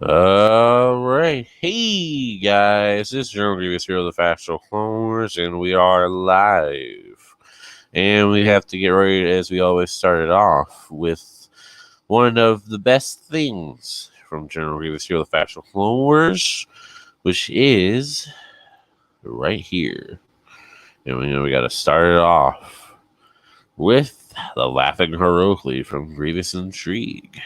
All right. Hey, guys. This is General Grievous here of the Factual Cloners, and we are live. And we have to get ready, as we always started off, with one of the best things from General Grievous here of the Factual Cloners, which is right here. And we got to start it off with the Laughing Heroically from Grievous Intrigue.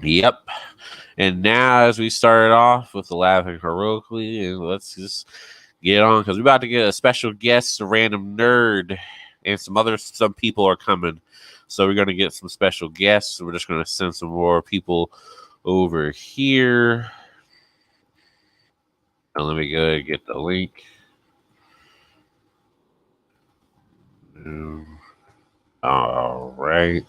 Yep. And now, as we started off with the Laughing Heroically, and let's just get on because we're about to get a special guest, a random nerd, and some people are coming. So we're gonna get some special guests. We're just gonna send some more people over here. And let me go and get the link. All right.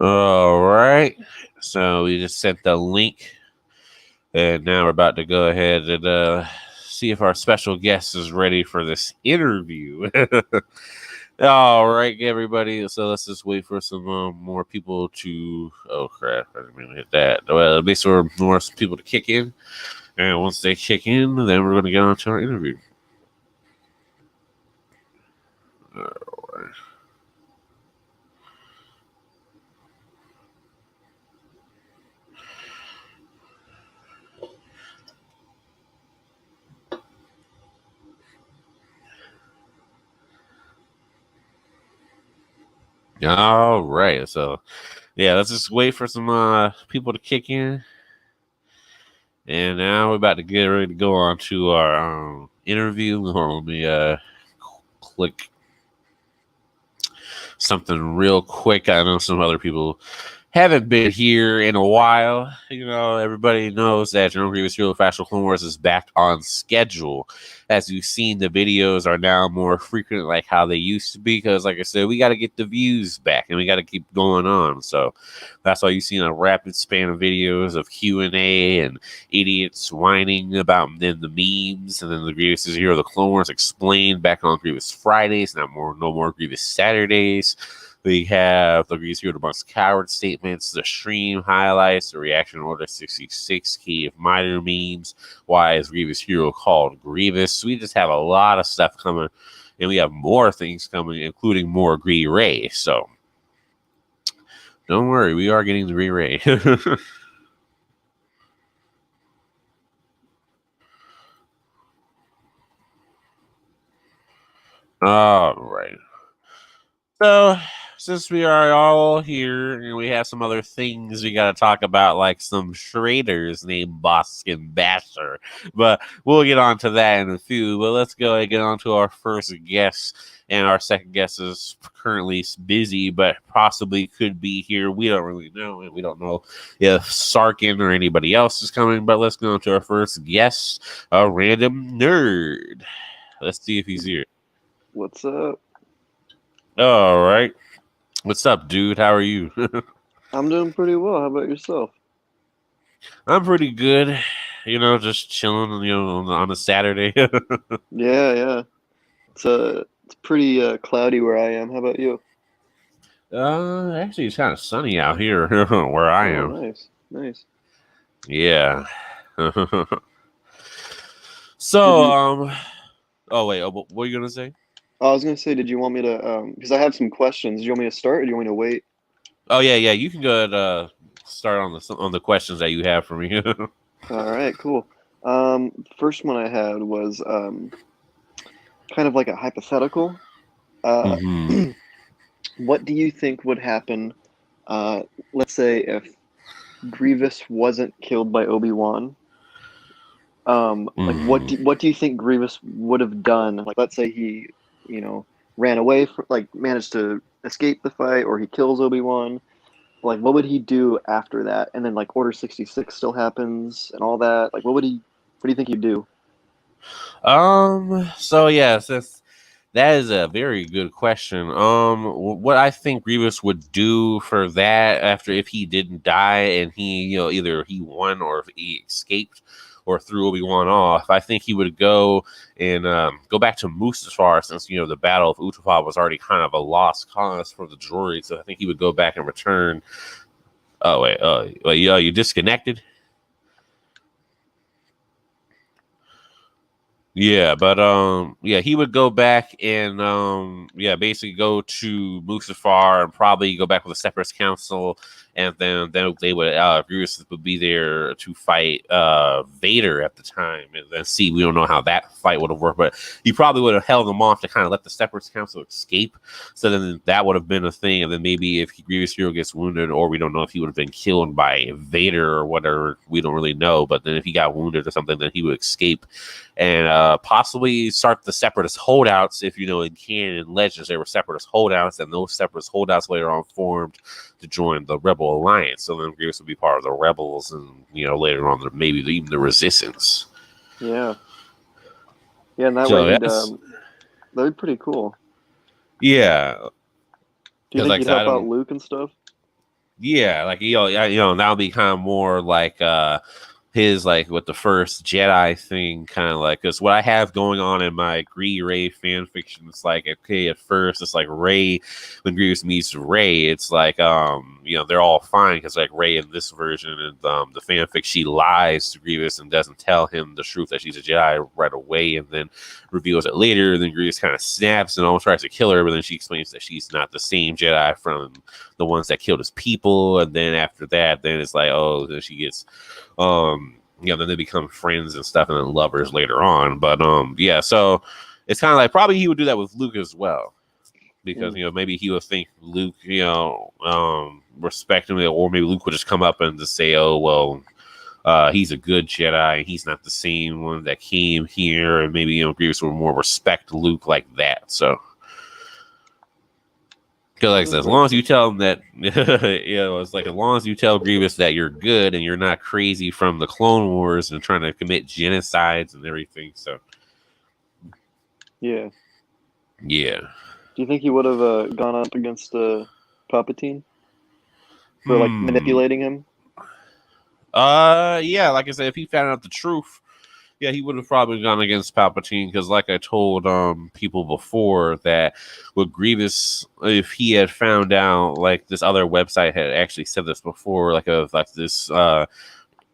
All right. So we just sent the link. And now we're about to go ahead and see if our special guest is ready for this interview. All right, everybody. So let's just wait for some more people to. Oh crap! I didn't mean to hit that. Well, at least for more people to kick in, and once they kick in, then we're going to get on to our interview. All right. All right. So yeah, let's just wait for some people to kick in. And now we're about to get ready to go on to our interview. Let me click something real quick. I know some other people haven't been here in a while. You know, everybody knows that General Grievous Hero Factual Clone Wars is back on schedule. As you've seen, the videos are now more frequent, like how they used to be. Because, like I said, we got to get the views back, and we got to keep going on. So that's why you've seen a rapid span of videos of Q&A and idiots whining about then the memes, and then the Grievous Hero the Clone Wars explained back on Grievous Fridays, no more Grievous Saturdays. We have the Grievous Hero amongst coward statements, the stream highlights, the reaction order 66, key of minor memes, why is Grievous Hero called Grievous. We just have a lot of stuff coming, and we have more things coming, including more Gree Ray. So don't worry, we are getting the Gree Ray. All right. So, since we are all here and we have some other things we got to talk about, like some Schraders named Bosk and Basher, but we'll get on to that in a few. But let's go and get on to our first guest. And our second guest is currently busy, but possibly could be here. We don't really know. And we don't know if Sarkin or anybody else is coming. But let's go on to our first guest, a random nerd. Let's see if he's here. What's up? All right. What's up, dude? How are you? I'm doing pretty well. How about yourself? I'm pretty good. You know, just chilling. You know, on a Saturday. Yeah. It's pretty cloudy where I am. How about you? Actually, it's kind of sunny out here where I Oh, am. nice. Yeah. Did so, you? Oh wait. What were you gonna say? I was gonna say, did you want me to? Because I have some questions. Do you want me to start, or do you want me to wait? Oh yeah. You can go ahead. Start on the questions that you have for me. All right, cool. First one I had was kind of like a hypothetical. Uh, hmm what do you think would happen? Let's say if Grievous wasn't killed by Obi-Wan. Like hmm what do you think Grievous would have done? Like let's say he, ran away from, like managed to escape the fight, or he kills Obi-Wan. Like what would he do after that? And then like Order 66 still happens and all that. Like what do you think he'd do? So yes, that is a very good question. What I think Grievous would do for that after if he didn't die and he, either he won or if he escaped, or threw Obi-Wan off, I think he would go and go back to Mustafar, since the Battle of Utapau was already kind of a lost cause for the droids. So I think he would go back and return. Oh wait, you disconnected? Yeah, but he would go back and basically go to Mustafar and probably go back with the Separatist Council, and then they would Grievous would be there to fight Vader at the time, and then see, we don't know how that fight would have worked, but he probably would have held them off to kind of let the Separatist Council escape. So then that would have been a thing, and then maybe if Grievous Hero gets wounded, or we don't know if he would have been killed by Vader or whatever, we don't really know. But then if he got wounded or something, then he would escape and possibly start the Separatist holdouts. If in canon and legends there were Separatist holdouts, and those Separatist holdouts later on formed to join the Rebel Alliance. So then Grievous would be part of the Rebels, and later on maybe even the Resistance. Yeah, and that way that'd be pretty cool. Yeah. Do you think he'd help out Luke and stuff? Yeah, like that'll be kind of more like his, like, with the first Jedi thing, kind of like, because what I have going on in my Rey fan fiction, it's like, okay, at first it's like Rey, when Grievous meets Rey, it's like they're all fine, because like Rey in this version and the fanfic, she lies to Grievous and doesn't tell him the truth that she's a Jedi right away, and then reveals it later. And then Grievous kind of snaps and almost tries to kill her, but then she explains that she's not the same Jedi from the ones that killed his people. And then after that, then it's like, oh, then she gets then they become friends and stuff, and then lovers later on. But so it's kind of like, probably he would do that with Luke as well, because maybe he would think Luke respect him, or maybe Luke would just come up and just say, oh well, he's a good Jedi, and he's not the same one that came here, and maybe Grievous would more respect Luke like that. So because, like I said, as long as you tell him that, it's like, as long as you tell Grievous that you're good and you're not crazy from the Clone Wars and trying to commit genocides and everything. So, yeah. Do you think he would have gone up against Palpatine for like manipulating him? Yeah, like I said, if he found out the truth, yeah, he would have probably gone against Palpatine, because like I told people before, that with Grievous, if he had found out, like, this other website had actually said this before, like this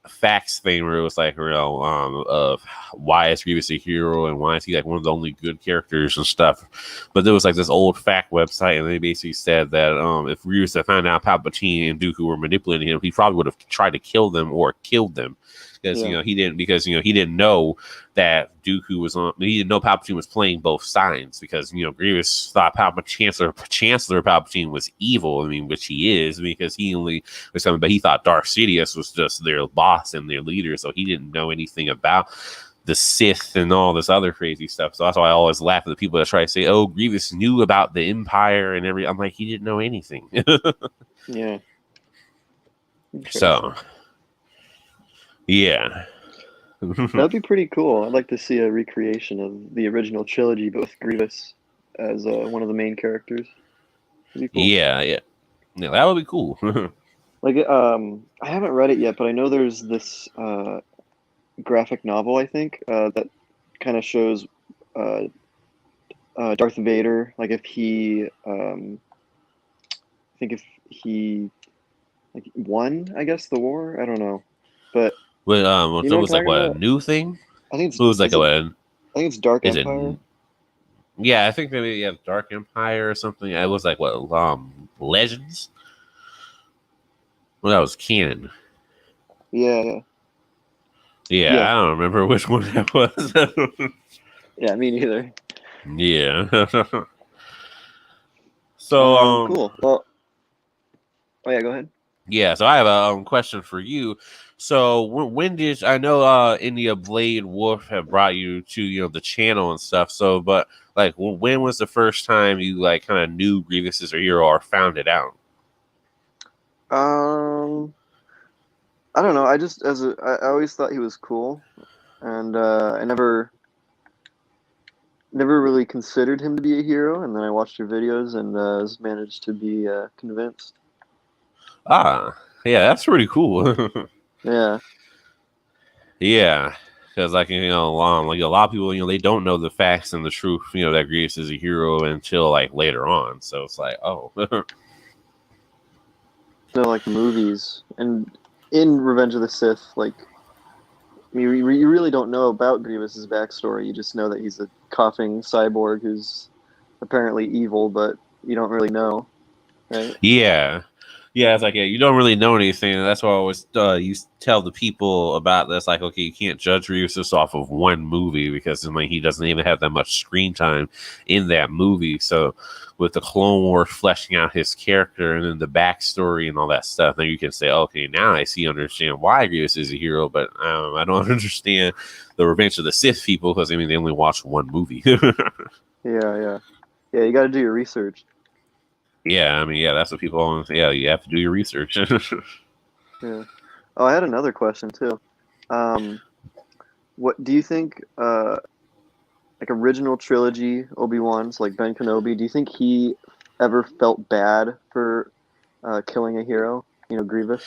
facts thing where it was like, of why is Grievous a hero and why is he like one of the only good characters and stuff. But there was like this old fact website, and they basically said that if Grievous had found out Palpatine and Dooku were manipulating him, he probably would have tried to kill them or killed them. Because he didn't know that Dooku was on. He didn't know Palpatine was playing both sides, because Grievous thought Chancellor Palpatine was evil. I mean, which he is, because he only was something. But he thought Darth Sidious was just their boss and their leader, so he didn't know anything about the Sith and all this other crazy stuff. So that's why I always laugh at the people that try to say, "Oh, Grievous knew about the Empire and every." I'm like, he didn't know anything. Yeah. So. Yeah. That'd be pretty cool. I'd like to see a recreation of the original trilogy, but with Grievous as one of the main characters. Cool. Yeah, that would be cool. Like, I haven't read it yet, but I know there's this graphic novel, I think, that kind of shows Darth Vader, like, if he, I think if he, like, won, I guess, the war. I don't know, but. But it was like what, a new thing? I think it's. It was like I think it's Dark Empire. Yeah, I think maybe Dark Empire or something. It was like what, Legends. Well, that was canon. Yeah. Yeah, I don't remember which one that was. Yeah, me neither. Yeah. So cool. Well, oh yeah, go ahead. Yeah, so I have a question for you. So when did I know India Blade Wolf have brought you to the channel and stuff? So, but like, when was the first time you like kind of knew Grievous is a hero or found it out? I don't know. I just I always thought he was cool, and I never really considered him to be a hero. And then I watched your videos and managed to be convinced. Ah, yeah, that's pretty cool. Yeah. Yeah. because like like a lot of people, they don't know the facts and the truth, that Grievous is a hero until like later on. So it's like, oh, No, like movies and in Revenge of the Sith, like you really don't know about Grievous's backstory. You just know that he's a coughing cyborg who's apparently evil, but you don't really know, right? yeah. Yeah, it's like, yeah, you don't really know anything. And that's why I always used to tell the people about this. Like, okay, you can't judge Grievous just off of one movie because he doesn't even have that much screen time in that movie. So, with the Clone War fleshing out his character and then the backstory and all that stuff, then you can say, okay, now understand why Grievous is a hero. But I don't understand the Revenge of the Sith people because, they only watched one movie. Yeah. You got to do your research. Yeah, that's what people always. Yeah, you have to do your research. Yeah. Oh, I had another question too. What do you think? Like original trilogy Obi-Wan's, like Ben Kenobi. Do you think he ever felt bad for killing a hero? Grievous.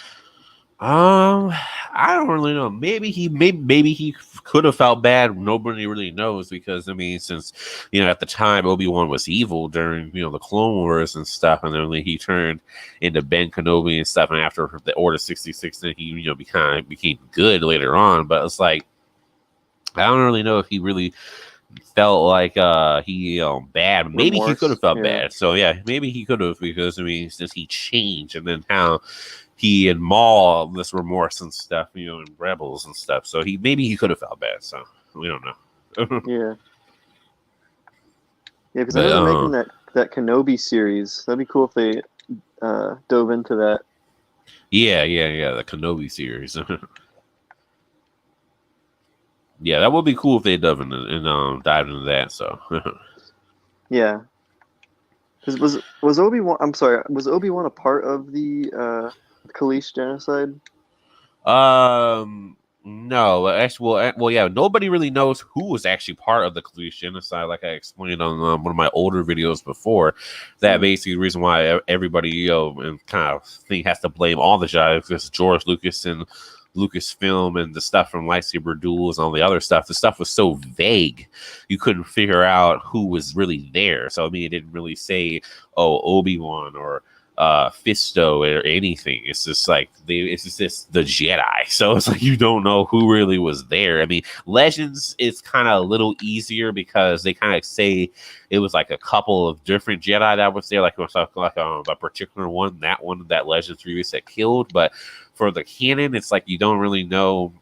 I don't really know. Maybe he could have felt bad. Nobody really knows because since at the time Obi-Wan was evil during the Clone Wars and stuff, and then he turned into Ben Kenobi and stuff, and after the Order 66, then he became good later on. But it's like I don't really know if he really felt like he bad. Maybe he could have felt bad. So yeah, maybe he could have because since he changed and then how he and Maul this remorse and stuff, and Rebels and stuff. So maybe he could have felt bad. So we don't know. Yeah, because I know they're making that Kenobi series. That'd be cool if they dove into that. Yeah, the Kenobi series. Yeah, that would be cool if they dove into and dived into that. So yeah, because was Obi-Wan? I'm sorry, was Obi-Wan a part of the Kalish genocide? No, actually, well, yeah, nobody really knows who was actually part of the Kalish genocide. Like I explained on one of my older videos before, that basically the reason why everybody and kind of thing has to blame all the Jedi because George Lucas and Lucasfilm and the stuff from lightsaber duels and all the other stuff. The stuff was so vague, you couldn't figure out who was really there. So it didn't really say, oh, Obi-Wan or Fisto or anything. It's just like it's just the Jedi. So it's like you don't know who really was there. Legends is kind of a little easier because they kind of say it was like a couple of different Jedi that was there, like a particular one, that Legends Grievous that killed. But for the canon, it's like you don't really know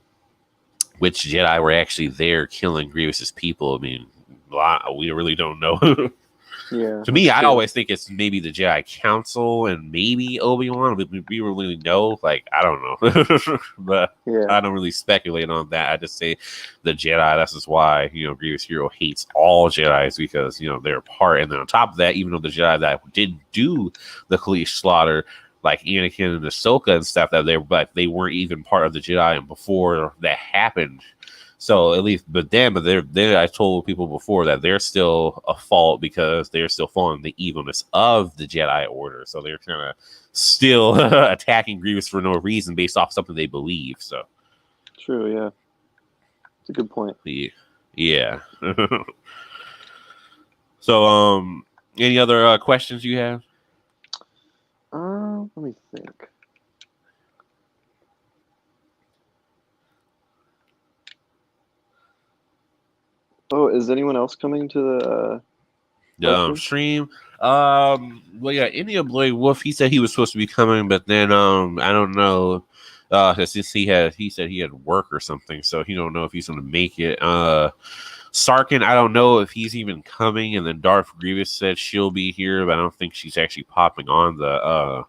which Jedi were actually there killing Grievous's people. We really don't know. Yeah. To me, I always think it's maybe the Jedi Council and maybe Obi-Wan. We really know. Like, I don't know. But Yeah. I don't really speculate on that. I just say the Jedi. That's just why, Grievous Hero hates all Jedis because, they're a part. And then on top of that, even though the Jedi that did do the Kalish slaughter, like Anakin and Ahsoka and stuff, they weren't even part of the Jedi and before that happened. So at least, but I told people before that they're still a fault because they're still following the evilness of the Jedi Order. So they're kind of still attacking Grievous for no reason based off something they believe. So true, yeah, it's a good point. Yeah. So, any other questions you have? Let me think. Oh, is anyone else coming to the stream? Well, yeah, India Blade Wolf. He said he was supposed to be coming, but then I don't know. Since he said he had work or something, so he don't know if he's going to make it. Sarkin, I don't know if he's even coming. And then Darth Grievous said she'll be here, but I don't think she's actually popping on the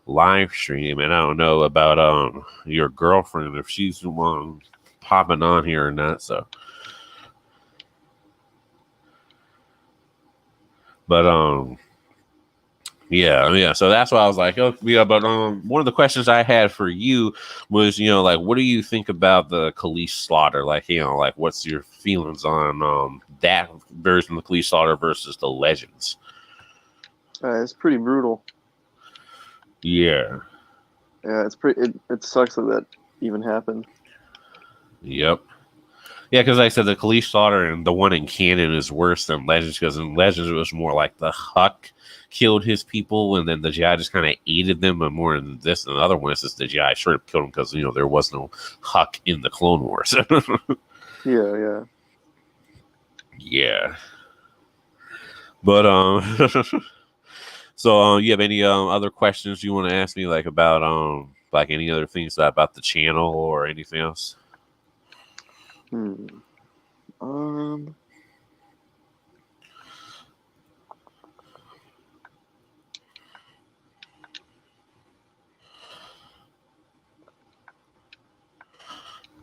live stream. And I don't know about your girlfriend if she's the one popping on here or not. So. But yeah. So that's why I was like, oh yeah. But one of the questions I had for you was, like, what do you think about the Kalish slaughter? Like, like, what's your feelings on that version of the Kalish slaughter versus the Legends? It's pretty brutal. Yeah. Yeah, it's pretty. It sucks that even happened. Yep. Yeah, because like I said, the Khalees slaughter and the one in canon is worse than Legends, because in Legends it was more like the Huck killed his people, and then the Jedi just kind of aided them. But more in this than the other one, it's just the Jedi sure killed them because there was no Huck in the Clone Wars. Yeah. Yeah, but so you have any other questions you want to ask me, like about like any other things about the channel or anything else? Hmm. Um.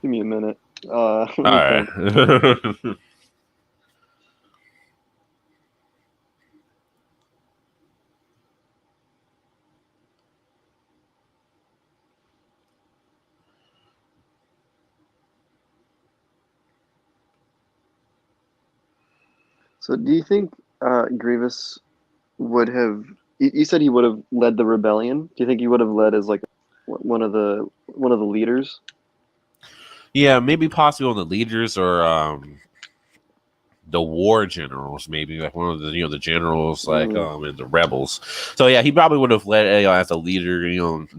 Give me a minute. Let All me right. think. So, do you think Grievous would have? You said he would have led the rebellion. Do you think he would have led as like one of the leaders? Yeah, maybe possibly on the leaders or the war generals, maybe like one of the the generals like Mm, in the rebels. So yeah, he probably would have led as a leader,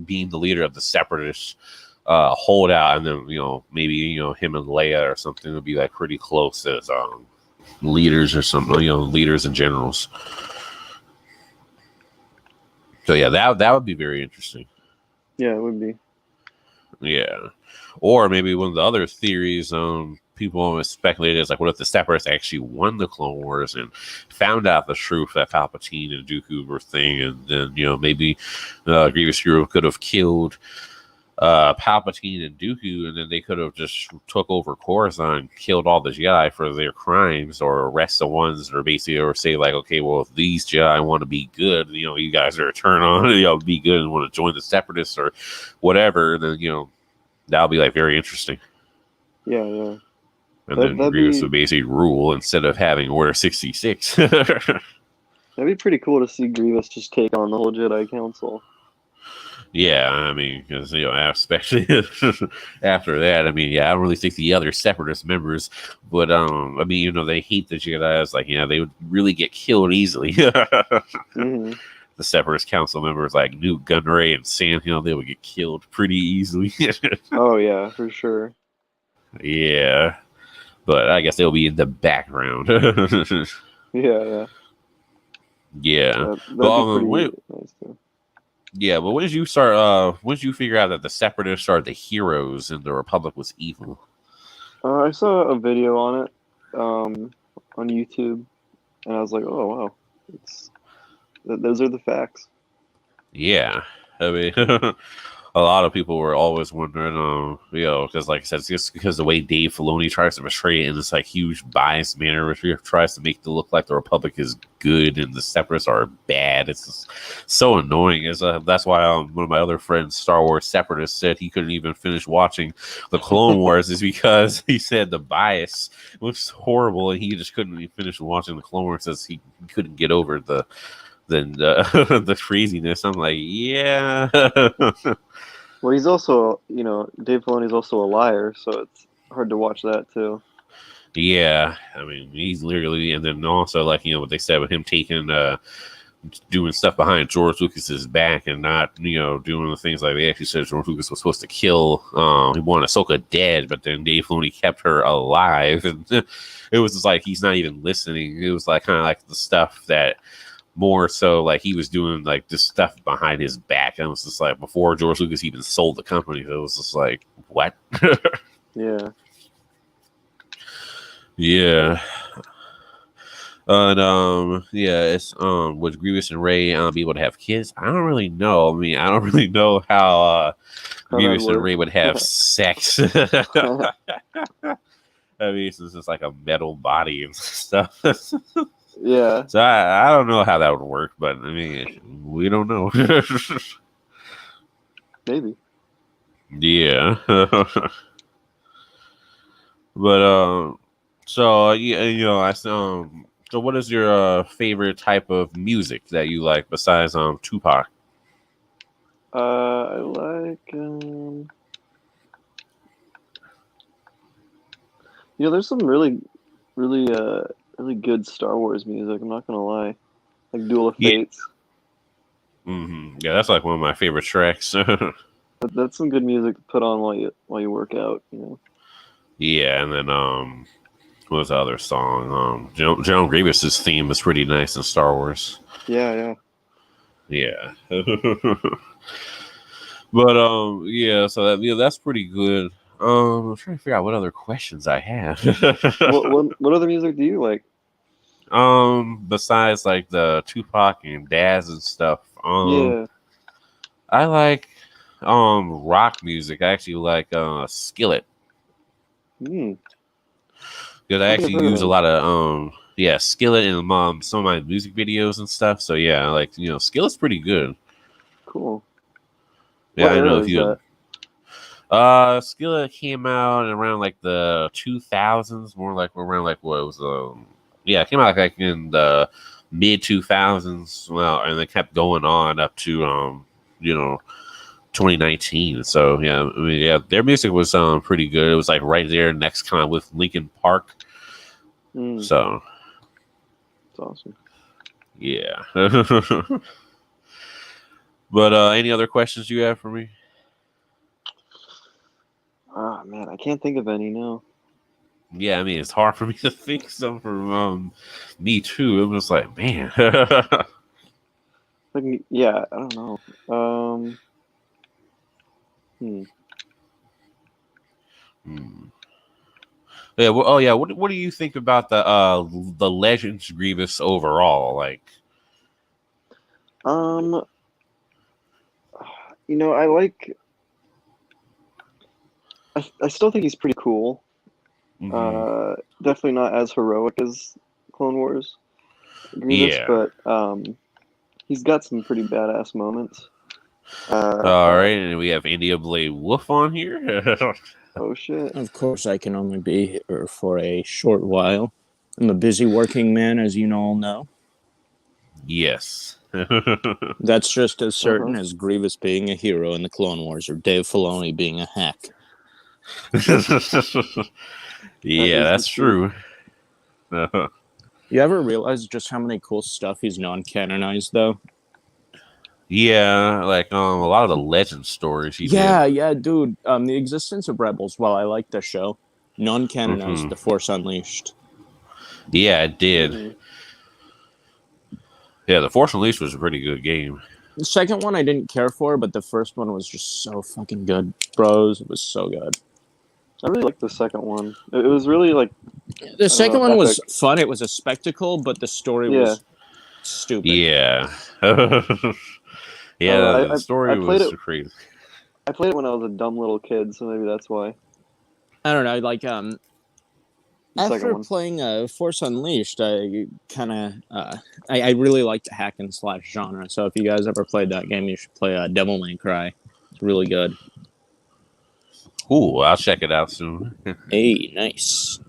being the leader of the separatists holdout, and then maybe him and Leia or something would be like pretty close as leaders or something, leaders and generals. So yeah, that would be very interesting. yeah, it would be. Yeah. Or maybe one of the other theories people always speculated is like, what if the Separatists actually won the Clone Wars and found out the truth that Palpatine and Dooku were thing, and then maybe Grievous Hero could have killed Palpatine and Dooku, and then they could have just took over Coruscant, killed all the Jedi for their crimes, or arrest the ones, or basically, or say like, okay, well, if these Jedi want to be good, you guys are turn on, be good and want to join the Separatists or whatever, then that'll be like very interesting. Yeah. And That then that'd Grievous be would basically rule instead of having Order 66. that'd be pretty cool to see Grievous just take on the whole Jedi Council. Yeah, I mean, because especially after that, I mean, yeah, I don't really think the other Separatist members, but I mean, they hate the Jedi. It's like, they would really get killed easily. Hmm. The Separatist Council members like Newt Gunray and Sandhill, they would get killed pretty easily. Oh yeah, for sure. Yeah, but I guess they'll be in the background. Yeah. Yeah, That'd but be pretty wait, nice too. yeah, but when did you start? When did you figure out that the Separatists are the heroes and the Republic was evil? I saw a video on it on YouTube, and I was like, oh wow, it's those are the facts. Yeah, I mean, a lot of people were always wondering, because like I said, it's just because the way Dave Filoni tries to portray it in this like huge biased manner, which he tries to make it look like the Republic is good and the Separatists are bad. It's just so annoying. That's why one of my other friends, Star Wars Separatist, said he couldn't even finish watching the Clone Wars is because he said the bias was horrible and he just couldn't even finish watching the Clone Wars because he couldn't get over the craziness. I'm like, yeah. Well, he's also, Dave Filoni's also a liar, so it's hard to watch that too. Yeah, I mean, he's literally, and then also like what they said with him taking doing stuff behind George Lucas's back and not doing the things like they actually said George Lucas was supposed to kill. He wanted Ahsoka dead, but then Dave Filoni kept her alive, and it was just like he's not even listening. It was like kind of like the stuff that more so like he was doing like this stuff behind his back, and it was just like before George Lucas even sold the company. So it was just like what? Yeah. Yeah. And yeah, it's would Grievous and Ray be able to have kids? I don't really know. I mean, I don't really know how How that'd Grievous and work. Ray would have sex. I mean, it's just like a metal body and stuff. Yeah, So I don't know how that would work, but I mean, we don't know. maybe. Yeah. But so yeah, I so what is your favorite type of music that you like besides Tupac? I like There's some really, really, really good Star Wars music. I'm not gonna lie, like Duel of Yeah. Fates. Yeah, that's like one of my favorite tracks. That's some good music to put on while you work out. Yeah, and then what was the other song? General Grievous's theme is pretty nice in Star Wars. Yeah. Yeah. But yeah, so that's pretty good. I'm trying to figure out what other questions I have. What other music do you like? Besides like the Tupac and Daz and stuff, Yeah. I like rock music. I actually like Skillet Hmm. because I I think I've actually heard of use a them. lot of Skillet in some of my music videos and stuff. So yeah, like Skillet's pretty good. Cool. Yeah, What I know era if is you. that? Skillet came out around like the 2000s, more like around like what it was. Yeah, it came out like in the mid 2000s. Well, and it kept going on up to you know 2019. So yeah, I mean, yeah, their music was pretty good. It was like right there next kind of with Linkin Park. Mm, So it's awesome. yeah. But any other questions you have for me? Ah, man, I can't think of any now. Yeah, I mean it's hard for me to think some from me too. I'm just like, man. Like, yeah, I don't know. Hmm. Hmm. Yeah. Well, oh yeah. What do you think about the Legends Grievous overall? Like, Um, I like. I still think he's pretty cool. mhm. Definitely not as heroic as Clone Wars Grievous, Yeah. but he's got some pretty badass moments. All right, and we have India Blade Wolf on here. Oh shit. Of course, I can only be here for a short while. I'm a busy working man, as you all know. Yes. That's just as certain Uh-huh. as Grievous being a hero in the Clone Wars or Dave Filoni being a hack. That Yeah, is the that's truth. true. You ever realize just how many cool stuff he's non-canonized, though? Yeah, like a lot of the legend stories he did. Yeah, dude. The Existence of Rebels, while I like the show, non-canonized Hmm. The Force Unleashed. Yeah, it did. Mm. Yeah, The Force Unleashed was a pretty good game. The second one I didn't care for, but the first one was just so fucking good, bros. It was so good. I really liked the second one. It was really like, The I don't second know, one was epic. fun. It was a spectacle, but the story Yeah. was stupid. Yeah. Yeah, I, the I story played was it. crazy. I played it when I was a dumb little kid, so maybe that's why. I don't know. Like The second after one. playing Force Unleashed, I kind of I really like the hack and slash genre. So if you guys ever played that game, you should play Devil May Cry. It's really good. Ooh, I'll check it out soon. Hey, nice.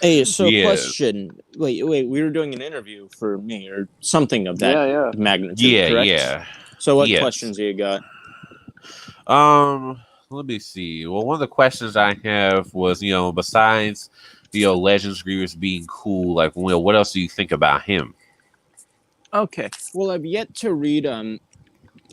Hey, so Yeah. question. Wait. We were doing an interview for me or something of that Yeah. magnitude, correct? Yeah. So what Yes. questions do you got? Let me see. Well, one of the questions I have was, besides, Legends Grievous being cool, like, what else do you think about him? Okay. Well, I've yet to read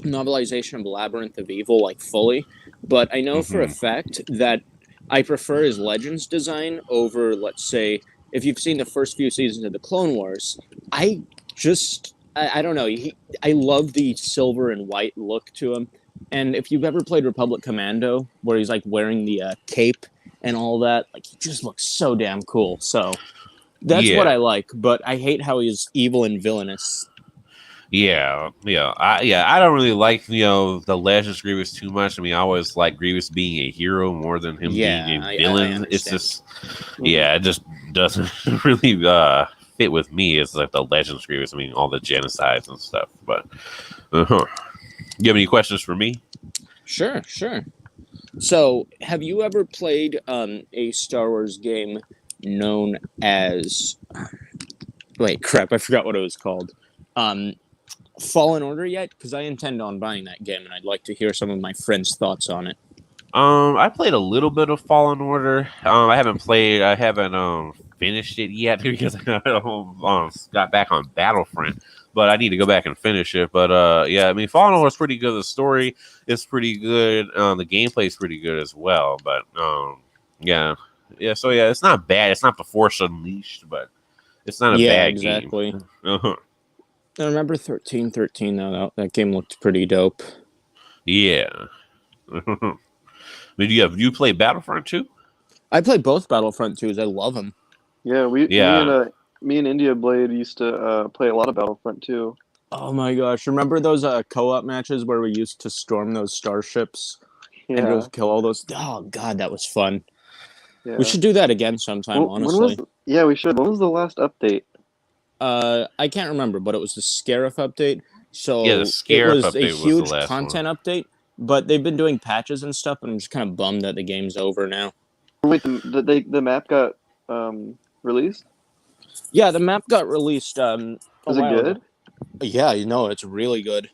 novelization of Labyrinth of Evil like fully, but I know for a fact that I prefer his Legends design over, let's say, if you've seen the first few seasons of the Clone Wars. I don't know. I love the silver and white look to him. And if you've ever played Republic Commando, where he's like wearing the cape and all that, like he just looks so damn cool. So that's what I like. But I hate how he's evil and villainous. Yeah. I don't really like the Legends Grievous too much. I mean, I always like Grievous being a hero more than him being a villain. It's just, it just doesn't really fit with me. It's like the Legends Grievous. I mean, all the genocides and stuff. But, you have any questions for me? Sure. So, have you ever played a Star Wars game known as? Wait, crap! I forgot what it was called. Fallen Order yet? Because I intend on buying that game, and I'd like to hear some of my friends' thoughts on it. I played a little bit of Fallen Order. I haven't finished it yet because I got back on Battlefront, but I need to go back and finish it. But yeah, I mean, Fallen Order is pretty good. The story is pretty good. The gameplay is pretty good as well. But yeah, yeah. So yeah, it's not bad. It's not the Force Unleashed, but it's not a Yeah, bad exactly. game. Uh-huh. I remember 1313 though. That game looked pretty dope. Yeah. I mean, you play Battlefront too? I play both Battlefront 2s. I love them. Yeah, me and India Blade used to play a lot of Battlefront too. Oh my gosh! Remember those co-op matches where we used to storm those starships and Yeah, just kill all those? Oh god, that was fun. yeah. We should do that again sometime. Honestly, yeah, we should. When was the last update? I can't remember, but it was the Scarif update. So Yeah, the Scarif it was a update was the huge last content update. But they've been doing patches and stuff, and I'm just kind of bummed that the game's over now. Wait, the map got released? Yeah, the map got released. Is it good? Ago. Yeah, you know it's really good.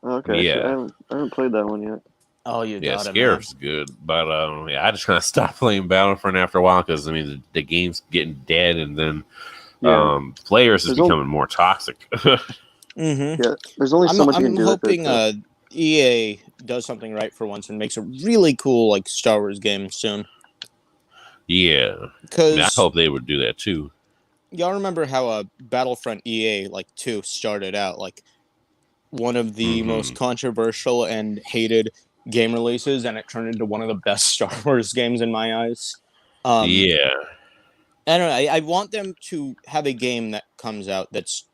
Okay, Yeah. I haven't played that one yet. Oh, you Yeah, got it. Scarif's good, but yeah, I just kind of stopped playing Battlefront after a while because I mean the game's getting dead, and then players is becoming more toxic. Mm-hmm. Yeah, there's only so much you can do. I'm hoping EA does something right for once and makes a really cool like Star Wars game soon. Yeah, because I hope they would do that too. Y'all remember how Battlefront EA 2 started out like one of the most controversial and hated game releases, and it turned into one of the best Star Wars games in my eyes. Yeah. I don't know. I want them to have a game that comes out that's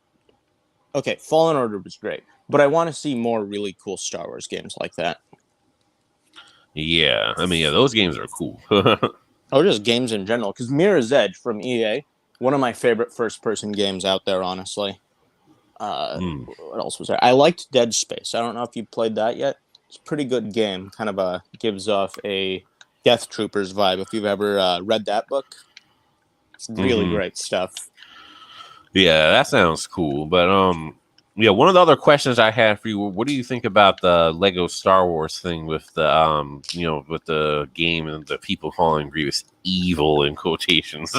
okay. Fallen Order was great, but I want to see more really cool Star Wars games like that. Yeah, I mean, yeah, those games are cool. Or just games in general, because Mirror's Edge from EA, one of my favorite first-person games out there, honestly. What else was there? I liked Dead Space. I don't know if you played that yet. It's a pretty good game. Kind of gives off a Death Troopers vibe. If you've ever read that book, it's really great stuff. Yeah, that sounds cool. But yeah, one of the other questions I had for you: what do you think about the Lego Star Wars thing with the with the game and the people calling Grievous evil in quotations?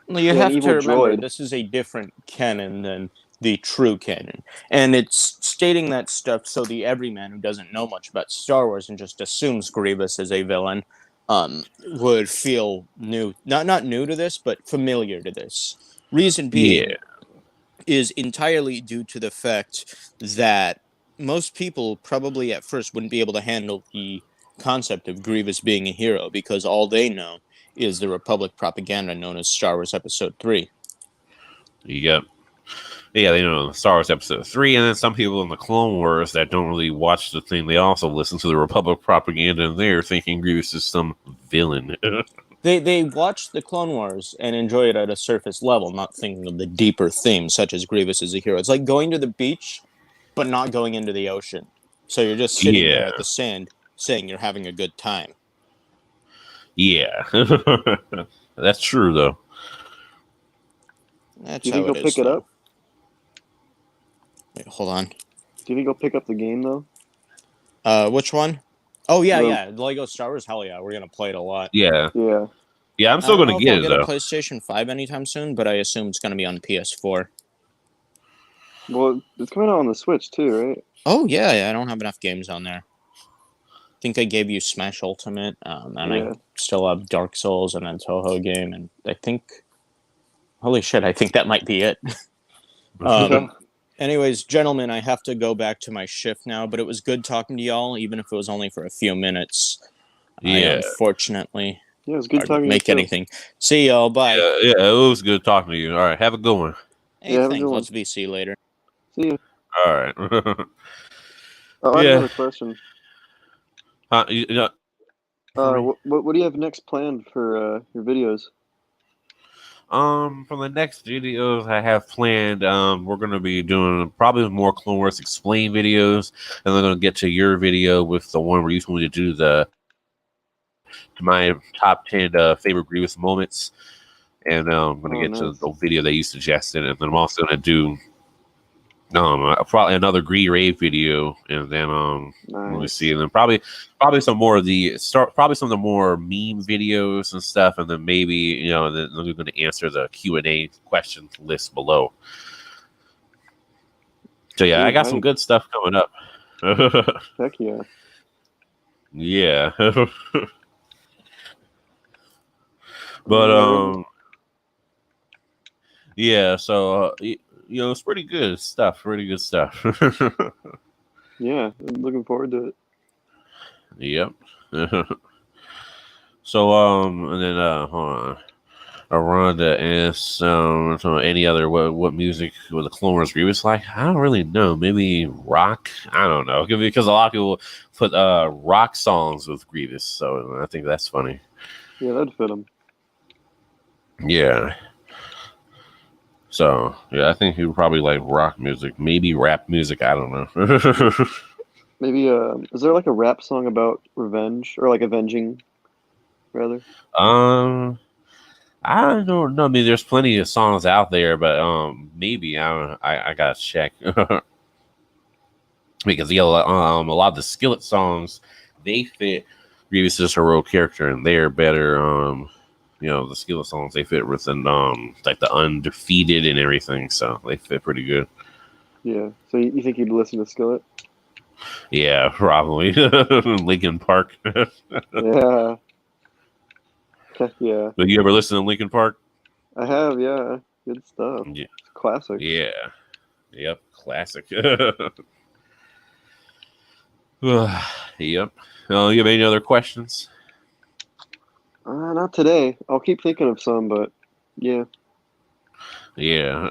You have to remember this is a different canon than the true canon, and it's stating that stuff so the everyman who doesn't know much about Star Wars and just assumes Grievous is a villain would feel new, not new to this, but familiar to this. Reason being is entirely due to the fact that most people probably at first wouldn't be able to handle the concept of Grievous being a hero because all they know is the Republic propaganda known as Star Wars Episode 3. Yep. Yeah, they know Star Wars Episode 3, and then some people in the Clone Wars that don't really watch the thing, they also listen to the Republic propaganda, and they're thinking Grievous is some villain. They watch the Clone Wars and enjoy it at a surface level, not thinking of the deeper themes, such as Grievous as a hero. It's like going to the beach, but not going into the ocean. So you're just sitting there at the sand, saying you're having a good time. Yeah. That's true, though. That's Do you think how he'll pick it up? Wait, hold on. Do you think he'll pick up the game, though? Which one? Oh, yeah. Lego Star Wars, hell yeah. We're going to play it a lot. Yeah. Yeah, I'm still going to get it, though. I'll get a PlayStation 5 anytime soon, but I assume it's going to be on PS4. Well, it's coming out on the Switch, too, right? Oh, yeah. I don't have enough games on there. I think I gave you Smash Ultimate, and I still have Dark Souls and then Toho game, and I think... Holy shit, I think that might be it. Anyways, gentlemen, I have to go back to my shift now, but it was good talking to y'all, even if it was only for a few minutes. Yeah. Unfortunately, it was good talking to you. Make anything. See y'all. Bye. Yeah, it was good talking to you. All right, have a good one. Hey, thanks. Let's be. See you later. See you. All right. I have another question. What do you have next planned for your videos? For the next videos I have planned, we're going to be doing probably more Clone Wars Explain videos, and then going to get to your video with the one where you told me to do my top 10 favorite Grievous moments, and I'm going to get to the video that you suggested, and then I'm also going to do Probably another Rave video, and then let me Nice. see, and then probably some more of the probably some of the more meme videos and stuff, and then maybe and then we're going to answer the Q&A question list below. So yeah, I got some good stuff coming up. Heck yeah. Yeah. But yeah, so it's pretty good stuff. Pretty good stuff. Yeah, I'm looking forward to it. Yep. So and then hold on. Rhonda asks any other what music with the Clone Wars Grievous like? I don't really know. Maybe rock? I don't know. Because a lot of people put rock songs with Grievous, so I think that's funny. Yeah, that'd fit him. Yeah. So yeah, I think he would probably like rock music, maybe rap music. I don't know. Maybe is there like a rap song about revenge or like avenging, rather? I don't know. I mean, there's plenty of songs out there, but maybe I gotta check because a lot of the Skillet songs they fit Grievous's heroic character, and they're better. The Skillet songs they fit within like the Undefeated and everything, so they fit pretty good. Yeah. So you think you'd listen to Skillet? Yeah, probably. Linkin Park. Yeah. Yeah. But you ever listen to Linkin Park? I have, yeah. Good stuff. Yeah. It's classic. Yeah. Yep. Classic. Yep. You have any other questions? Not today. I'll keep thinking of some, but yeah. Yeah.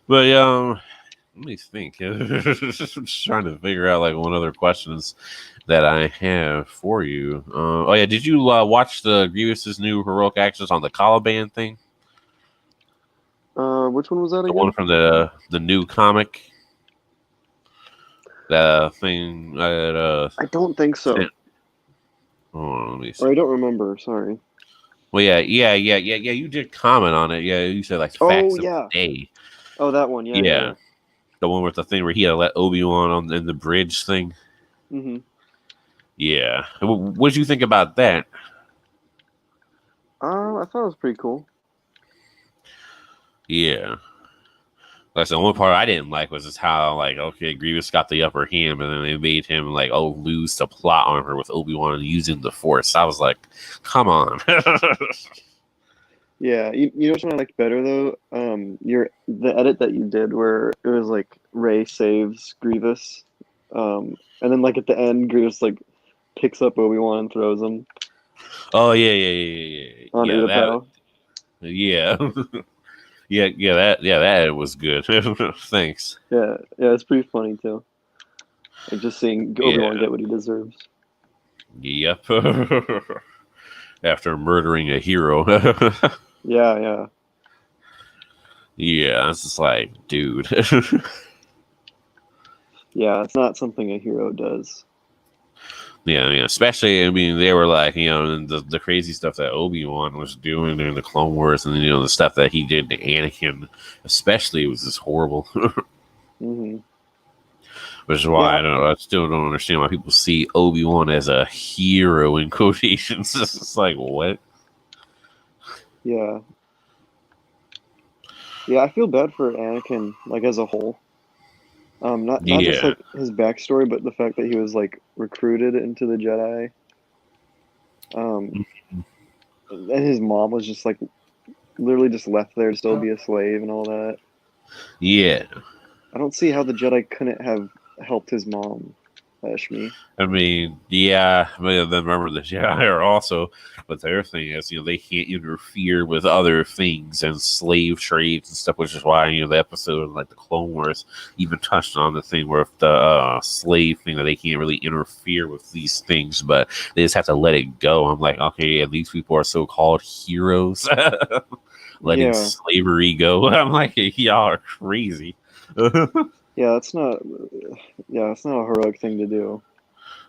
But let me think. Just trying to figure out like one other questions that I have for you. Oh yeah, did you watch the Grievous's new heroic actions on the Caliban thing? Which one was that again? The one from the new comic. The thing that I don't think so. Let me see. Or I don't remember. Sorry. Well, yeah. You did comment on it. Yeah, you said like facts of the day. Oh, that one. Yeah. The one with the thing where he had to let Obi-Wan in the bridge thing. Mm-hmm. Yeah. What did you think about that? I thought it was pretty cool. Yeah. That's the only part I didn't like was just how Grievous got the upper hand, and then they made him lose the plot armor with Obi-Wan using the Force. I was like, come on. Yeah, you know what I liked better though? The edit that you did where it was like Rey saves Grievous, and then at the end Grievous picks up Obi-Wan and throws him. Oh yeah. On Utapau. Yeah. That was good. Thanks. Yeah, it's pretty funny too. Just seeing Obi-Wan get what he deserves. Yep. After murdering a hero. Yeah. Yeah, it's just like, dude. Yeah, it's not something a hero does. Yeah, especially, I mean, they were the crazy stuff that Obi-Wan was doing during the Clone Wars, and the stuff that he did to Anakin, especially, was just horrible. Mm-hmm. Which is why I still don't understand why people see Obi-Wan as a hero in quotations. It's like, what? Yeah. Yeah, I feel bad for Anakin, as a whole. Not just his backstory, but the fact that he was recruited into the Jedi. And his mom was just literally just left there to still be a slave and all that. Yeah. I don't see how the Jedi couldn't have helped his mom, Shmi. I mean, yeah, but then remember the Jedi are also, but their thing is, they can't interfere with other things and slave trades and stuff, which is why, the episode of the Clone Wars even touched on the thing where the slave thing that they can't really interfere with these things, but they just have to let it go. I'm like, okay, and these people are so-called heroes, letting slavery go. I'm like, y'all are crazy. Yeah, it's not a heroic thing to do.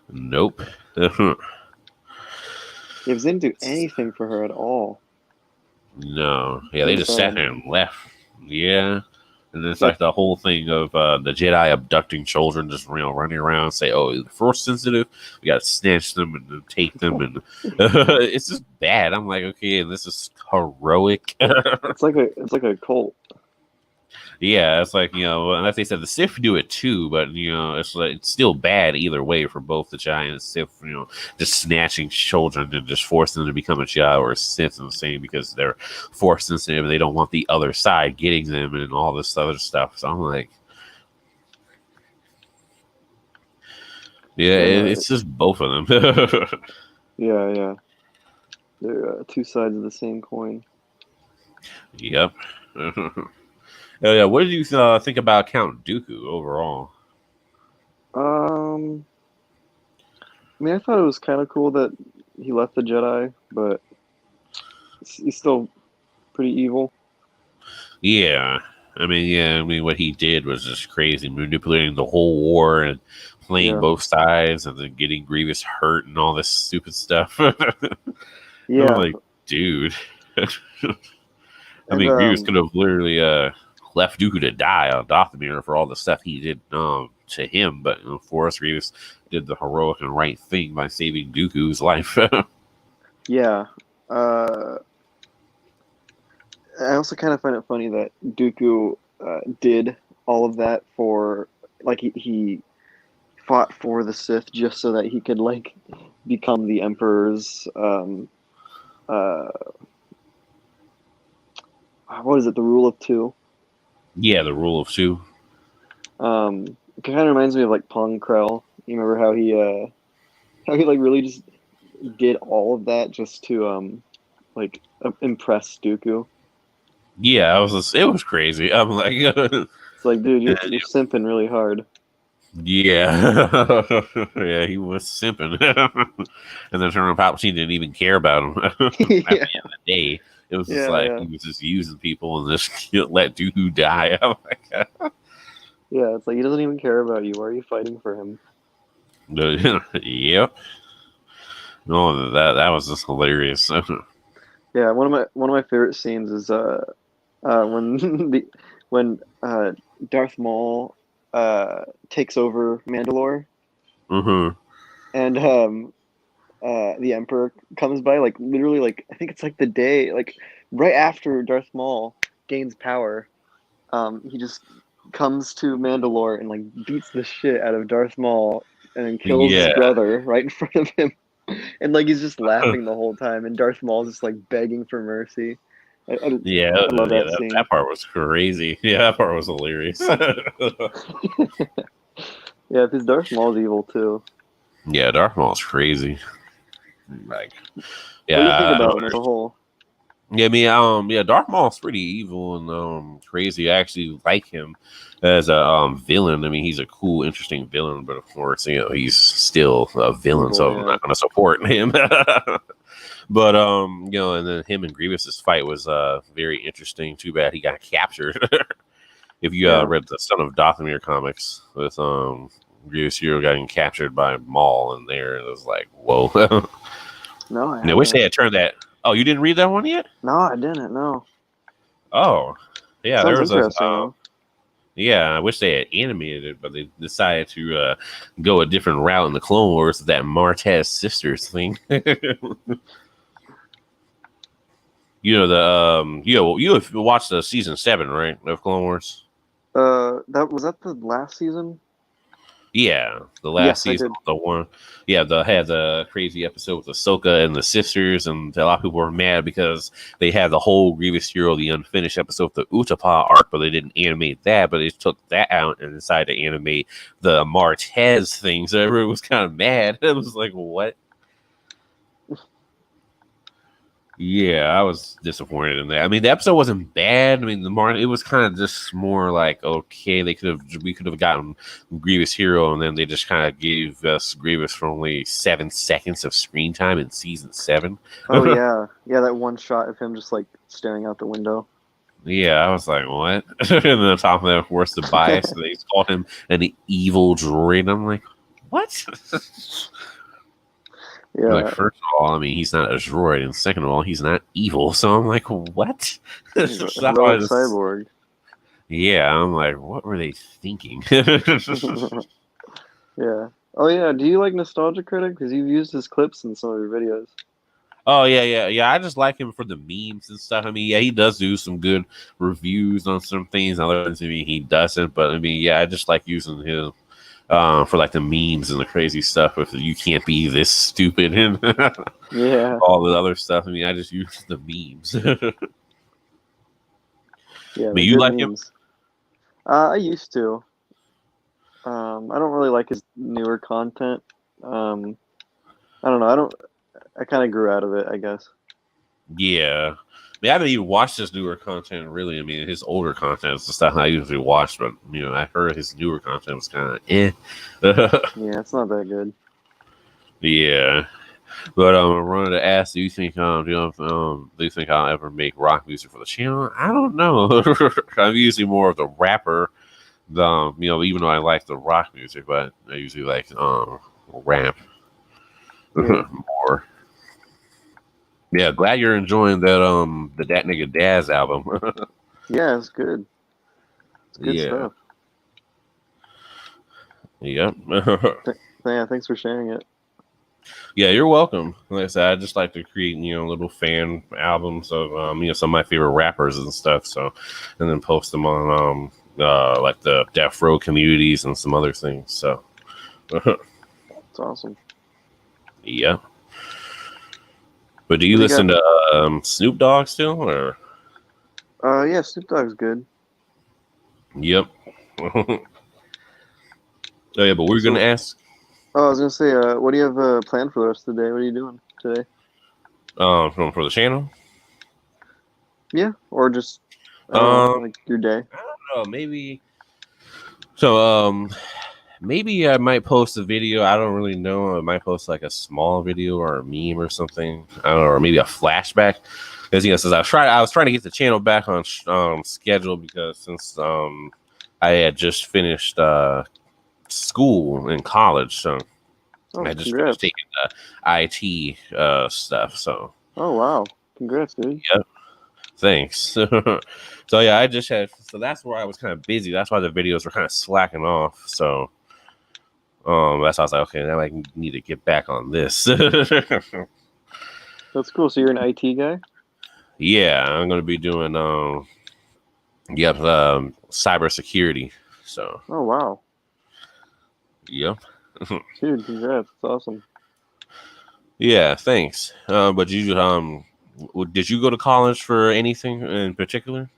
Nope. Gives didn't do anything for her at all. No. Yeah, they just sat there and left. Yeah. And it's like the whole thing of the Jedi abducting children, just running around and say, "Oh, the Force sensitive. We got to snatch them and then take them," and it's just bad. I'm like, okay, this is heroic. It's like a cult. Yeah, it's like, and as they said, the Sith do it too, but it's like it's still bad either way for both the Jedi and the Sith. Just snatching children and just forcing them to become a Jedi or a Sith, and saying because they're Force sensitive, they don't want the other side getting them and all this other stuff. So I'm like, yeah, it's just both of them. Yeah. They're two sides of the same coin. Yep. Yeah, what did you think about Count Dooku overall? I mean, I thought it was kind of cool that he left the Jedi, but he's still pretty evil. Yeah. I mean, what he did was just crazy, manipulating the whole war and playing both sides and then getting Grievous hurt and all this stupid stuff. Yeah. I'm like, dude. Grievous could have literally left Dooku to die on Dathomir for all the stuff he did to him, but for us, Grievous did the heroic and right thing by saving Dooku's life. Yeah. I also kind of find it funny that Dooku did all of that for, like, he fought for the Sith just so that he could, like, become the Emperor's what is it, the rule of two? Yeah, the rule of two. It kind of reminds me of like Pong Krell. You remember how he like really just did all of that just to impress Dooku? Yeah, it was crazy. I'm like, it's like, dude, you're simping really hard. Yeah, yeah, he was simping, and then Colonel Palpatine didn't even care about him. At the end of the day, it was just he was just using people and just let Dooku die. Oh my god. Yeah, it's like he doesn't even care about you. Why are you fighting for him? Yep. No, that was just hilarious. Yeah, one of my favorite scenes is when Darth Maul takes over Mandalore, and the Emperor comes by, like literally, like I think it's like the day, like right after Darth Maul gains power, he just comes to Mandalore and like beats the shit out of Darth Maul and then kills his brother right in front of him, and like he's just laughing the whole time, and Darth Maul's just like begging for mercy. I love that scene. That part was crazy. Yeah, that part was hilarious. Yeah, because Darth Maul's evil too. Yeah, Darth Maul's crazy. Like, yeah, what do you think about him as a whole? Yeah, Darth Maul's pretty evil and crazy. I actually like him as a villain. I mean, he's a cool, interesting villain, but of course, he's still a villain, so I'm not going to support him. But and then him and Grievous's fight was very interesting. Too bad he got captured. If you read the Son of Dathomir comics with Grievous Hero getting captured by Maul, and there it was like, whoa. No, I wish they had turned that. Oh, you didn't read that one yet? No, I didn't. No. Oh, yeah. Sounds there was interesting. yeah, I wish they had animated it, but they decided to go a different route in the Clone Wars with that Martez sisters thing. You have watched the season 7, right, of Clone Wars? That the last season. Yeah, the last season, the one. Yeah, had the crazy episode with Ahsoka and the sisters, and a lot of people were mad because they had the whole Grievous Hero, the unfinished episode, the Utapau arc, but they didn't animate that. But they took that out and decided to animate the Martez thing. So everyone was kind of mad. It was like, what? Yeah, I was disappointed in that. I mean, the episode wasn't bad. I mean, it was kind of just more like, okay, we could have gotten Grievous Hero, and then they just kind of gave us Grievous for only 7 seconds of screen time in season 7. Oh yeah, that one shot of him just like staring out the window. Yeah, I was like, what? And then on top of that, of course, the bias. They called him an evil droid. I'm like, what? Yeah. Like, first of all, I mean, he's not a droid, and second of all, he's not evil. So I'm like, what? He's a cyborg. Yeah, I'm like, what were they thinking? Yeah. Oh yeah. Do you like Nostalgia Critic? Because you've used his clips in some of your videos. Oh yeah. I just like him for the memes and stuff. I mean, yeah, he does do some good reviews on some things. Other things, I mean, he doesn't. But I mean, yeah, I just like using him for like the memes and the crazy stuff. With you can't be this stupid and Yeah. all the other stuff. I mean, I just use the memes. Yeah. But The you good like him? memes. I used to. I don't really like his newer content. I don't know. I kind of grew out of it, I guess. Yeah. I mean, I haven't even watched his newer content really. I mean, his older content is the stuff I usually watch, but I heard his newer content was kind of eh. Yeah, it's not that good. Yeah. But I wanted to ask, do you think do you think I'll ever make rock music for the channel? I don't know. I'm usually more of the rapper. Even though I like the rock music, but I usually like rap Yeah. more. Yeah, glad you're enjoying that That Nigga Daz album. Yeah, it's good. It's good Yeah. stuff. Yep. Yeah, thanks for sharing it. Yeah, you're welcome. Like I said, I just like to create, little fan albums of, some of my favorite rappers and stuff. So, and then post them on, like the Death Row communities and some other things. So, It's awesome. yeah. But do you What do you listen to Snoop Dogg still, or? Yeah, Snoop Dogg's good. Yep. Oh yeah, but we're So- gonna ask. Oh, I was gonna say, what do you have planned for the rest of the day? What are you doing today? For the channel. Yeah, or just I don't know, like your day. I don't know, maybe. So maybe I might post a video. I don't really know. I might post like a small video or a meme or something. I don't know, or maybe a flashback. Because since I was trying to get the channel back on schedule because since I had just finished school in college, so Oh, I just congrats. finished taking the IT stuff. So Oh wow, congrats, dude. yeah, thanks. So yeah, I just had. So that's where I was kind of busy. That's why the videos were kind of slacking off. So that's why I was like, okay, now I need to get back on this. That's cool. So you're an IT guy? Yeah, I'm gonna be doing cybersecurity. So Oh wow, yep. dude, congrats. That's awesome. Yeah, thanks. But did you go to college for anything in particular?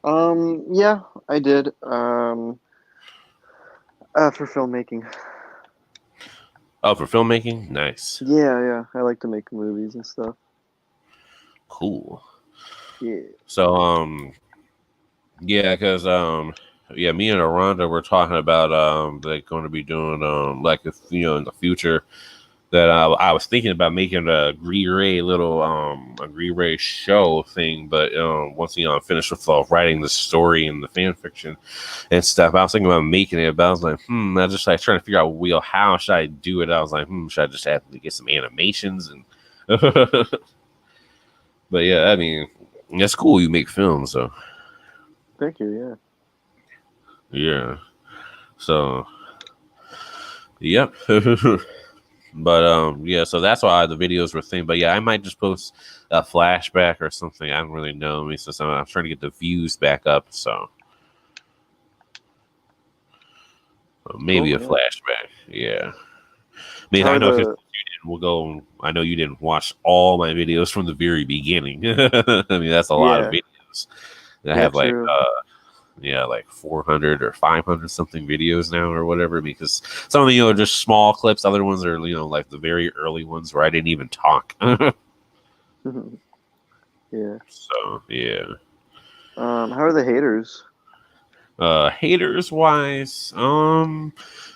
Yeah, I did. For filmmaking. Oh, for filmmaking? Nice. Yeah, I like to make movies and stuff. Cool. Yeah. So yeah, because yeah, me and Aranda were talking about like going to be doing like if in the future that I was thinking about making a Gree-Ray show thing, but once I'm finished with writing the story and the fan fiction and stuff, I was thinking about making it, but I was like, I just like trying to figure out how should I do it. I was like, should I just have to get some animations and but yeah, I mean, that's cool. You make films, so Thank you. yeah. So yep. But yeah, so that's why the videos were thing. But yeah, I might just post a flashback or something. I don't really know. I mean, since I'm trying to get the views back up, so maybe a flashback. Yeah. I mean, I know you didn't. We'll go. I know you didn't watch all my videos from the very beginning. I mean, that's a lot of videos. I have like like 400 or 500 something videos now or whatever, because some of them are just small clips, other ones are like the very early ones where I didn't even talk. Yeah. So yeah. How are the haters? Haters wise,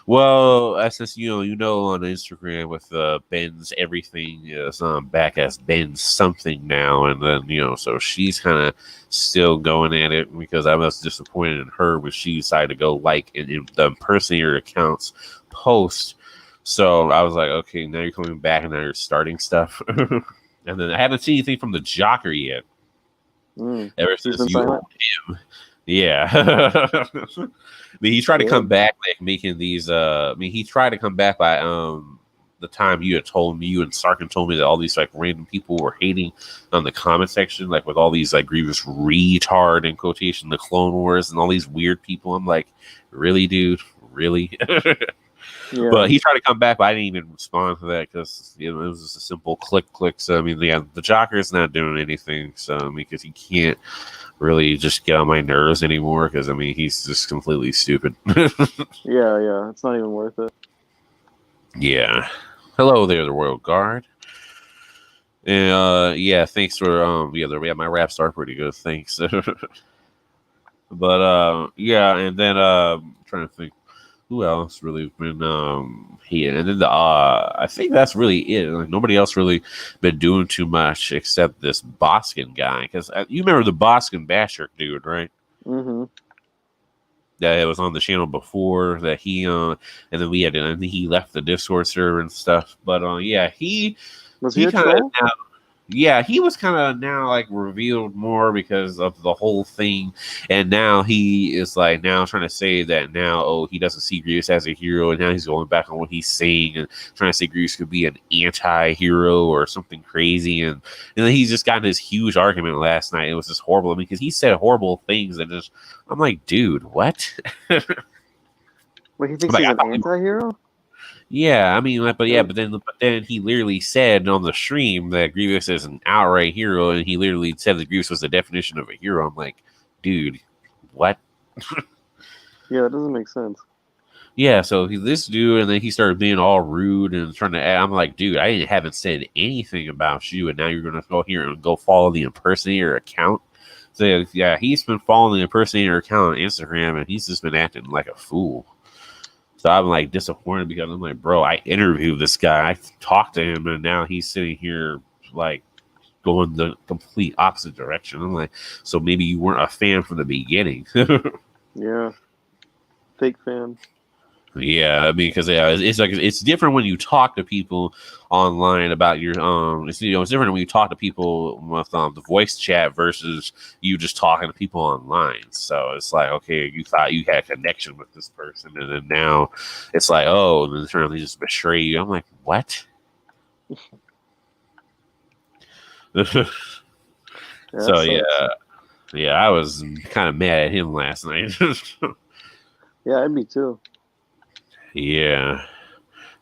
well, since on Instagram with Ben's everything is back as Ben's something now, and then so she's kind of still going at it because I was disappointed in her when she decided to go like in the impersonator account's post. So I was like, okay, now you're coming back and now you're starting stuff. And then I haven't seen anything from the Jocker yet. Ever since you him. Yeah. I mean, he tried to come back like making these he tried to come back by the time you had told me, you and Sarkin told me that all these like random people were hating on the comment section, like with all these like Grievous retard in quotation, the Clone Wars and all these weird people. I'm like, really, dude? Really? Yeah. But he tried to come back, but I didn't even respond to that because it was just a simple click. So I mean, yeah, the Jocker's not doing anything. So because he can't really just get on my nerves anymore. Because I mean, he's just completely stupid. Yeah, it's not even worth it. Yeah. Hello there, the Royal Guard. And yeah, thanks for my raps are pretty good. Thanks. But yeah, and then I'm trying to think who else really been here, and then I think that's really it. Like nobody else really been doing too much except this Boskin guy, because you remember the Boskin Basher dude, right? Mm-hmm. That was on the channel before that he and then he left the Discord server and stuff. But yeah, he a troll? Yeah, he was kind of now like revealed more because of the whole thing, and now he is like now trying to say that now he doesn't see Grievous as a hero, and now he's going back on what he's saying and trying to say Grievous could be an anti-hero or something crazy, and then he's just got this huge argument last night. It was just horrible. I mean, because he said horrible things, and just I'm like, dude, what? Wait, he thinks he's an anti-hero? Yeah, I mean, but then he literally said on the stream that Grievous is an outright hero, and he literally said that Grievous was the definition of a hero. I'm like, dude, what? Yeah, that doesn't make sense. Yeah, so this dude, and then he started being all rude and trying to. I'm like, dude, I haven't said anything about you, and now you're gonna go here and go follow the impersonator account. So yeah, he's been following the impersonator account on Instagram, and he's just been acting like a fool. So I'm like disappointed because I'm like, bro, I interviewed this guy, I talked to him, and now he's sitting here like going the complete opposite direction. I'm like, so maybe you weren't a fan from the beginning. Yeah, fake fan. Yeah, I mean, because it's different when you talk to people online about your it's different when you talk to people with the voice chat versus you just talking to people online. So it's like, okay, you thought you had a connection with this person, and then now it's like, oh, and then they just betray you. I'm like, what? So yeah, I was kind of mad at him last night. Yeah, me too. Yeah.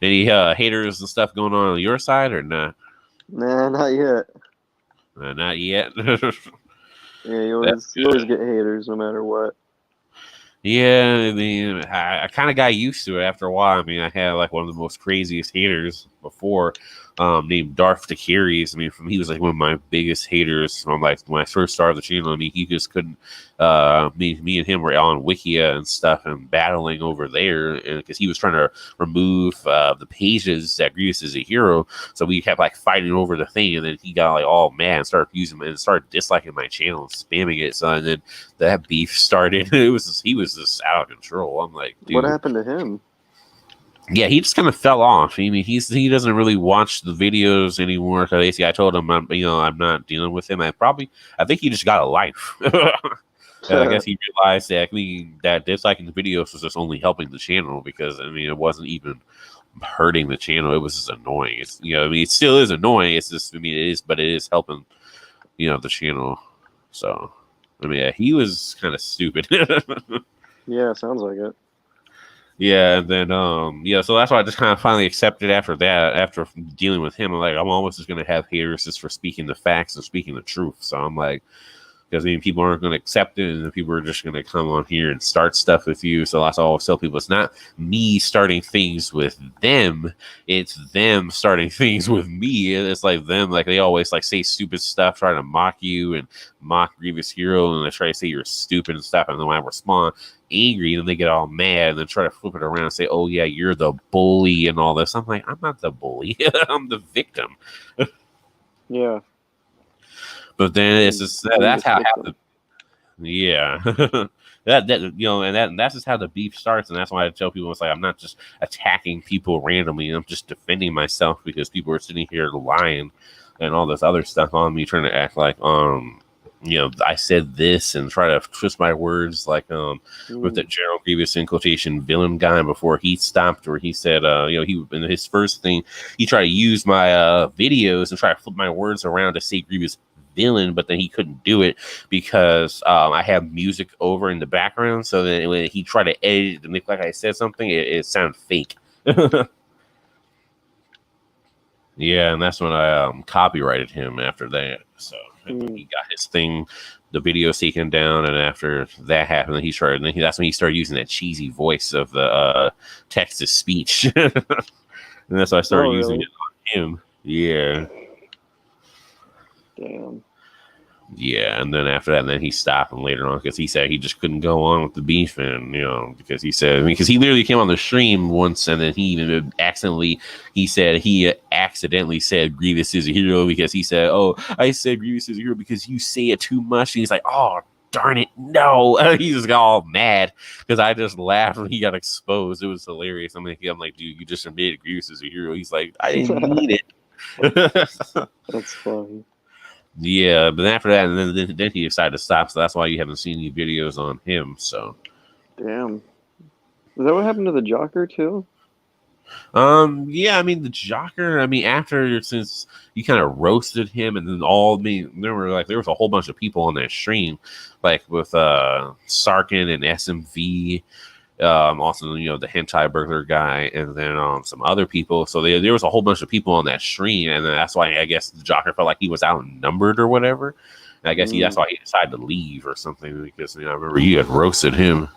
Any haters and stuff going on your side or not? Nah, not yet. Not yet. Yeah, you always get haters no matter what. Yeah, I mean, I kind of got used to it after a while. I mean, I had like one of the most craziest haters before, named Darth Takiris. I mean, he was like one of my biggest haters from like when I first started the channel. I mean, he just couldn't. Me and him were on Wikia and stuff and battling over there, and because he was trying to remove the pages that Grievous is a hero, so we kept like fighting over the thing, and then he got like all mad and started using it and started disliking my channel and spamming it. So and then that beef started. He was just out of control. I'm like, dude, what happened to him? Yeah, he just kind of fell off. I mean, he doesn't really watch the videos anymore. Cause basically, I told him I'm not dealing with him. I think he just got a life. I guess he realized that that disliking the videos was just only helping the channel because I mean it wasn't even hurting the channel. It was just annoying. It's it still is annoying. It's just it is, but it is helping the channel. So I mean, yeah, he was kind of stupid. Yeah, sounds like it. Yeah, and then so that's why I just kind of finally accepted after that. After dealing with him, I'm like, I'm almost just gonna have haters just for speaking the facts and speaking the truth. So I'm like, because I mean, people aren't going to accept it, and people are just going to come on here and start stuff with you. So that's why I always tell people it's not me starting things with them; it's them starting things with me. It's like them, like they always like say stupid stuff, trying to mock you and mock Grievous Hero, and they try to say you're stupid and stuff. And then when I respond angry, and they get all mad, and then try to flip it around and say, "Oh yeah, you're the bully," and all this. I'm like, I'm not the bully; I'm the victim. Yeah. But then it's just that's how it happened. Yeah, and that's just how the beef starts, and that's why I tell people it's like I'm not just attacking people randomly. I'm just defending myself because people are sitting here lying and all this other stuff on me, trying to act like I said this and try to twist my words like with the General Grievous in quotation villain guy before he stopped, where he said he in his first thing he tried to use my videos and try to flip my words around to say Grievous villain, but then he couldn't do it because I have music over in the background, so then when he tried to edit it to make like I said something, it sounded fake. Yeah, and that's when I copyrighted him after that. So he got his thing, the video taken down, and after that happened, that's when he started using that cheesy voice of the text to speech, and that's why I started using it on him. Yeah. Damn. Yeah, and then after that, and then he stopped him later on because he said he just couldn't go on with the beef, and because he said, because he literally came on the stream once, and then he accidentally said Grievous is a hero because he said, "Oh, I said Grievous is a hero because you say it too much," and he's like, "Oh, darn it, no!" He just got all mad because I just laughed when he got exposed. It was hilarious. I'm like, dude, you just admitted Grievous is a hero. He's like, I didn't mean it. That's funny. Yeah, but after that, and then he decided to stop. So that's why you haven't seen any videos on him. So, damn, is that what happened to the Jocker too? Yeah, I mean the Jocker. I mean, after since you kind of roasted him, and then there was a whole bunch of people on that stream, like with Sarkin and SMV. Also, the hentai burglar guy, and then some other people. So there was a whole bunch of people on that stream, and then that's why I guess the Jocker felt like he was outnumbered or whatever. And I guess that's why he decided to leave or something, because I remember you had roasted him.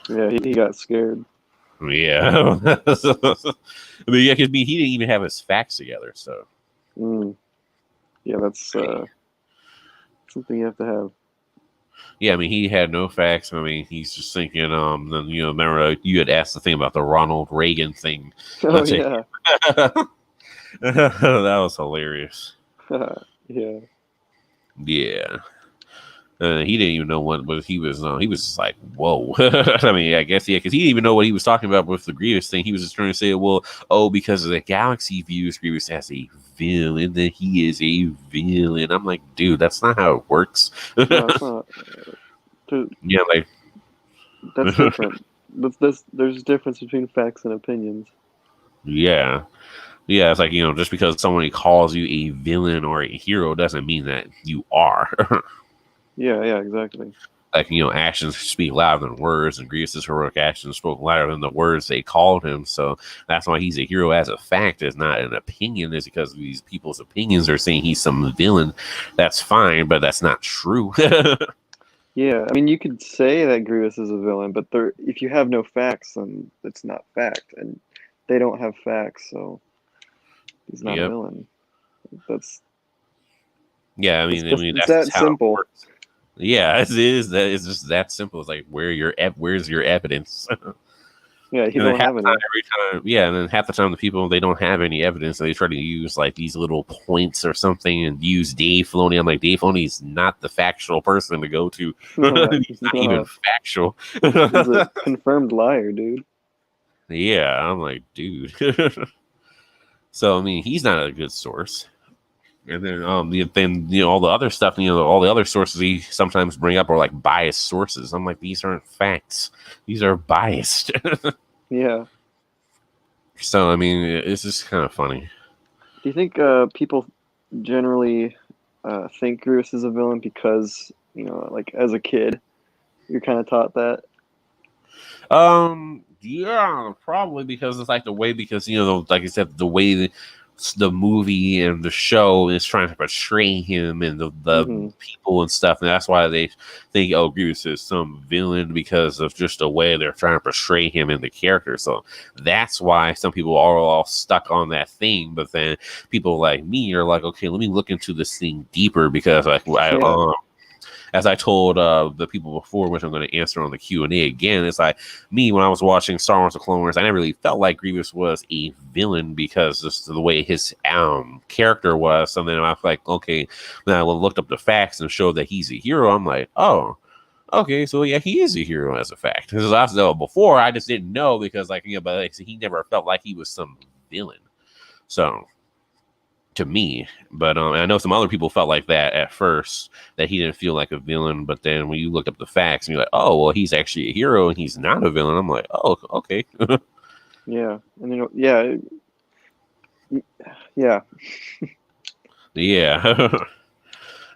Yeah, he got scared. Yeah, because he didn't even have his facts together. So yeah, that's something you have to have. Yeah, I mean, he had no facts. I mean, he's just thinking. Then remember you had asked the thing about the Ronald Reagan thing. Oh yeah, that was hilarious. Yeah. Yeah. He didn't even know what he was. He was just like, "Whoa!" I mean, I guess because he didn't even know what he was talking about with the Grievous thing. He was just trying to say, "Well, because of the galaxy views, Grievous as a villain, then he is a villain." I'm like, dude, that's not how it works. No, it's not. Yeah, like that's different. There's a difference between facts and opinions. Yeah. Yeah, it's like, just because somebody calls you a villain or a hero doesn't mean that you are. Yeah, exactly. Like, actions speak louder than words, and Grievous's heroic actions spoke louder than the words they called him. So that's why he's a hero as a fact. It's not an opinion. It's because these people's opinions are saying he's some villain. That's fine, but that's not true. Yeah, I mean, you could say that Grievous is a villain, but if you have no facts, then it's not fact, and they don't have facts, so he's not a villain. Yeah, I mean that's that how simple. It works. Yeah, it is. That it's just that simple. It's like where's your evidence? Yeah, you don't have any. Every time, yeah, and then half the time the people they don't have any evidence, so they try to use like these little points or something and use Dave Filoni. I'm like, Dave Filoni's not the factual person to go to. He's not even factual. He's a confirmed liar, dude. Yeah, I'm like, dude. So I mean, he's not a good source. And then all the other stuff, all the other sources he sometimes bring up are like biased sources. I'm like, these aren't facts; these are biased. Yeah. So I mean, it's just kind of funny. Do you think people generally think Grievous is a villain because like as a kid, you're kind of taught that? Yeah, probably because it's like the way like I said, the way the movie and the show is trying to portray him and the people and stuff, and that's why they think Grievous is some villain because of just the way they're trying to portray him in the character. So that's why some people are all stuck on that thing. But then people like me are like, okay, let me look into this thing deeper because as I told the people before, which I'm going to answer on the Q&A again, it's like me when I was watching Star Wars: The Clone Wars, I never really felt like Grievous was a villain because just the way his character was. So then I was like, okay, then I looked up the facts and showed that he's a hero. I'm like, oh, okay, so yeah, he is a hero as a fact. Because before I just didn't know because but he never felt like he was some villain. So to me. But I know some other people felt like that at first, that he didn't feel like a villain. But then when you look up the facts, and you're like, oh, well, he's actually a hero and he's not a villain. I'm like, oh, okay. Yeah, and yeah. Yeah.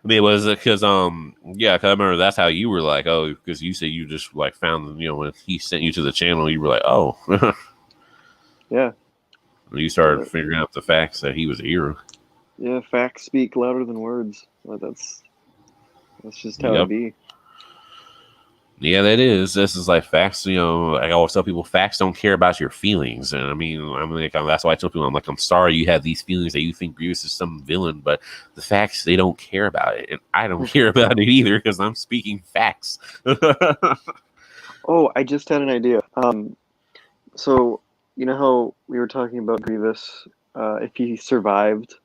I mean, was it because yeah, 'cause I remember that's how you were like, oh, because you said you just like found, when he sent you to the channel, you were like, oh. Yeah. You started figuring out the facts that he was a hero. Yeah, facts speak louder than words. Like, that's just how Yep. it be. Yeah, that is. This is like facts. I always tell people facts don't care about your feelings, and I mean, that's why I tell people, I'm like, I'm sorry you have these feelings that you think Grievous is some villain, but the facts, they don't care about it, and I don't care about it either because I'm speaking facts. Oh, I just had an idea. So you know how we were talking about Grievous, if he survived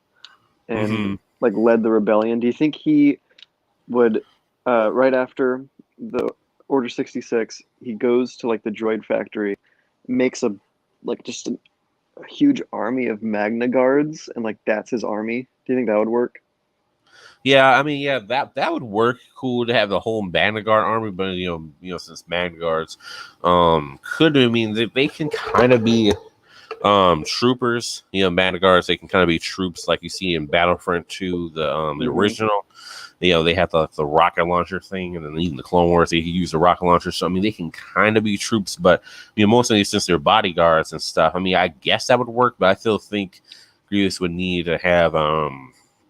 and like led the rebellion, do you think he would, right after the Order 66, he goes to like the droid factory, makes just a huge army of Magna Guards, and like that's his army? Do you think that would work? Yeah, I mean, yeah, that would work. Cool to have the whole Magna Guard army, but since Magna Guards, they can kind of be troopers. Magna Guards, they can kind of be troops like you see in Battlefront 2, the original. They have the rocket launcher thing, and then even the Clone Wars, they can use the rocket launcher. So I mean, they can kind of be troops, but mostly since they're bodyguards and stuff. I mean, I guess that would work, but I still think Grievous would need to have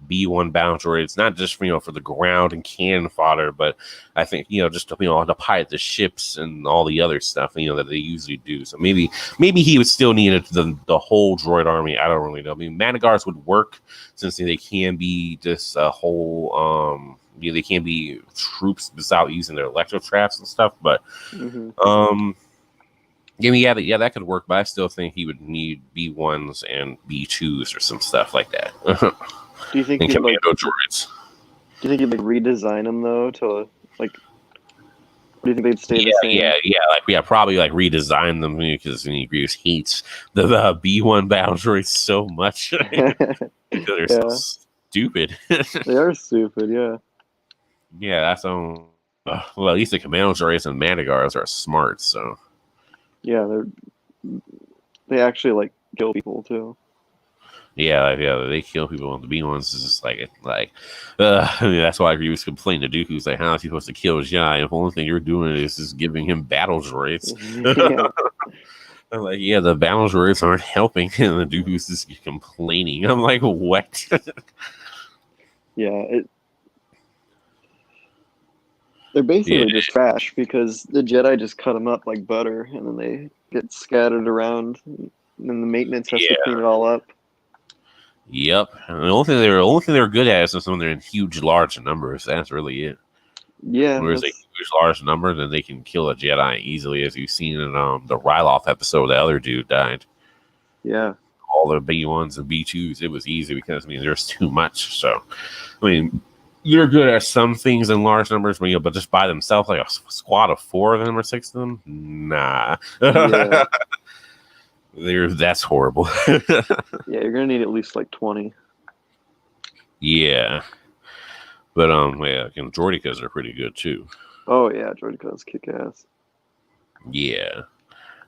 B1 battle droids, not just for the ground and cannon fodder, but I think just to pilot the ships and all the other stuff that they usually do. So maybe he would still need the whole droid army. I don't really know. I mean, Magna Guards would work since they can be just a whole they can be troops without using their electro traps and stuff. But yeah, that could work. But I still think he would need B1s and B2s or some stuff like that. Do you think and commando droids. Do you think you'd redesign them though to like? Do you think they'd stay the same? Yeah, probably redesign them because Grievous hates the B1 battle droids so much because they're so stupid. They are stupid, yeah. Yeah, that's well, at least the commando droids and Magna Guards are smart, so yeah, they actually kill people too. Yeah, they kill people on the B1s. It's just that's why Grievous complained to Dooku. He's like, how is he supposed to kill Jai if the only thing you're doing is just giving him battle droids? I'm like, yeah, the battle droids aren't helping, and the Dooku's just complaining. I'm like, what? Yeah, they're basically just trash because the Jedi just cut them up like butter, and then they get scattered around, and then the maintenance has to clean it all up. Yep. And the only thing they're good at is when they're in huge, large numbers. That's really it. Yeah. Whereas a huge, large number, then they can kill a Jedi easily, as you've seen in the Ryloth episode. The other dude died. Yeah. All the B1s and B2s, it was easy because there's too much. So, you're good at some things in large numbers, but just by themselves, like a squad of 4 of them or 6 of them, nah. Yeah. That's horrible. Yeah, you're gonna need at least 20. Yeah, but Droidekas are pretty good too. Oh yeah, Droidekas kick ass. Yeah,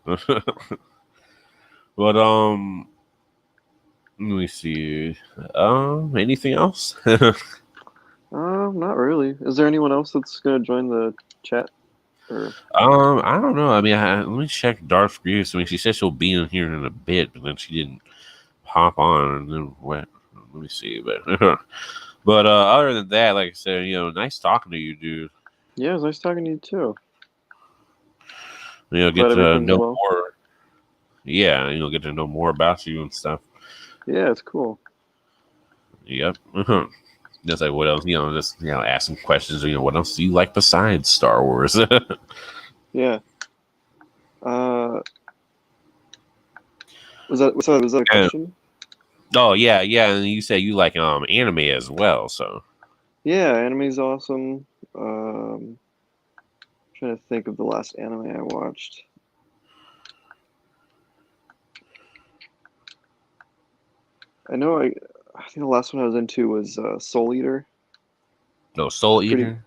but let me see. Anything else? Not really. Is there anyone else that's gonna join the chat? Or... I don't know. Let me check Darth Grievous. she said she'll be in here in a bit, but then she didn't pop on. And then what? Let me see. But other than that, like I said, nice talking to you, dude. Yeah, it was nice talking to you too. Get to know more. Yeah, get to know more about you and stuff. Yeah, it's cool. Yep. Just like what else? Just ask some questions. What else do you like besides Star Wars? Yeah. Was that a question? Oh yeah. And you say you like anime as well, so. Yeah, anime's awesome. Trying to think of the last anime I watched. I know I think the last one I was into was Soul Eater. No, Soul Pretty- Eater.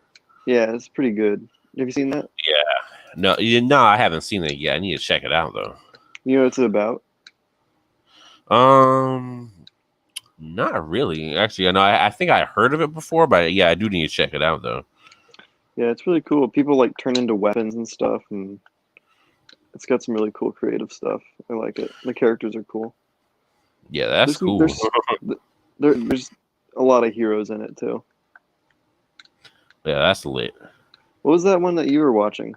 Yeah, it's pretty good. Have you seen that? No, I haven't seen it yet. I need to check it out though. You know what it's about? Not really. Actually, I know. I think I heard of it before, but yeah, I do need to check it out though. Yeah, it's really cool. People like turn into weapons and stuff, and it's got some really cool creative stuff. I like it. The characters are cool. Yeah, that's cool. There's a lot of heroes in it too. Yeah, that's lit. What was that one that you were watching?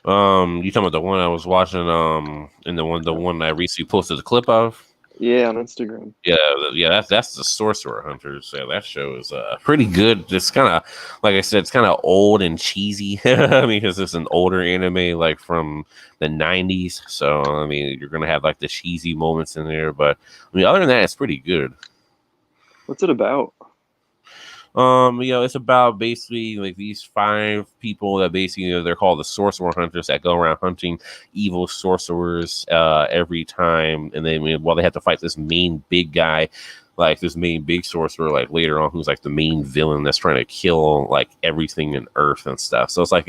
You talking about the one I was watching? And the one I recently posted a clip of. Yeah, on Instagram. Yeah, that's the Sorcerer Hunters. Yeah, that show is pretty good. It's kind of, like I said, it's kind of old and cheesy. I mean, because it's an older anime, like from the '90s. So I mean, you're gonna have like the cheesy moments in there, but I mean, other than that, it's pretty good. What's it about? It's about basically like these 5 people that basically, they're called the Sorcerer Hunters that go around hunting evil sorcerers every time, and then they have to fight this main big guy, like this main big sorcerer, like later on, who's like the main villain that's trying to kill like everything in Earth and stuff. So it's like,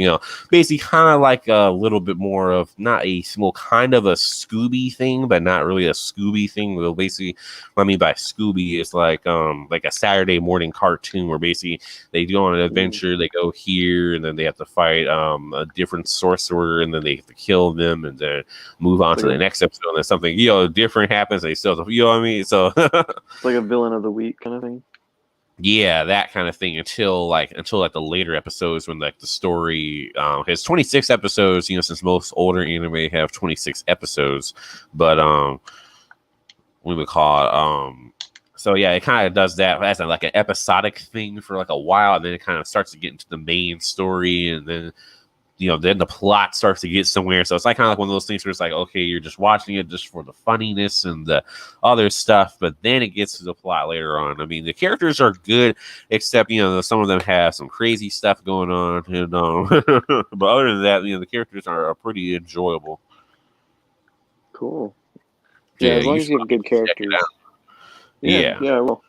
basically kind of like a little bit more of not a small kind of a Scooby thing, but not really a Scooby thing. Well, basically, what I mean by Scooby is like a Saturday morning cartoon where basically they go on an adventure, they go here, and then they have to fight a different sorcerer, and then they have to kill them, and then move on to the next episode, and then something different happens. They still, what I mean? So it's like a villain of the week kind of thing. Yeah, that kind of thing until the later episodes when like the story has 26 episodes, since most older anime have 26 episodes, but we would call so yeah, it kind of does that as like an episodic thing for like a while, and then it kind of starts to get into the main story, and then then the plot starts to get somewhere. So it's like kind of like one of those things where it's like, okay, you're just watching it just for the funniness and the other stuff, but then it gets to the plot later on. I mean, the characters are good, except some of them have some crazy stuff going on, but other than that, the characters are pretty enjoyable. Cool. Yeah, as long as you have good characters. Yeah, I will.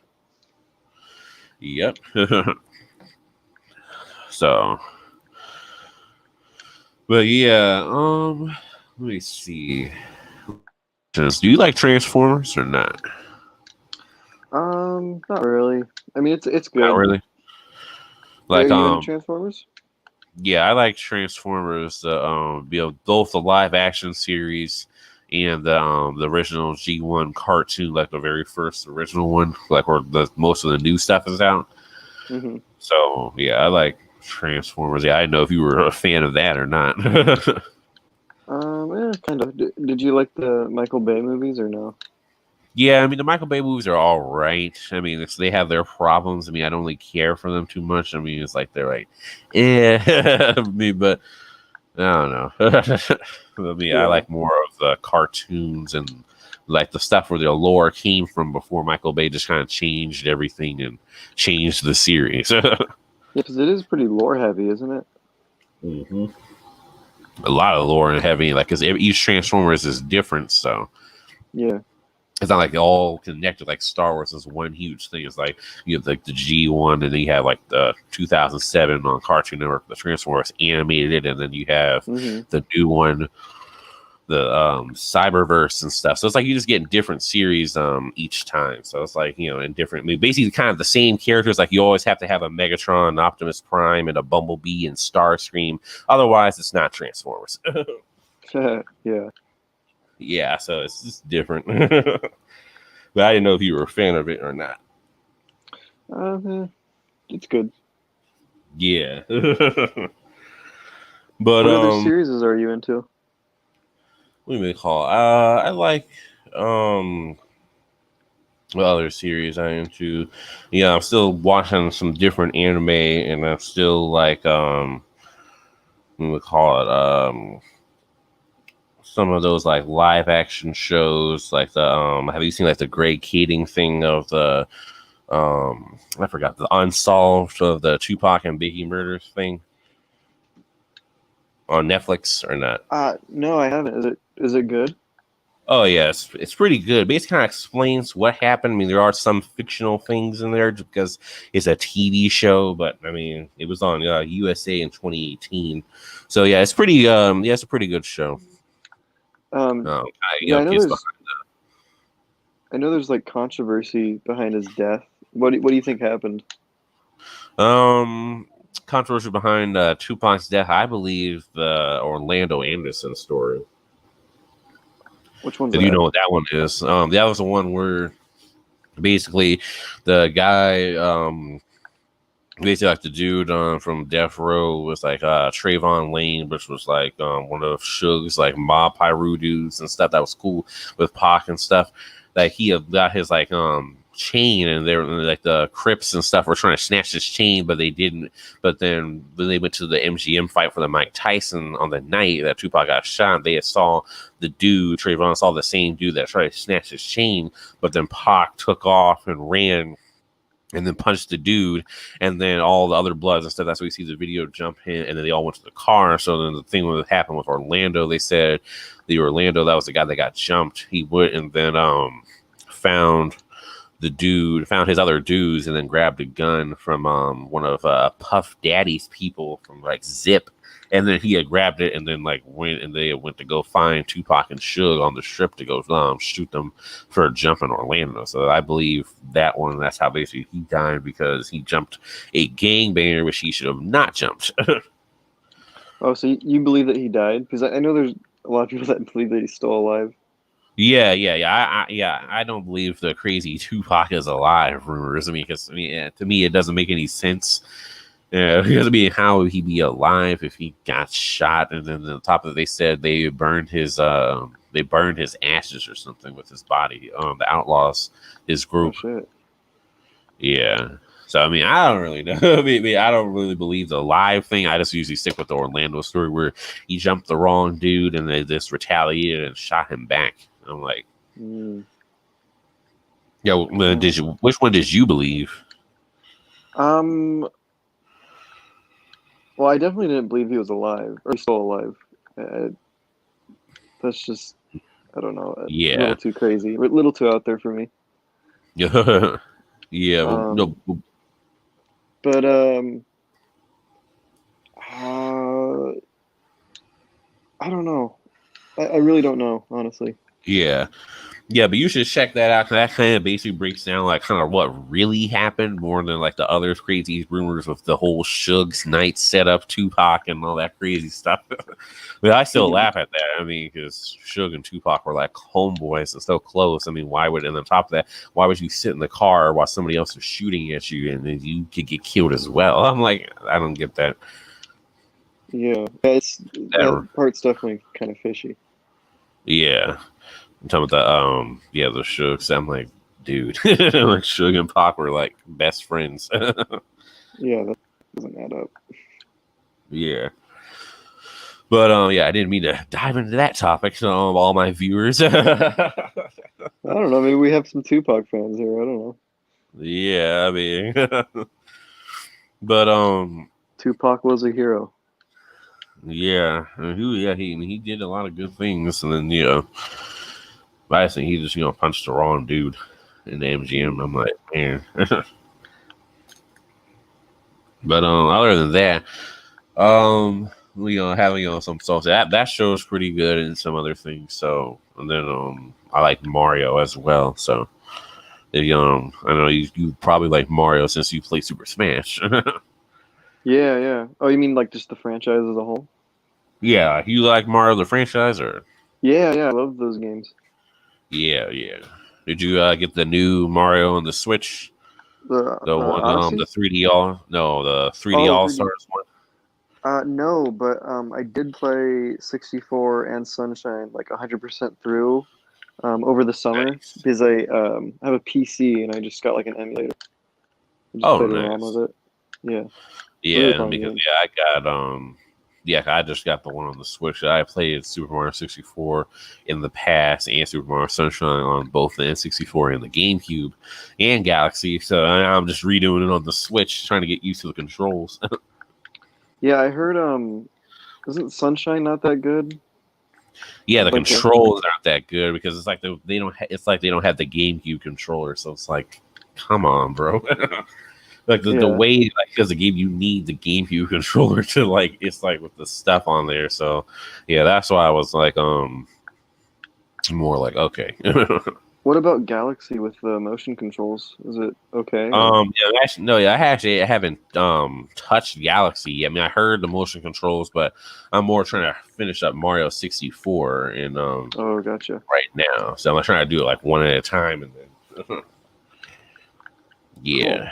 Yep. So. But yeah, let me see. Do you like Transformers or not? Not really. I mean, it's good. Not really. Like, are you into Transformers? Yeah, I like Transformers. Both the live action series and the original G1 cartoon, like the very first original one, like where most of the new stuff is out. Mm-hmm. So yeah, I like Transformers. Yeah, I didn't know if you were a fan of that or not. Yeah, kind of. Did you like the Michael Bay movies or no? Yeah, I mean the Michael Bay movies are all right. I mean, they have their problems. I mean, I don't really care for them too much. I mean, it's like they're like, I mean, but I don't know. I mean, I like more of the cartoons and like the stuff where the lore came from before Michael Bay just kind of changed everything and changed the series. Yeah, because it is pretty lore heavy, isn't it? Mm-hmm. A lot of lore and heavy, like because each Transformers is different, so yeah, it's not like all connected. Like Star Wars is one huge thing. It's like you have like the G1, and then you have like the 2007 on Cartoon Network, the Transformers animated, and then you have the new one, the Cyberverse and stuff. So it's like you just get different series each time. So it's like in different, I mean, basically kind of the same characters. Like you always have to have a Megatron, Optimus Prime, and a Bumblebee and Starscream. Otherwise, it's not Transformers. Yeah, so it's just different. But I didn't know if you were a fan of it or not. It's good. Yeah. But what other series are you into? What do we call? I like what other series I into. Yeah, I'm still watching some different anime, and I'm still like what do we call it? Some of those like live action shows, like the have you seen like the Greg Kading thing of the I forgot, the Unsolved of the Tupac and Biggie murders thing on Netflix or not? No, I haven't. Is it good? Oh yes, it's pretty good. Basically, kind of explains what happened. I mean, there are some fictional things in there because it's a TV show, but I mean, it was on USA in 2018. So yeah, it's pretty. Yeah, it's a pretty good show. Yeah, Kids I know there's like controversy behind his death. What do you think happened? Controversy behind Tupac's death. I believe the Orlando Anderson story. Which one's If that? you know what that one is, that was the one where basically the guy, basically like the dude from Death Row was like Trayvon Lane, which was like one of Suge's like mob Pyru dudes and stuff. That was cool with Pac and stuff. Like he had got his like chain, and they were like the Crips and stuff were trying to snatch his chain, but they didn't. But then when they went to the MGM fight for the Mike Tyson on the night that Tupac got shot, they had saw the dude Trayvon saw the same dude that tried to snatch his chain, but then Pac took off and ran and then punched the dude, and then all the other bloods and stuff. That's why we see the video jump in, and then they all went to the car. So then the thing that happened with Orlando, they said that was the guy that got jumped. He went and then found his other dudes, and then grabbed a gun from one of Puff Daddy's people from like Zip. And then he had grabbed it, and then like they went to go find Tupac and Suge on the strip to go shoot them for jumping Orlando. So I believe that one. That's how basically he died, because he jumped a gangbanger, which he should have not jumped. Oh, so you believe that he died? Because I know there's a lot of people that believe that he's still alive. Yeah. I don't believe the crazy Tupac is alive rumors. I mean, because to me, it doesn't make any sense. Yeah, because I mean, how would he be alive if he got shot? And then on top of it, they said they burned his ashes or something with his body. The Outlaws, his group. Oh, shit. Yeah. So I mean, I don't really know. I mean, I don't really believe the live thing. I just usually stick with the Orlando story where he jumped the wrong dude and they just retaliated and shot him back. I'm like, yeah. Which one did you believe? Well, I definitely didn't believe he was alive, or still alive. That's just, I don't know. Yeah. A little too crazy. A little too out there for me. Yeah. No. But, I don't know. I really don't know, honestly. Yeah. Yeah, but you should check that out, because that kind of basically breaks down like kind of what really happened more than like the other crazy rumors with the whole Suge's night setup, Tupac, and all that crazy stuff. But I still laugh at that. I mean, because Suge and Tupac were like homeboys and so close. I mean, and on top of that, why would you sit in the car while somebody else is shooting at you and then you could get killed as well? I'm like, I don't get that. Yeah, that part's definitely kind of fishy. Yeah. I'm talking about the Suge. I'm like, dude, like Suge and Pac were like best friends. Yeah, that doesn't add up. Yeah. But I didn't mean to dive into that topic. So all my viewers. I don't know. Maybe we have some Tupac fans here. I don't know. Yeah, I mean, but Tupac was a hero. Yeah, he did a lot of good things, and then I think he just punched the wrong dude in the MGM. I'm like, man. But other than that, having some songs that show is pretty good and some other things. So, and then I like Mario as well. So if I know you probably like Mario since you play Super Smash. Yeah. Oh, you mean like just the franchise as a whole? Yeah, you like Mario the franchise, or? Yeah, I love those games. Yeah. Did you get the new Mario on the Switch? The one, the 3D the 3D All Stars one. No, but I did play 64 and Sunshine like 100% through over the summer because I have a PC and I just got like an emulator. I just played around with it. Yeah. Yeah, because I just got the one on the Switch. I played Super Mario 64 in the past and Super Mario Sunshine on both the N64 and the GameCube and Galaxy. So I'm just redoing it on the Switch, trying to get used to the controls. Yeah, I heard isn't Sunshine not that good? Yeah, the Like, controls aren't that good because it's like they don't. It's like they don't have the GameCube controller, so it's like, come on, bro. Like the yeah. way, like, because the game you need the GameCube controller to like, it's like with the stuff on there. So yeah, that's why I was like, more like okay. What about Galaxy with the motion controls? Is it okay? Or? Yeah, actually, no, yeah, I haven't touched Galaxy yet. I mean, I heard the motion controls, but I'm more trying to finish up Mario 64 and Oh, gotcha. right now. So I'm trying to do it like one at a time and then yeah.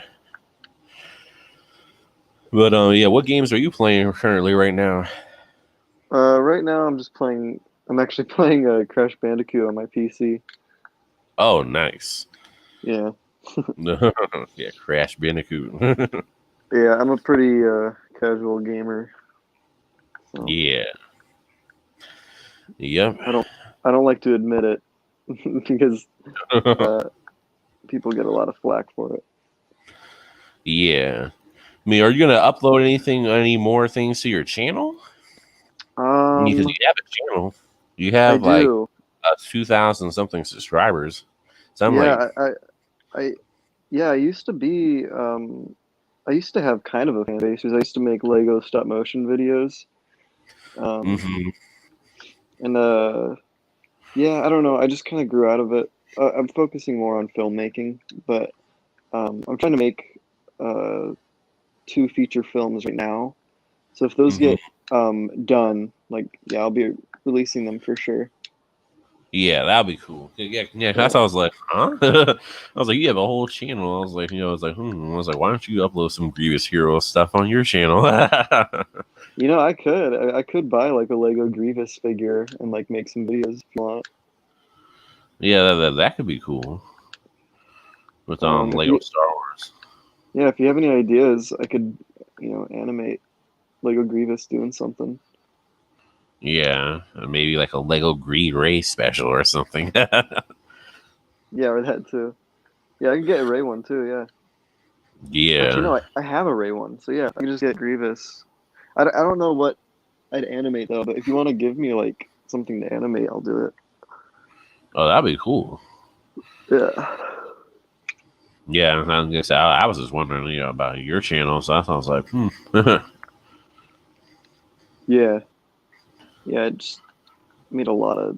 But yeah, what games are you playing currently right now? Right now I'm just playing. I'm actually playing Crash Bandicoot on my PC. Oh, nice. Yeah. Yeah, Crash Bandicoot. Yeah, I'm a pretty casual gamer. So Yeah. Yep. I don't like to admit it because people get a lot of flack for it. Yeah. I mean, are you gonna upload any more things to your channel? Because you have a channel. You I have like do. 2,000 something subscribers. So I'm like, Yeah, I yeah, I used to be I used to have kind of a fan base because I used to make Lego stop motion videos. mhm. And yeah, I don't know. I just kind of grew out of it. I'm focusing more on filmmaking, but I'm trying to make 2 feature films right now. So if those get done, like yeah, I'll be releasing them for sure. Yeah, that'd be cool. Yeah, yeah. Yeah. That's why I was like, huh? I was like, you have a whole channel. I was like, I was like, I was like, why don't you upload some Grievous Hero stuff on your channel? You know, I could buy like a Lego Grievous figure and like make some videos if you want. Yeah, that could be cool with If Lego you Star Wars. Yeah, if you have any ideas, I could, animate Lego Grievous doing something. Yeah, maybe like a Lego Green Ray special or something. Yeah, or that too. Yeah, I could get a Ray one too. Yeah. Actually, Yeah. no, I have a Ray one, so yeah, I could just get Grievous. I don't know what I'd animate though, but if you want to give me like something to animate, I'll do it. Oh, that'd be cool. Yeah. Yeah, I guess I was just wondering, about your channel, so I was like, Yeah. Yeah, I just made a lot of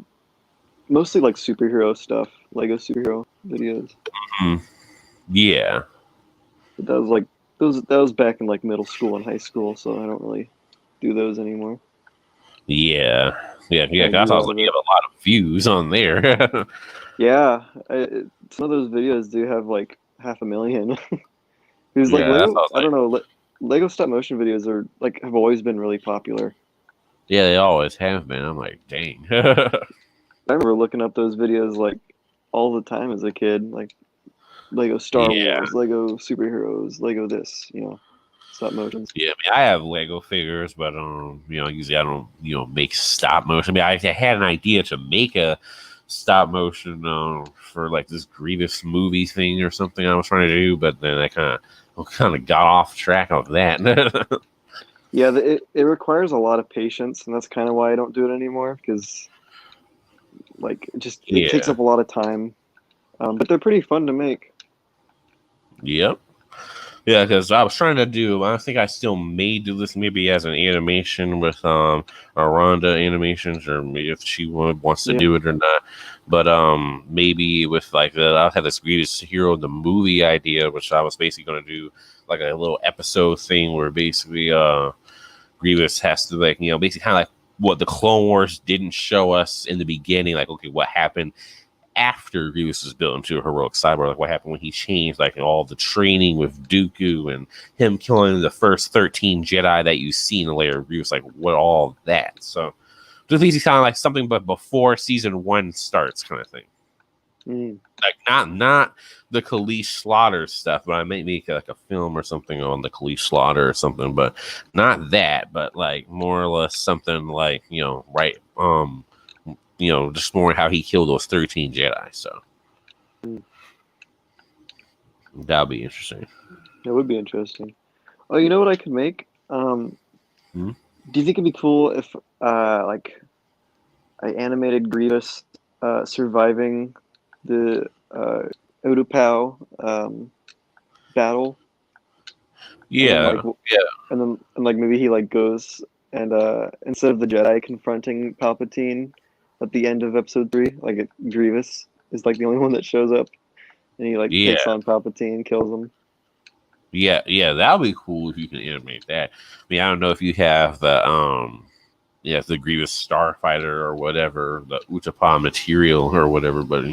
mostly like superhero stuff, Lego superhero videos. Yeah. But that was like that was back in like middle school and high school, so I don't really do those anymore. Yeah. Yeah. Kind of That's I grew was out like, of you it. have a lot of views on there. Yeah, some of those videos do have like 500,000. Because like Yeah, that's Lego, what I was I like. don't know, Lego stop motion videos are like have always been really popular. Yeah, they always have been. I'm like, dang. I remember looking up those videos like all the time as a kid, like Lego Star Yeah. Wars, Lego superheroes, Lego this, stop motions. Yeah, I mean, I have Lego figures, but usually I don't, make stop motion. I mean, I had an idea to make a stop motion for like this Grievous movie thing or something I was trying to do, but then I kind of got off track of that. Yeah, it requires a lot of patience, and that's kind of why I don't do it anymore because like it takes Yeah. up a lot of time. But they're pretty fun to make. Yep. Yeah, because I was trying to do. I think I still may do this maybe as an animation with Aranda Animations, or maybe if she wants to Yeah. do it or not. But maybe with like I had this Grievous Hero the movie idea, which I was basically going to do like a little episode thing where basically Grievous has to basically kind of like what the Clone Wars didn't show us in the beginning, like okay, what happened after Grievous was built into a heroic cyborg, like what happened when he changed, like all the training with Dooku and him killing the first 13 Jedi that you see in the later of Grievous, like what all of that. So just basically kind of like something, but before season 1 starts, kind of thing. Like not the Khalees Slaughter stuff, but I might make like a film or something on the Khalees Slaughter or something, but not that, but like more or less something like right. Just more how he killed those 13 Jedi. So that'll be interesting. That would be interesting. Oh, you know what I could make? Do you think it'd be cool if like I animated Grievous surviving the Odupow battle. Yeah, and then, and like maybe he like goes and instead of the Jedi confronting Palpatine at the end of episode 3, like Grievous is like the only one that shows up, and he like takes on Palpatine, kills him. Yeah, that would be cool if you can animate that. I mean, I don't know if you have the the Grievous Starfighter or whatever, the Utapau material or whatever, but if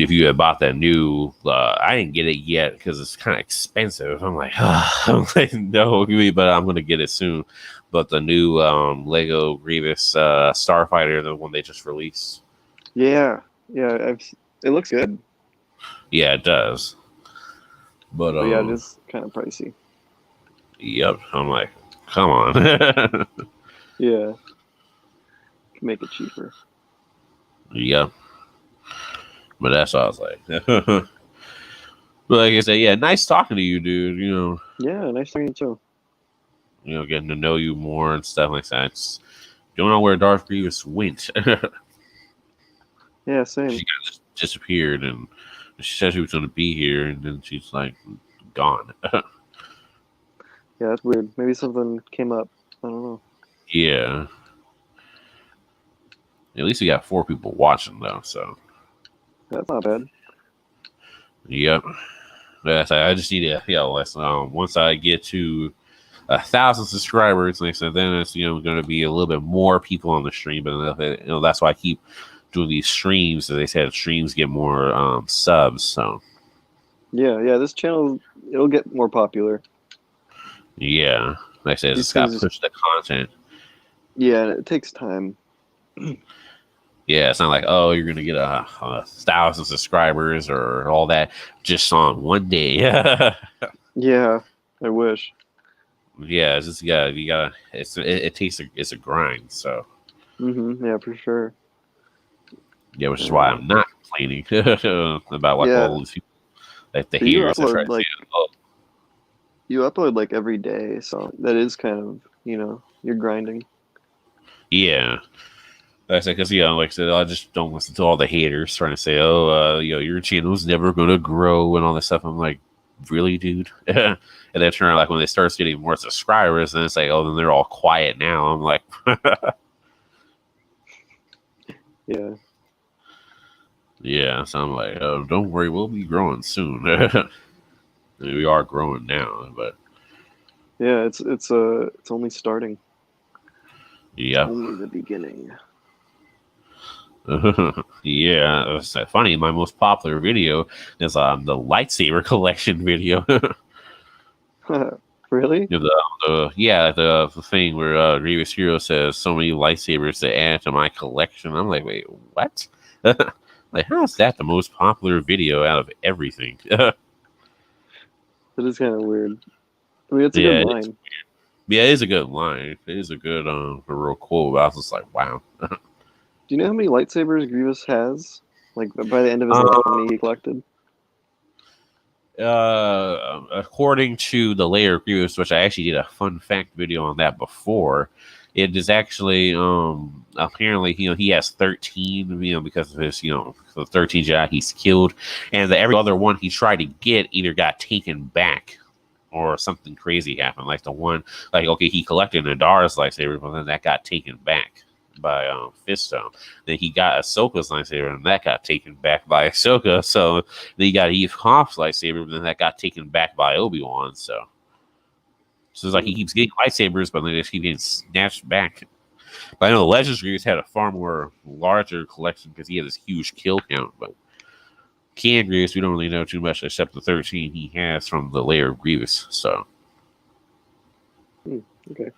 you had bought that new, I didn't get it yet because it's kind of expensive. I'm like, no, but I'm gonna get it soon. But the new Lego Grievous Starfighter, the one they just released. Yeah, it looks good. Yeah, it does. But yeah, it is kind of pricey. Yep, I'm like, come on. Yeah, make it cheaper. Yep. But that's what I was like. But like I said, yeah, nice talking to you, dude. Yeah, nice talking to you too. Getting to know you more and stuff like that. Just don't know where Darth Grievous went. Yeah, same. She kind of just disappeared, and she said she was going to be here, and then she's like gone. Yeah, that's weird. Maybe something came up. I don't know. Yeah. At least we got 4 people watching though, so that's not bad. Yep. I just need to once I get to 1,000 subscribers, like I said, then it's going to be a little bit more people on the stream, but that's why I keep doing these streams. As they said, streams get more subs. So yeah, this channel, it'll get more popular. Yeah, like I said, it's got to push the content. Yeah, and it takes time. Yeah, it's not like, oh, you're gonna get 1,000 subscribers or all that just on one day. Yeah, I wish. Yeah, it's just you gotta. It's a grind. So. Yeah, for sure. Yeah, which is why I'm not complaining about all these people, like the haters. You upload like every day, so that is kind of you're grinding. Yeah. Like I said, because like I said, I just don't listen to all the haters trying to say, "Oh, your channel's never gonna grow" and all this stuff. I'm like, really, dude? And then turn like when they start getting more subscribers, and it's like, oh, then they're all quiet now. I'm like, yeah, yeah. So I'm like, oh, don't worry, we'll be growing soon. We are growing now, but yeah, it's only starting. Yeah, only the beginning. Yeah, it's funny. My most popular video is the lightsaber collection video. Really? The thing where Grievous Hero says so many lightsabers to add to my collection. I'm like, wait, what? Like, how is that the most popular video out of everything? That is kind of weird. I mean, it's a good line. Yeah, it is a good line. It is a good, a real quote. But I was just like, wow. Do you know how many lightsabers Grievous has? Like, by the end of his life, how many he collected? According to the layer of Grievous, which I actually did a fun fact video on that before, it is actually apparently he has 13 because of his the 13 Jedi he's killed, and every other one he tried to get either got taken back or something crazy happened. Like the one he collected Nadar's lightsaber, but then that got taken back by Fisto. Then he got Ahsoka's lightsaber, and that got taken back by Ahsoka. So then he got Eve Hoff's lightsaber, but then that got taken back by Obi-Wan. So it's like he keeps getting lightsabers, but then they just keep getting snatched back. But I know Legends Grievous had a far more larger collection because he had this huge kill count. But Canon Grievous, we don't really know too much except the 13 he has from the layer of Grievous. So okay.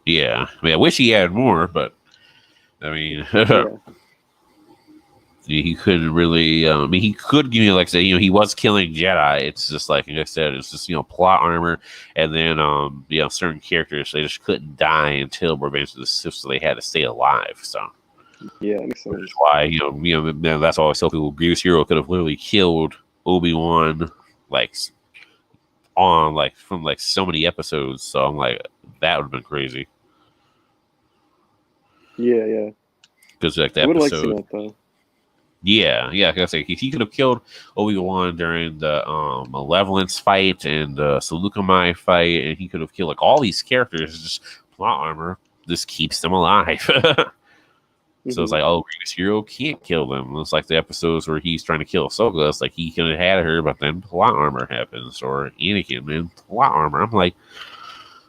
Yeah, I mean, I wish he had more, but I mean, he couldn't really. I mean, he could give me like say, he was killing Jedi. It's just like I said, it's just plot armor, and then certain characters they just couldn't die until Revenge of the Sith, so they had to stay alive. So yeah, makes sense. Which is why that's always so cool. Grievous Hero could have literally killed Obi-Wan from so many episodes. So I'm like, That would have been crazy. Yeah. Because like the I would like to see episode. that though. Yeah. Like I say, he could have killed Obi-Wan during the Malevolence fight and the Seleucamai fight, and he could have killed like all these characters. Just plot armor. This keeps them alive. So it's like, oh, Grievous Hero can't kill them. It's like the episodes where he's trying to kill Ahsoka. It's like he could have had her, but then plot armor happens, or Anakin and plot armor. I'm like,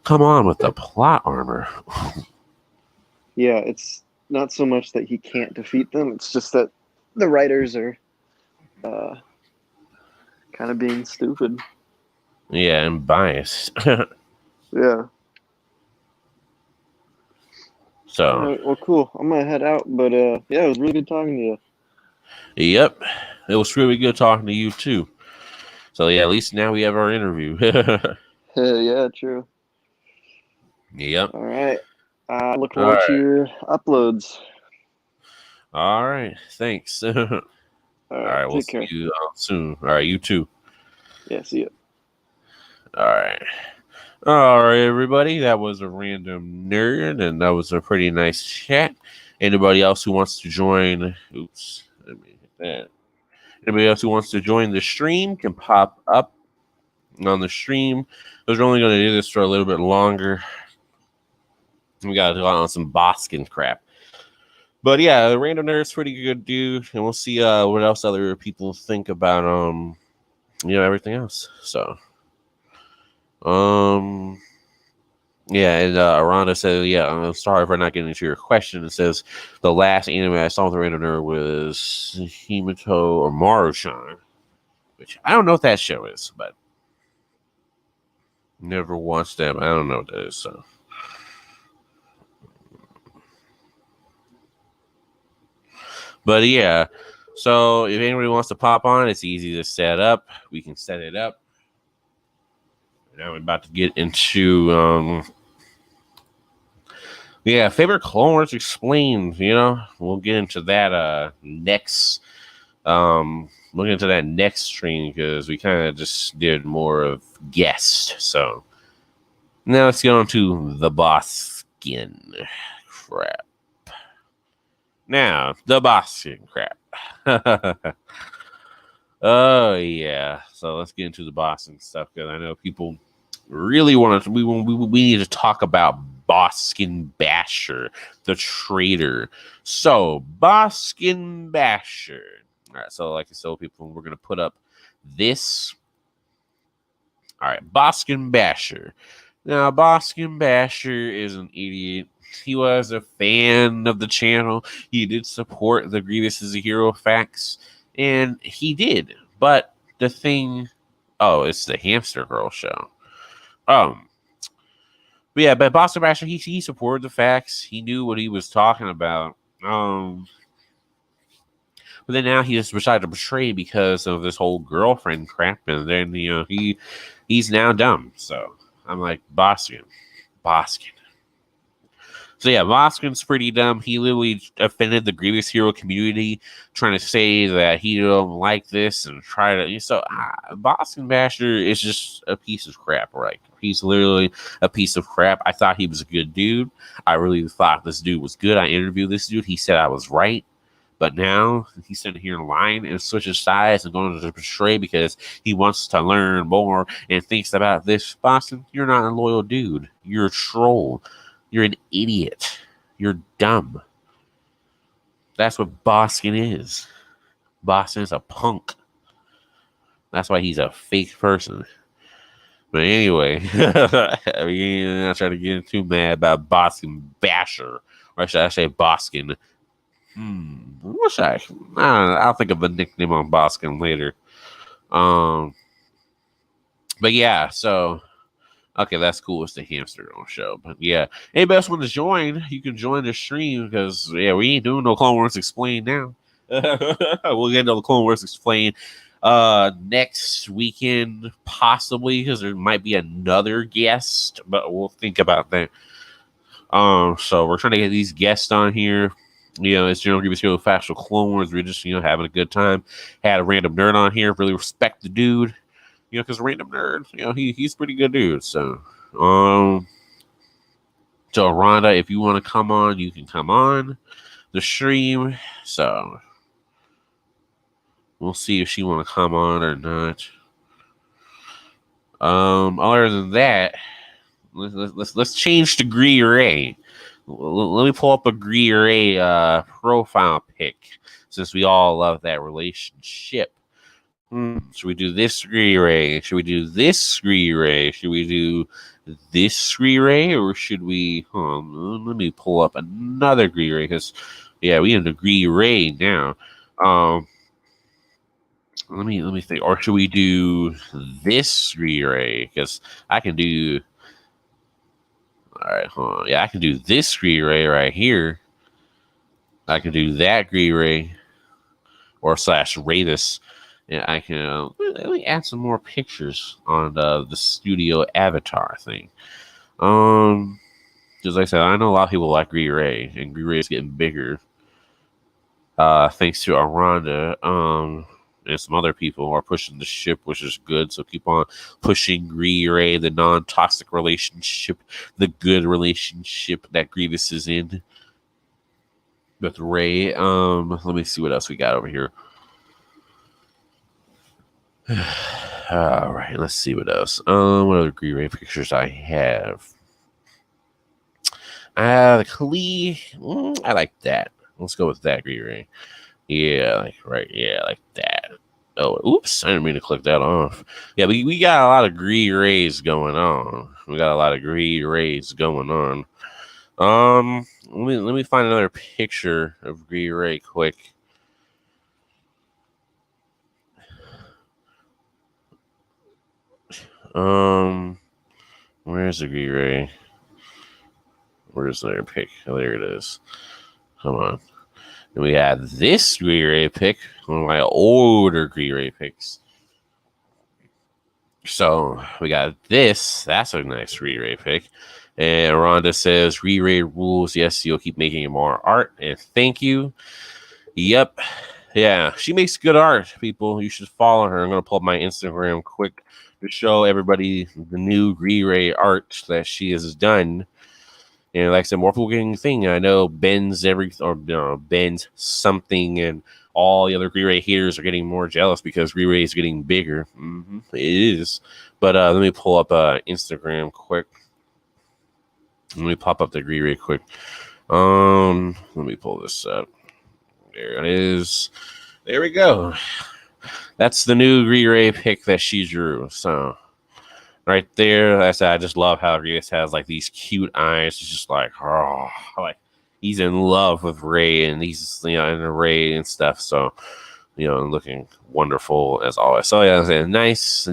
come on with the plot armor. Yeah, it's not so much that he can't defeat them. It's just that the writers are kind of being stupid. Yeah, and biased. Yeah. So, All right, well, cool. I'm gonna head out, but yeah, it was really good talking to you. yep, it was really good talking to you too. So yeah, at least now we have our interview. Yeah, true. Yep. All right. Look forward to your uploads. All right. Thanks. All right. We'll Take care. see you soon. All right. You too. Yeah, see you. All right. All right, everybody. That was a random nerd, and that was a pretty nice chat. Anybody else who wants to join? Oops. Let me hit that. Anybody else who wants to join the stream can pop up on the stream. We're only going to do this for a little bit longer. We got to go on some Boskin crap. But yeah, the random nerd's pretty good dude, and we'll see what else other people think about everything else. So yeah, and Rhonda said, yeah, I'm sorry for not getting to your question. It says the last anime I saw with the random nerd was Himito or Maruchan, which I don't know what that show is, but never watched them. I don't know what that is, so. But yeah, so if anybody wants to pop on, it's easy to set up. We can set it up. Now we're about to get into favorite Clone Wars explained. We'll get into that next. We'll get into that next stream because we kind of just did more of guest. So now let's get on to the Boskin crap. Now, the Boston crap. Oh, yeah. So let's get into the Boston stuff because I know people really want to. We need to talk about Boskin Basher, the traitor. So, Boskin Basher. All right. So, like I told people, we're going to put up this. All right. Boskin Basher. Now, Boskin Basher is an idiot. He was a fan of the channel. He did support the Grievous is a Hero facts, and he did. But the thing, it's the Hamster Girl show. But Boston Basher, he supported the facts. He knew what he was talking about. But then now he just decided to betray because of this whole girlfriend crap, and then he's now dumb. So I'm like, Boskin. So yeah, Boskin's pretty dumb. He literally offended the Grievous Hero community, trying to say that he don't like this and try to. So Boskin Basher is just a piece of crap, right? He's literally a piece of crap. I thought he was a good dude. I really thought this dude was good. I interviewed this dude. He said I was right. But now he's sitting here lying and switching sides and going to betray because he wants to learn more and thinks about this. Boston, you're not a loyal dude. You're a troll. You're an idiot. You're dumb. That's what Boston is. Boston is a punk. That's why he's a fake person. But anyway, I'm not trying to get too mad about Boston Basher. Or should I say Boskin? What should I don't know. I'll think of a nickname on Boskin later. But yeah, so okay, that's cool. It's the Hamster Girl show. But yeah, anybody else want to join? You can join the stream because we ain't doing no Clone Wars Explained now. We'll get into the Clone Wars Explained next weekend, possibly, because there might be another guest, but we'll think about that. So we're trying to get these guests on here. It's General Grievous Hero Factual Clone Wars. We're just, having a good time. Had a random nerd on here. Really respect the dude. Because random nerd, he's a pretty good dude. So, So Rhonda, if you want to come on, you can come on the stream. So we'll see if she want to come on or not. Other than that, let's change to Gree. Let me pull up a Gree profile pic since we all love that relationship. Should we do this Gree? Should we do this Gree? Should we do this Gree? Or should we? Let me pull up another Gree because, yeah, we need a Gree now. Let me think. Or should we do this Gree? Because I can do. All right, hold on. Yeah, I can do this Gree right here. I can do that Gree or slash Ratus. And I can let me add some more pictures on the studio avatar thing. Because like I said, I know a lot of people like Gree and Gree is getting bigger. Thanks to Aranda, and some other people who are pushing the ship, which is good. So keep on pushing Gree, the non-toxic relationship, the good relationship that Grievous is in with Ray. Let me see what else we got over here. All right, let's see what else. What other Gree pictures I have? The Klee. I like that. Let's go with that Gree. Yeah, like that. Oh, oops! I didn't mean to click that off. Yeah, we got a lot of Gree going on. Let me find another picture of Gree quick. Where's the Gree? Where's their pic? Oh, there it is. Come on. And we have this Gree pic, one of my older Gree pics. So we got this. That's a nice Gree pic. And Rhonda says, Gree rules. Yes, you'll keep making more art. And thank you. Yep. Yeah, she makes good art, people. You should follow her. I'm going to pull up my Instagram quick to show everybody the new Gree art that she has done. And like I said, more people getting the thing. I know Ben's Ben's something, and all the other Gree haters are getting more jealous because Gree is getting bigger. It is. But let me pull up Instagram quick. Let me pop up the Gree quick. Let me pull this up. There it is. There we go. That's the new Gree pic that she drew. So right there, I said I just love how Grievous has like these cute eyes. It's just like, oh, like he's in love with Ray, and he's in Ray and stuff. So looking wonderful as always. So yeah, nice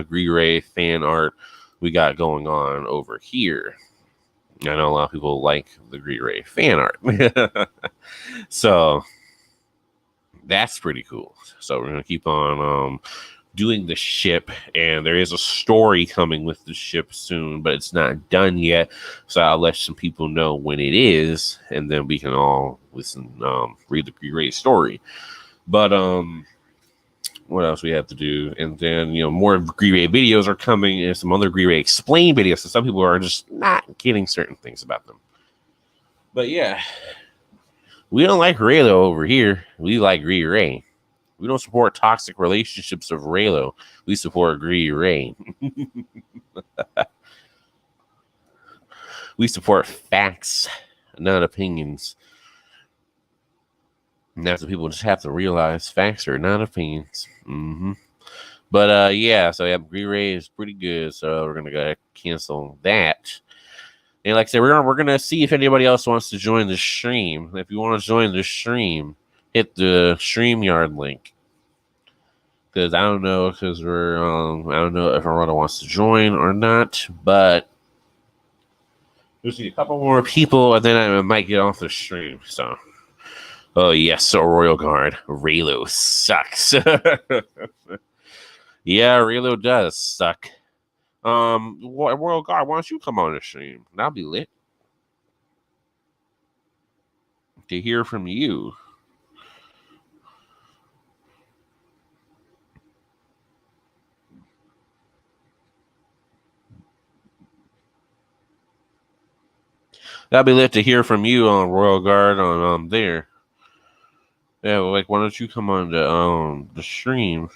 Gree fan art we got going on over here. I know a lot of people like the Gree fan art, so that's pretty cool. So we're gonna keep on doing the ship, and there is a story coming with the ship soon, but it's not done yet. So I'll let some people know when it is, and then we can all listen, read the Gree story. But what else we have to do? And then more Gree videos are coming, and some other Gree explain videos. So some people are just not getting certain things about them. But yeah, we don't like Raylo over here. We like Gree. We don't support toxic relationships of Raylo. We support Gree. We support facts, not opinions. And that's what people just have to realize. Facts are not opinions. But yeah, so yeah, Gree is pretty good. So we're gonna go cancel that. And like I said, we're gonna see if anybody else wants to join the stream. If you want to join the stream, hit the StreamYard link. Because I don't know, I don't know if Arana wants to join or not, but just need a couple more people, and then I might get off the stream. So, oh yes, so Royal Guard, Raylo sucks. Yeah, Raylo does suck. Royal Guard, why don't you come on the stream? That'll be lit to hear from you. That'd be lit to hear from you on Royal Guard on there. Yeah, well, like why don't you come on the stream?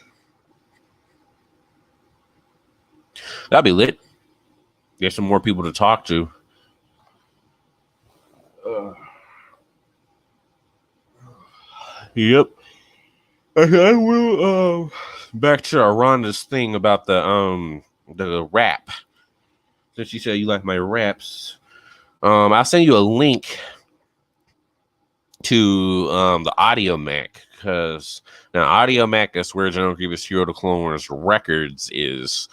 That'd be lit. Get some more people to talk to. Yep. I will back to Rhonda's thing about the rap. Since you said you like my raps. I'll send you a link to the Audio Mac, because now Audio Mac is where General Grievous Hero the Clone Wars Records is,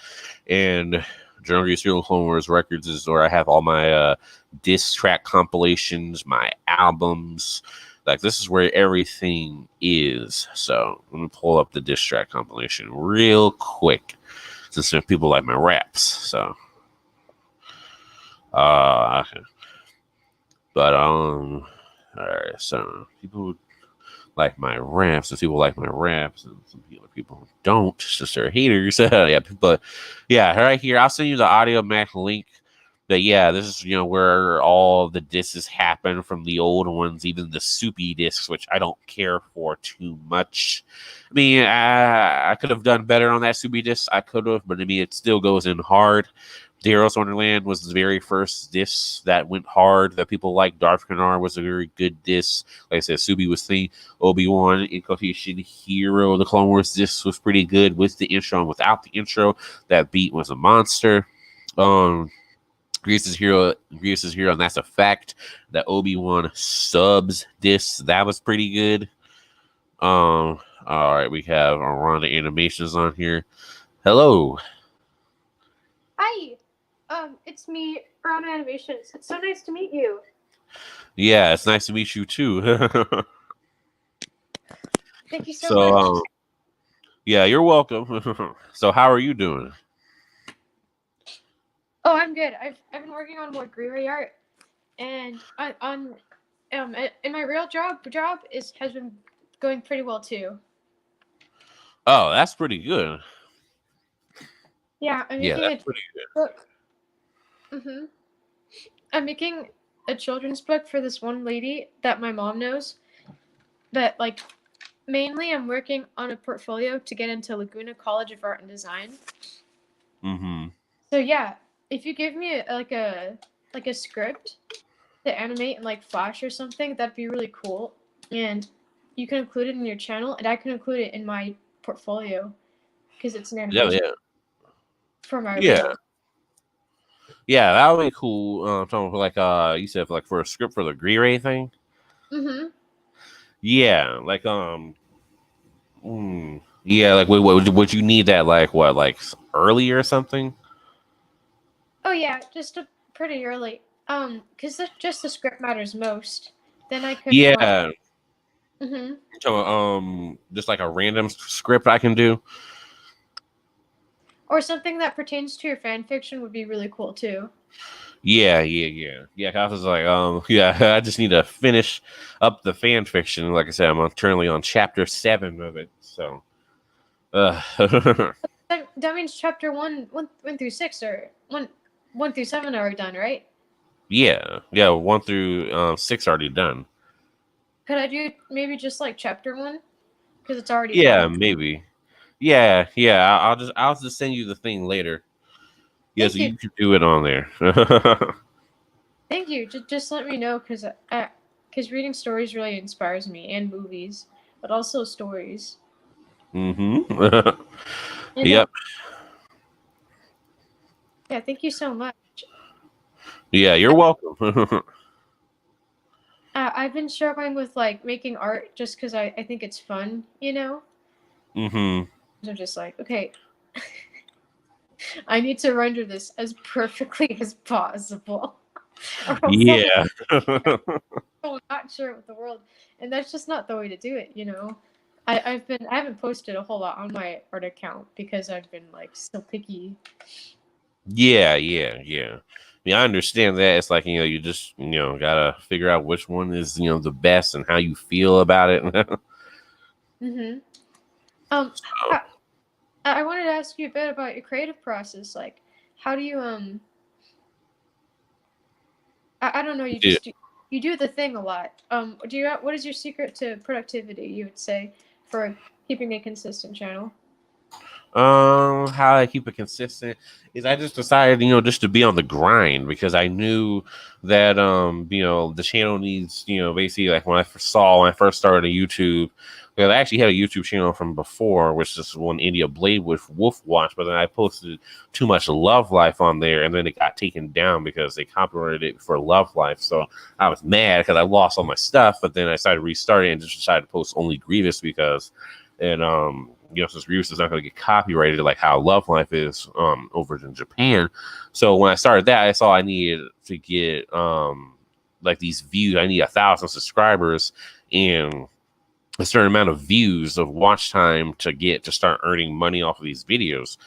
and General Grievous Hero the Clone Wars Records is where I have all my diss track compilations, my albums. Like, this is where everything is. So let me pull up the diss track compilation real quick, since people like my raps. So okay. But all right, so people like my raps, and people like my raps, and some people don't, since they're haters. Yeah, but yeah, right here, I'll send you the Audio Mac link. But yeah, this is where all the discs happen from the old ones, even the soupy discs, which I don't care for too much. I mean, I could have done better on that soupy disc. I could have, but I mean, it still goes in hard. Daryl's Wonderland was the very first disc that went hard that people like. Darth Kanar was a very good disc. Like I said, Subi was the Obi-Wan Inculcation Hero. The Clone Wars disc was pretty good with the intro and without the intro. That beat was a monster. Grievous' Hero, and that's a fact. The Obi-Wan subs disc, that was pretty good. All right, we have Rhonda Animations on here. Hello. Hi. It's me, Brown Animations. It's so nice to meet you. Yeah, it's nice to meet you too. Thank you so much. Yeah, you're welcome. So, how are you doing? Oh, I'm good. I've been working on more Grievous art, and in my real job has been going pretty well too. Oh, that's pretty good. Yeah, I'm making a pretty good book. I'm making a children's book for this one lady that my mom knows. That mainly I'm working on a portfolio to get into Laguna College of Art and Design. So yeah, if you give me a script to animate in Flash or something, that'd be really cool. And you can include it in your channel, and I can include it in my portfolio because it's an animation for my reel. Yeah, that would be cool. Talking for you said for a script for the Grievous thing. Yeah, yeah, would you need that early or something? Oh yeah, just pretty early. Because just the script matters most. Then I could. Yeah. So just like a random script I can do. Or something that pertains to your fan fiction would be really cool too. Yeah. I was I just need to finish up the fan fiction. Like I said, I'm currently on chapter 7 of it. So, that means chapter 1 through 6 or 1 through 7 are done, right? Yeah, 1 through 6 already done. Could I do maybe just chapter 1 because it's already done? Maybe. Yeah. I'll just send you the thing later. Yeah, so you can do it on there. Thank you. Just let me know because reading stories really inspires me, and movies, but also stories. Yep. Yeah, thank you so much. Yeah, you're welcome. I've been struggling with making art just because I think it's fun, So just okay. I need to render this as perfectly as possible. Yeah. I'm not sure with the world, and that's just not the way to do it, I haven't posted a whole lot on my art account because I've been so picky. Yeah. I understand that. It's you just gotta figure out which one is the best and how you feel about it. I wanted to ask you a bit about your creative process. How do you I don't know. You Yeah. just you do the thing a lot. What is your secret to productivity? You would say for keeping a consistent channel. How I keep it consistent is I just decided, just to be on the grind because I knew that the channel needs, basically like when I first started on YouTube, because I actually had a YouTube channel from before, which is one India Blade with Wolf Watch, but then I posted too much Love Life on there, and then it got taken down because they copyrighted it for Love Life. So I was mad because I lost all my stuff, but then I started restarting and just decided to post only Grievous because, and since Grievous is not going to get copyrighted like how Love Life is over in Japan. So when I started that, I saw I needed to get like these views. I need 1,000 subscribers and a certain amount of views of watch time to start earning money off of these videos.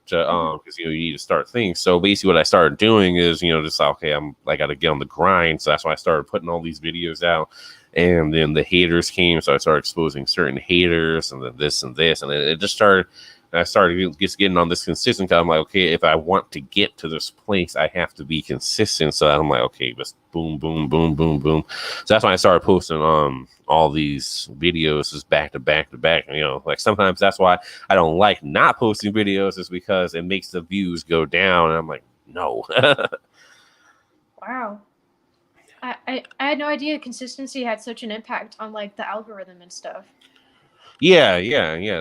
Because you need to start things. So basically, what I started doing is just okay, I got to get on the grind. So that's why I started putting all these videos out. And then the haters came, so I started exposing certain haters, and then this and this, and then it just started. I started just getting on this consistent. I'm like, okay, if I want to get to this place, I have to be consistent. So I'm like, okay, just boom, boom, boom, boom, boom. So that's when I started posting all these videos just back to back to back. Like sometimes that's why I don't like not posting videos, is because it makes the views go down. And I'm like, no. Wow. I had no idea consistency had such an impact on like the algorithm and stuff. Yeah.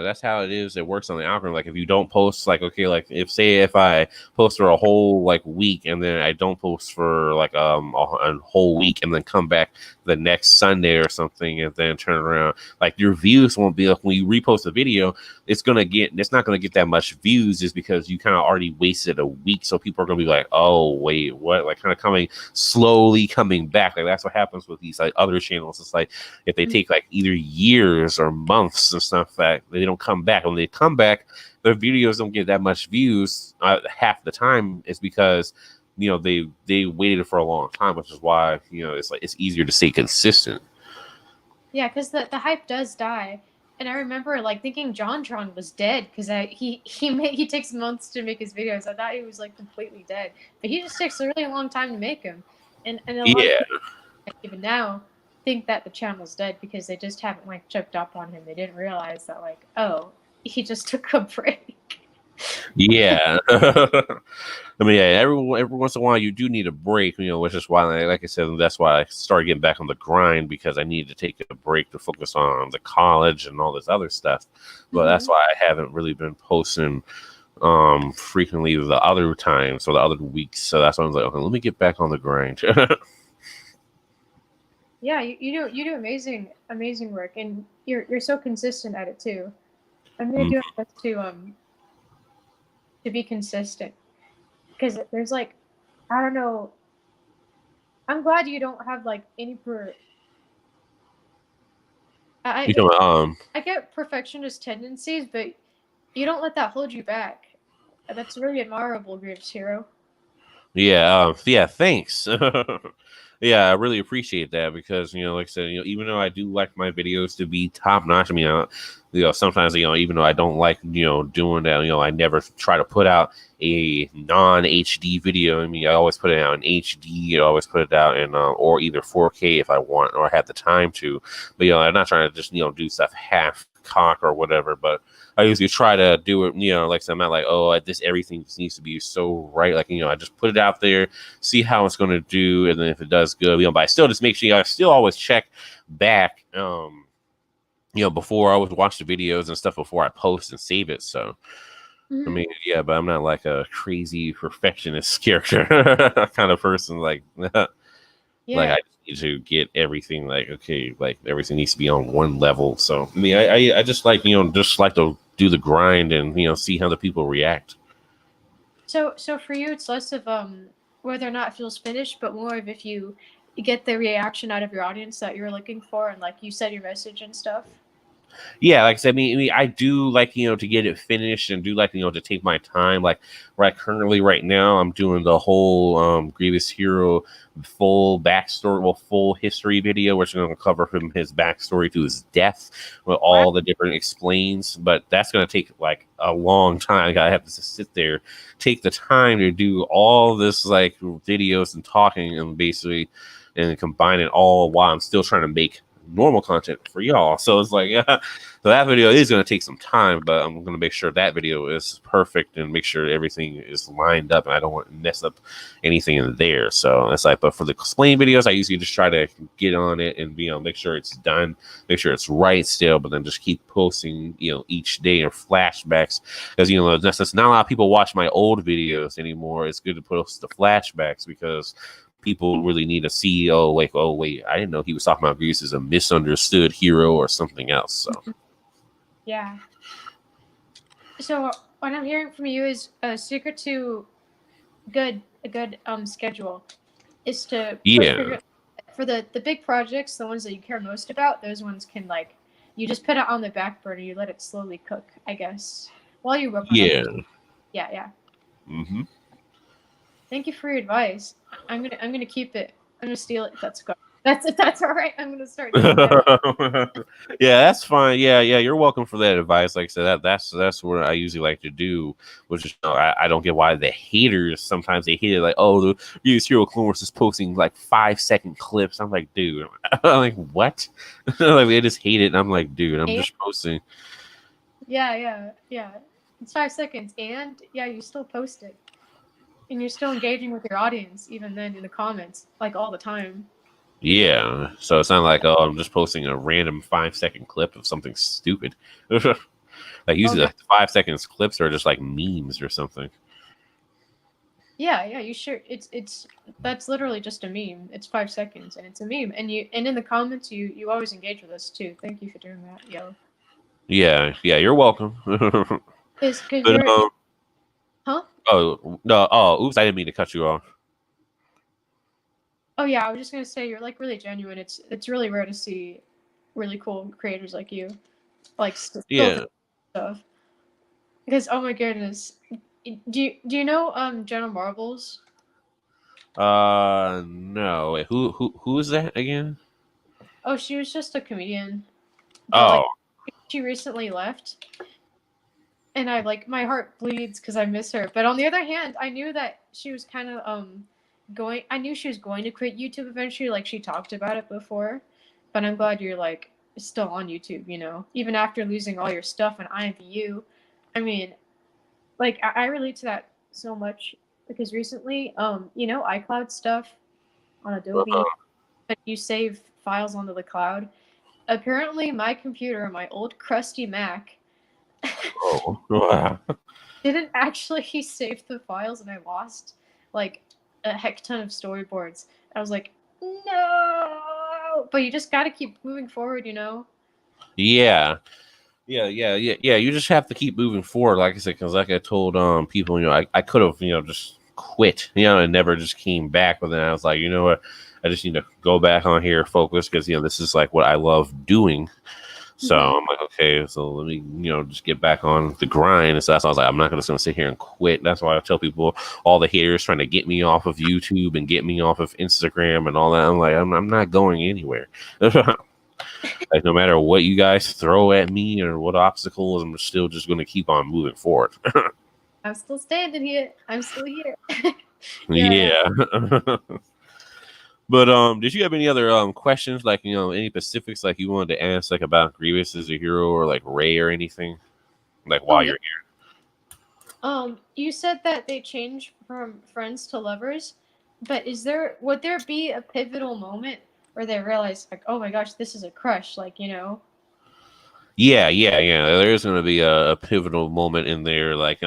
That's how it is. It works on the algorithm. Like if you don't post, like okay, like if I post for a whole like week and then I don't post for like a whole week and then come back the next Sunday or something and then turn around, like your views won't be like when you repost a video, it's not gonna get that much views just because you kind of already wasted a week. So people are gonna be like, oh wait, what? Like kind of slowly coming back. Like that's what happens with these like other channels. It's like if they take like either years or months and stuff that they don't come back. When they come back, their videos don't get that much views half the time. Is because they waited for a long time, which is why it's easier to stay consistent. Yeah, because the hype does die. And I remember like thinking JonTron was dead because he takes months to make his videos. I thought he was like completely dead, but he just takes a really long time to make them. And a lot of people, even now, think that the channel's dead because they just haven't like checked up on him. They didn't realize that like, oh, he just took a break. Yeah. I mean, yeah, every once in a while you do need a break, which is why, like I said, that's why I started getting back on the grind, because I needed to take a break to focus on the college and all this other stuff. But that's why I haven't really been posting frequently the other times or the other weeks. So that's why I was like, okay, let me get back on the grind. Yeah, you do amazing work, and you're so consistent at it too. I'm gonna do my best to be consistent, because there's like, I don't know. I'm glad you don't have like any I get perfectionist tendencies, but you don't let that hold you back. That's really admirable, Grievous Hero. Yeah, thanks. Yeah, I really appreciate that because like I said, even though I do like my videos to be top notch, I mean, sometimes even though I don't like doing that, I never try to put out a non HD video. I mean, I always put it out in HD. I always put it out in or either 4K if I want or have the time to. But I'm not trying to just do stuff half cock or whatever, but I usually try to do it, like I'm not like, oh, everything needs to be so right. Like, I just put it out there, see how it's going to do. And then if it does good, but I still just make sure I still always check back, before I always watch the videos and stuff before I post and save it. So, I mean, yeah, but I'm not like a crazy perfectionist character kind of person. Like, Yeah. like I need to get everything like, okay, like everything needs to be on one level. So I mean, I just like just like to do the grind and see how the people react. So for you, it's less of whether or not it feels finished, but more of if you get the reaction out of your audience that you're looking for, and like you said your message and stuff. Yeah, like I said, I do like, to get it finished and do like, to take my time. Like currently right now, I'm doing the whole Grievous hero full backstory, full history video, which is going to cover his backstory to his death with all the different explains. But that's going to take like a long time. I have to sit there, take the time to do all this like videos and talking and basically and combine it all while I'm still trying to make normal content for y'all. So it's like, so that video is going to take some time, but I'm going to make sure that video is perfect and make sure everything is lined up and I don't want to mess up anything in there. So it's like, but for the explain videos, I usually just try to get on it and, make sure it's done, make sure it's right still, but then just keep posting, each day or flashbacks because, since not a lot of people watch my old videos anymore, it's good to post the flashbacks because people really need to see, oh wait, I didn't know he was talking about Grievous as a misunderstood hero or something else. So yeah. So what I'm hearing from you is a secret to a good schedule is to for the big projects, the ones that you care most about, those ones can like you just put it on the back burner, you let it slowly cook, I guess, while you work on it. Yeah. Mm-hmm. Thank you for your advice. I'm gonna keep it. I'm gonna steal it if that's good. If that's all right, I'm gonna start doing that. Yeah, that's fine. Yeah, you're welcome for that advice. Like I said, that's what I usually like to do, which is I don't get why the haters sometimes they hate it like, oh, the Grievous Hero Clone Wars is posting like 5-second clips. I'm like, dude, I'm like, what? Like they just hate it, and I'm like, dude, I'm just posting. Yeah. It's 5 seconds, and you still post it. And you're still engaging with your audience, even then in the comments, like all the time. Yeah. So it's not like, oh, I'm just posting a random 5-second clip of something stupid. Like usually the 5 seconds clips are just like memes or something. Yeah, you sure it's that's literally just a meme. It's 5 seconds and it's a meme. And in the comments you always engage with us too. Thank you for doing that, yo. Yeah, you're welcome. Huh? Oh no! Oh, oops! I didn't mean to cut you off. Oh yeah, I was just gonna say you're like really genuine. It's really rare to see really cool creators like you, like stuff. Because oh my goodness, do you know Jenna Marbles? No. Wait, who is that again? Oh, she was just a comedian. But, she recently left. And I my heart bleeds because I miss her. But on the other hand, I knew that she was kind of I knew she was going to quit YouTube eventually, like she talked about it before. But I'm glad you're like still on YouTube, even after losing all your stuff on IMVU. I mean, like I relate to that so much because recently, iCloud stuff on Adobe, but you save files onto the cloud. Apparently, my computer, my old crusty Mac. Oh, wow. Didn't actually save the files and I lost like a heck ton of storyboards. I was like, no, but you just got to keep moving forward, Yeah. You just have to keep moving forward, like I said, because like I told people, I could have just quit, and never just came back. But then I was like, you know what, I just need to go back on here, focus, because this is like what I love doing. So I'm like, okay, so let me, just get back on the grind. And so that's why I was like, I'm not just going to sit here and quit. That's why I tell people, all the haters trying to get me off of YouTube and get me off of Instagram and all that. I'm like, I'm not going anywhere. Like, no matter what you guys throw at me or what obstacles, I'm still just going to keep on moving forward. I'm still standing here. I'm still here. Yeah. But did you have any other questions, like any specifics like you wanted to ask, like about Grievous as a hero or like Ray or anything, like while you're here? You said that they change from friends to lovers, but would there be a pivotal moment where they realize like, oh my gosh, this is a crush, like Yeah. There's gonna be a pivotal moment in there, like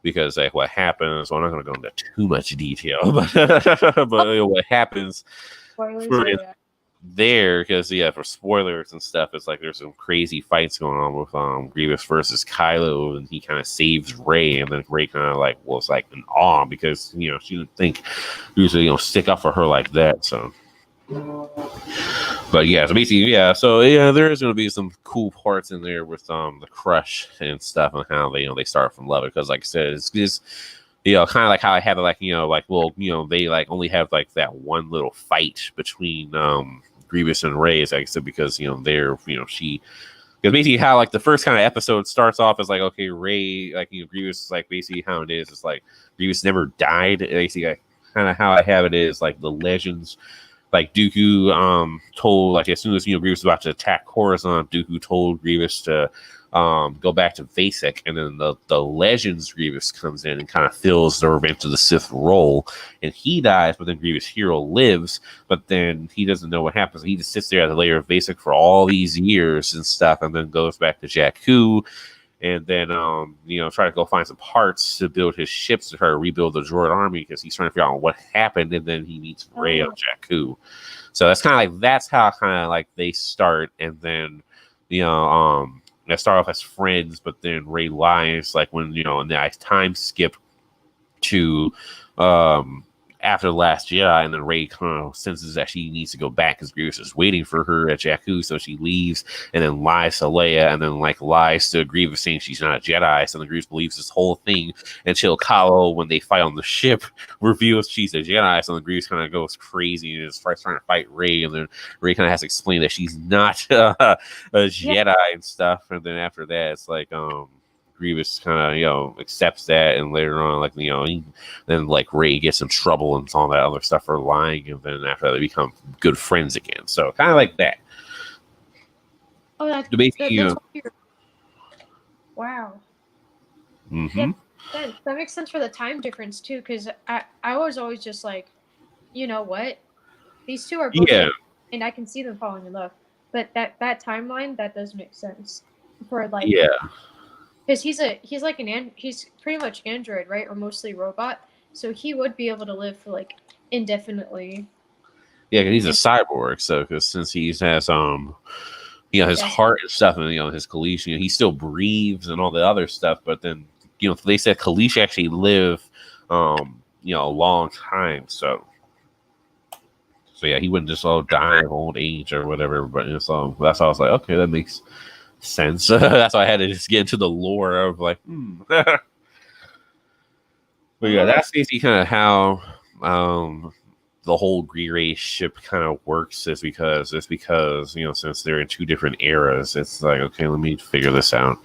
because like what happens, well, I'm not going to go into too much detail, but what happens there, because for spoilers and stuff, it's like there's some crazy fights going on with Grievous versus Kylo, and he kind of saves Ray, and then Ray kind of like was like in awe because she didn't think he was stick up for her like that. So But yeah, so basically, yeah, so yeah, there is going to be some cool parts in there with the crush and stuff, and how they start from love, because like I said, it's kind of like how I have it, like they like only have like that one little fight between Grievous and Ray, like I said, because they're she. Because basically, how like the first kind of episode starts off as like, okay, Ray, like Grievous is like basically how it is. It's like Grievous never died. Basically, like, kind of how I have it is like the legends. Like Dooku told, like, as soon as Grievous was about to attack Coruscant, Dooku told Grievous to go back to Vasek, and then the Legends Grievous comes in and kind of fills the Revenge of the Sith role, and he dies, but then Grievous Hero lives, but then he doesn't know what happens. He just sits there at the layer of Vasek for all these years and stuff, and then goes back to Jakku, and then try to go find some parts to build his ships to try to rebuild the droid army, because he's trying to figure out what happened, and then he meets Rey on Jakku. So that's kind of like, that's how kind of like they start, and then they start off as friends, but then Rey lies, like when and I time skip to after the Last Jedi, and then Rey kind of senses that she needs to go back because Grievous is waiting for her at Jakku, so she leaves and then lies to Leia, and then like lies to Grievous saying she's not a Jedi, so then Grievous believes this whole thing until Kylo, when they fight on the ship, reveals she's a Jedi, so then Grievous kind of goes crazy and starts trying to fight Rey, and then Rey kind of has to explain that she's not a Jedi and stuff, and then after that it's like Grievous kind of accepts that, and later on, like then like Rey gets in trouble and all that other stuff for lying, and then after that they become good friends again. So kind of like that. Oh, that's wow. Mm-hmm. Yeah, that makes sense for the time difference too, because I was always just like, you know what, these two are both and I can see them falling in love, but that timeline, that does make sense for like because he's pretty much android, right, or mostly robot, so he would be able to live for like indefinitely. Yeah, because he's a cyborg, so because since he has his heart and stuff, and his Kalish, he still breathes and all the other stuff, but then they said Kalish actually live a long time, so yeah, he wouldn't just all die of old age or whatever. But so that's why I was like, okay, that makes sense. That's why I had to just get into the lore of like, But yeah, that's basically kind of how the whole Grievous ship kind of works. Is because since they're in two different eras, it's like, okay, let me figure this out.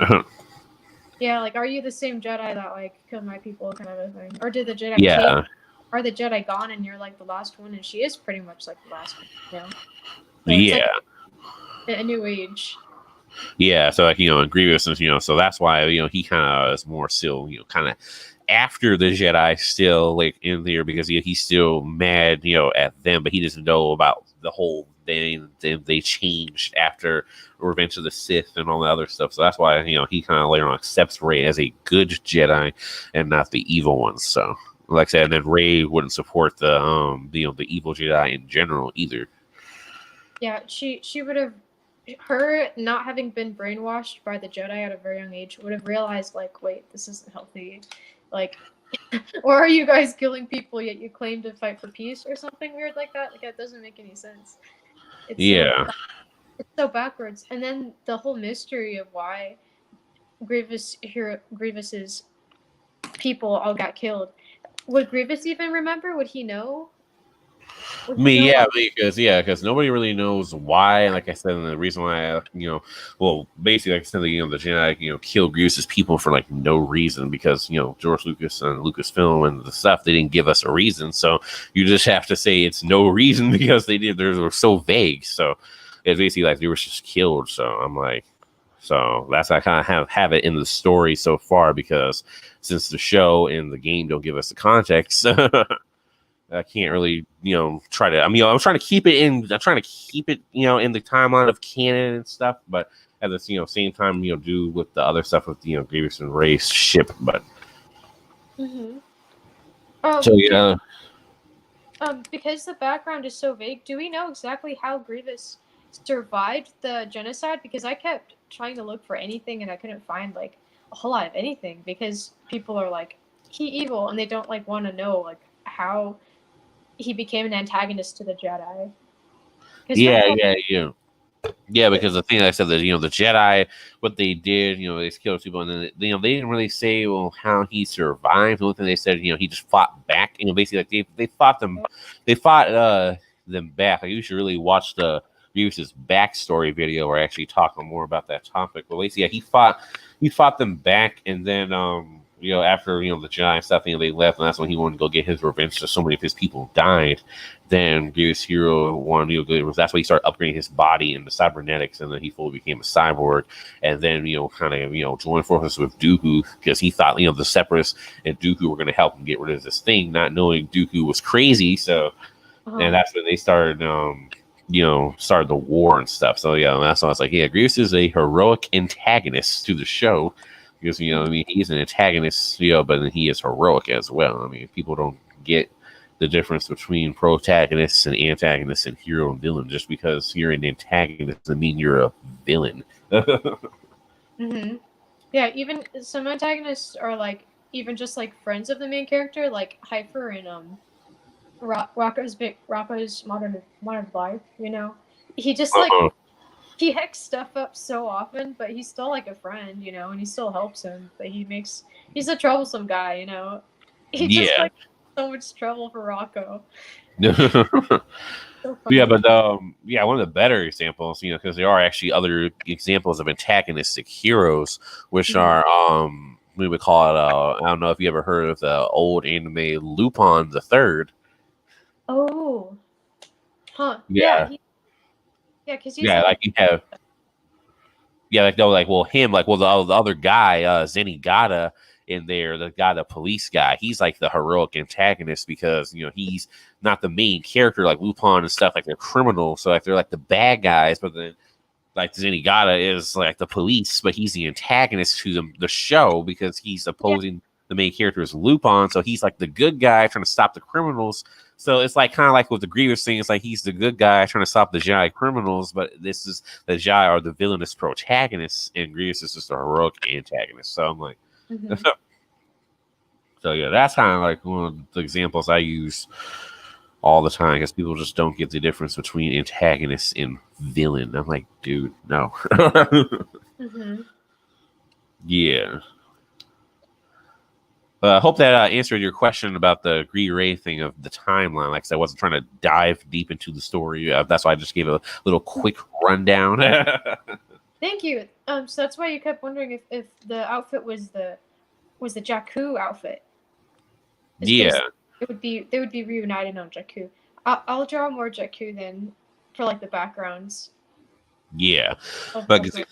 Yeah, like, are you the same Jedi that like killed my people, kind of a thing, or did the Jedi are the Jedi gone and you're like the last one, and she is pretty much like the last one, So it's like a new age. Yeah, so like and Grievous is so that's why he kind of is more still kind of after the Jedi, still like in there, because he's still mad at them, but he doesn't know about the whole thing they changed after Revenge of the Sith and all the other stuff. So that's why he kind of later on accepts Rey as a good Jedi and not the evil one. So like I said, and then Rey wouldn't support the the evil Jedi in general either. Yeah, she would have. Her not having been brainwashed by the Jedi at a very young age would have realized, like, wait, this isn't healthy. Like, or are you guys killing people yet you claim to fight for peace or something weird like that? Like, that doesn't make any sense. It's so backwards. And then the whole mystery of why Grievous's people all got killed. Would Grievous even remember? Would he know? Because nobody really knows why. And like I said, and the reason why, basically, like I said, the Jedi, kill Grievous's people for like no reason, because George Lucas and Lucasfilm and the stuff, they didn't give us a reason. So you just have to say it's no reason because they were so vague. So it's basically like they were just killed. So I'm like, so that's why I kind of have it in the story so far, because since the show and the game don't give us the context. I can't really, try to. I'm trying to keep it in. I'm trying to keep it, in the timeline of canon and stuff. But at the same time, do with the other stuff with Grievous and Rey's ship. But because the background is so vague, do we know exactly how Grievous survived the genocide? Because I kept trying to look for anything and I couldn't find like a whole lot of anything, because people are like, he evil, and they don't like want to know like how he became an antagonist to the Jedi. Yeah. Yeah, because the thing I said that the Jedi, what they did, they killed people, and then they didn't really say how he survived. The only thing they said, he just fought back. Basically like they fought them back. Like, you should really watch the Grievous's backstory video, where I actually talk more about that topic. But basically, yeah, he fought them back, and then after the Jedi and stuff, they left, and that's when he wanted to go get his revenge. So many of his people died. Then Grievous Hero wanted that's why he started upgrading his body into cybernetics, and then he fully became a cyborg. And then kind of joined forces with Dooku, because he thought the Separatists and Dooku were going to help him get rid of this thing, not knowing Dooku was crazy. So, and that's when they started started the war and stuff. So yeah, that's why I was like, yeah, Grievous is a heroic antagonist to the show, because he's an antagonist, but then he is heroic as well. People don't get the difference between protagonists and antagonists and hero and villain. Just because you're an antagonist doesn't mean you're a villain. Yeah, even some antagonists are like even just like friends of the main character, like Hyper and Rocco's modern life. He just like he hacks stuff up so often, but he's still like a friend, and he still helps him. But he's a troublesome guy, He just like so much trouble for Rocco. So yeah, but one of the better examples, because there are actually other examples of antagonistic heroes, which are we would call it. I don't know if you ever heard of the old anime Lupin the Third. Oh, huh? Yeah. Because he's like you have. Yeah, the other guy, Zenigata in there, the police guy, he's like the heroic antagonist, because he's not the main character like Lupin and stuff. Like, they're criminals, so like they're like the bad guys, but then like Zenigata is like the police, but he's the antagonist to the show, because he's opposing the main character is Lupin, so he's like the good guy trying to stop the criminals. So it's like kind of like with the Grievous thing, it's like he's the good guy trying to stop the Jedi criminals, but this is the Jedi are the villainous protagonists, and Grievous is just a heroic antagonist. So I'm like, so yeah, that's kind of like one of the examples I use all the time, because people just don't get the difference between antagonist and villain. I'm like, dude, no. Yeah. I hope that answered your question about the Gree thing of the timeline. Like I said, I wasn't trying to dive deep into the story. That's why I just gave a little quick rundown. Thank you. So that's why you kept wondering if the outfit was the Jakku outfit. Yeah. They would be reunited on Jakku. I'll draw more Jakku then for like the backgrounds. Yeah, but because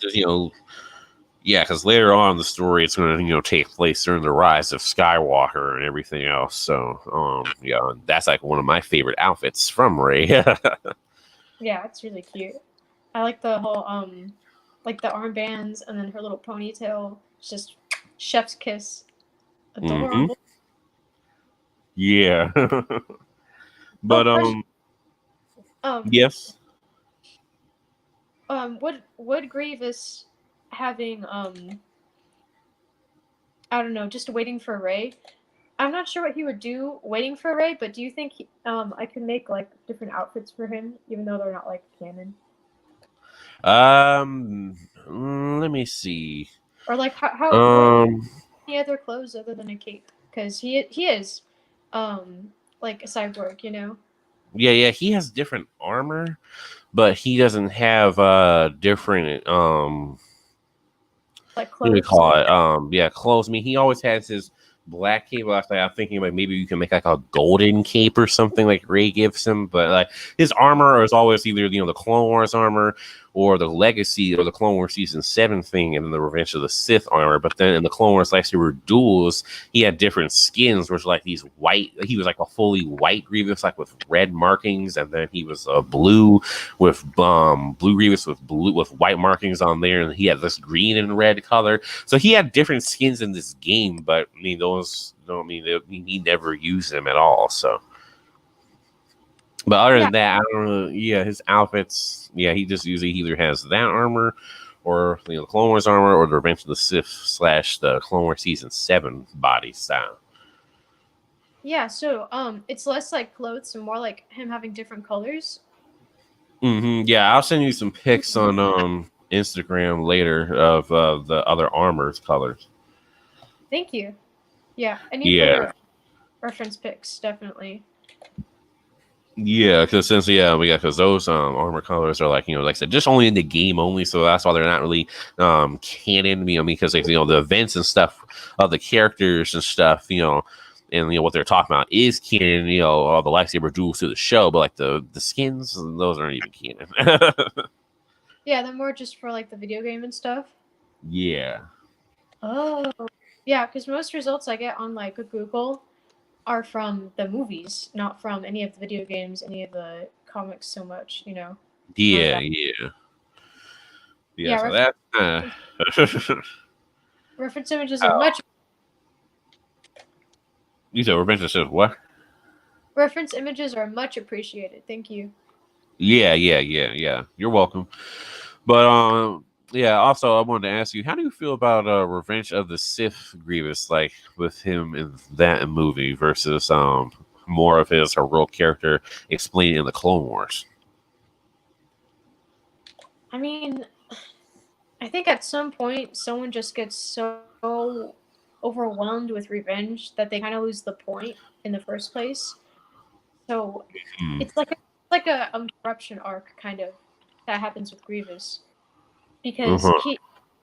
later on in the story, it's going to take place during the rise of Skywalker and everything else. So that's like one of my favorite outfits from Rey. Yeah, it's really cute. I like the whole like the armbands and then her little ponytail. It's just chef's kiss. Adorable. Yeah. But yes. Would Grievous having I don't know, just waiting for Rey? I'm not sure what he would do waiting for Rey, but do you think I could make like different outfits for him, even though they're not like canon? Let me see. Or like how any other clothes other than a cape? Because he is like a cyborg, Yeah, he has different armor, but he doesn't have different like clothes. What do we call it? Clothes. I mean, he always has his black cape. I'm thinking like maybe you can make like a golden cape or something like Rey gives him, but like his armor is always either the Clone Wars armor or the Legacy or the Clone Wars Season 7 thing, and then the Revenge of the Sith armor. But then in the Clone Wars Lightsaber Duels, he had different skins, which like these white. He was like a fully white Grievous, like with red markings, and then he was blue with blue Grievous with white markings on there, and he had this green and red color. So he had different skins in this game, but I mean those don't mean he never used them at all. So. But other than that, I don't know. Yeah, his outfits. Yeah, he just usually either has that armor, or the Clone Wars armor, or the Revenge of the Sith / the Clone Wars Season 7 body style. Yeah, so it's less like clothes and more like him having different colors. Yeah, I'll send you some pics on Instagram later of the other armor's colors. Thank you. Yeah, I need more reference pics, definitely. Yeah, because because those armor colors are like like I said, just only in the game only, so that's why they're not really canon. Because like, the events and stuff of the characters and stuff, and what they're talking about is canon. All the lightsaber duels through the show, but like the skins, those aren't even canon. Yeah, they're more just for like the video game and stuff. Yeah. Oh, yeah, because most results I get on like Google are from the movies, not from any of the video games, any of the comics so much, Yeah. Yeah, So that's reference images are much. You said Revenge of the Sith, what? Reference images are much appreciated. Thank you. Yeah. You're welcome. But yeah. Also, I wanted to ask you, how do you feel about Revenge of the Sith Grievous, like with him in that movie versus more of his heroic character explained in the Clone Wars? I mean, I think at some point someone just gets so overwhelmed with revenge that they kind of lose the point in the first place. So it's like a corruption arc kind of that happens with Grievous, because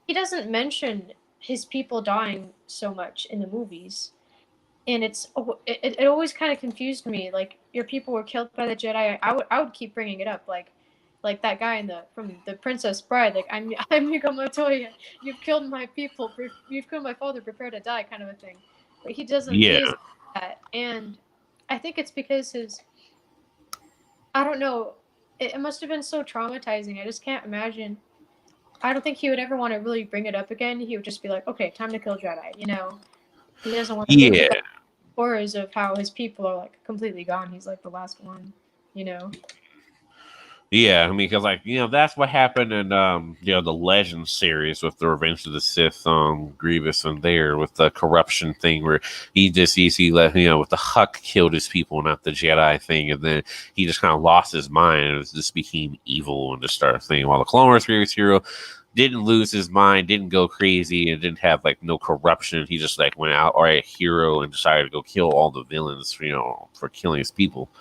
he doesn't mention his people dying so much in the movies, and it always kind of confused me. Like, your people were killed by the Jedi. I would keep bringing it up, like that guy from the Princess Bride. Like, I'm Inigo Montoya. You've killed my people. You've killed my father. Prepare to die, kind of a thing. But he doesn't. Yeah. He isn't that, and I think it's because I don't know. It must have been so traumatizing. I just can't imagine. I don't think he would ever want to really bring it up again. He would just be like, okay, time to kill Jedi. He doesn't want to think about the horrors of how his people are like completely gone. He's like the last one. Yeah, because that's what happened in the Legends series with the Revenge of the Sith, Grievous and there with the corruption thing where he let with the Huck killed his people, not the Jedi thing, and then he just kind of lost his mind and just became evil and just started thinking. While the Clone Wars Grievous hero didn't lose his mind, didn't go crazy, and didn't have no corruption. He just went out a hero and decided to go kill all the villains, for killing his people.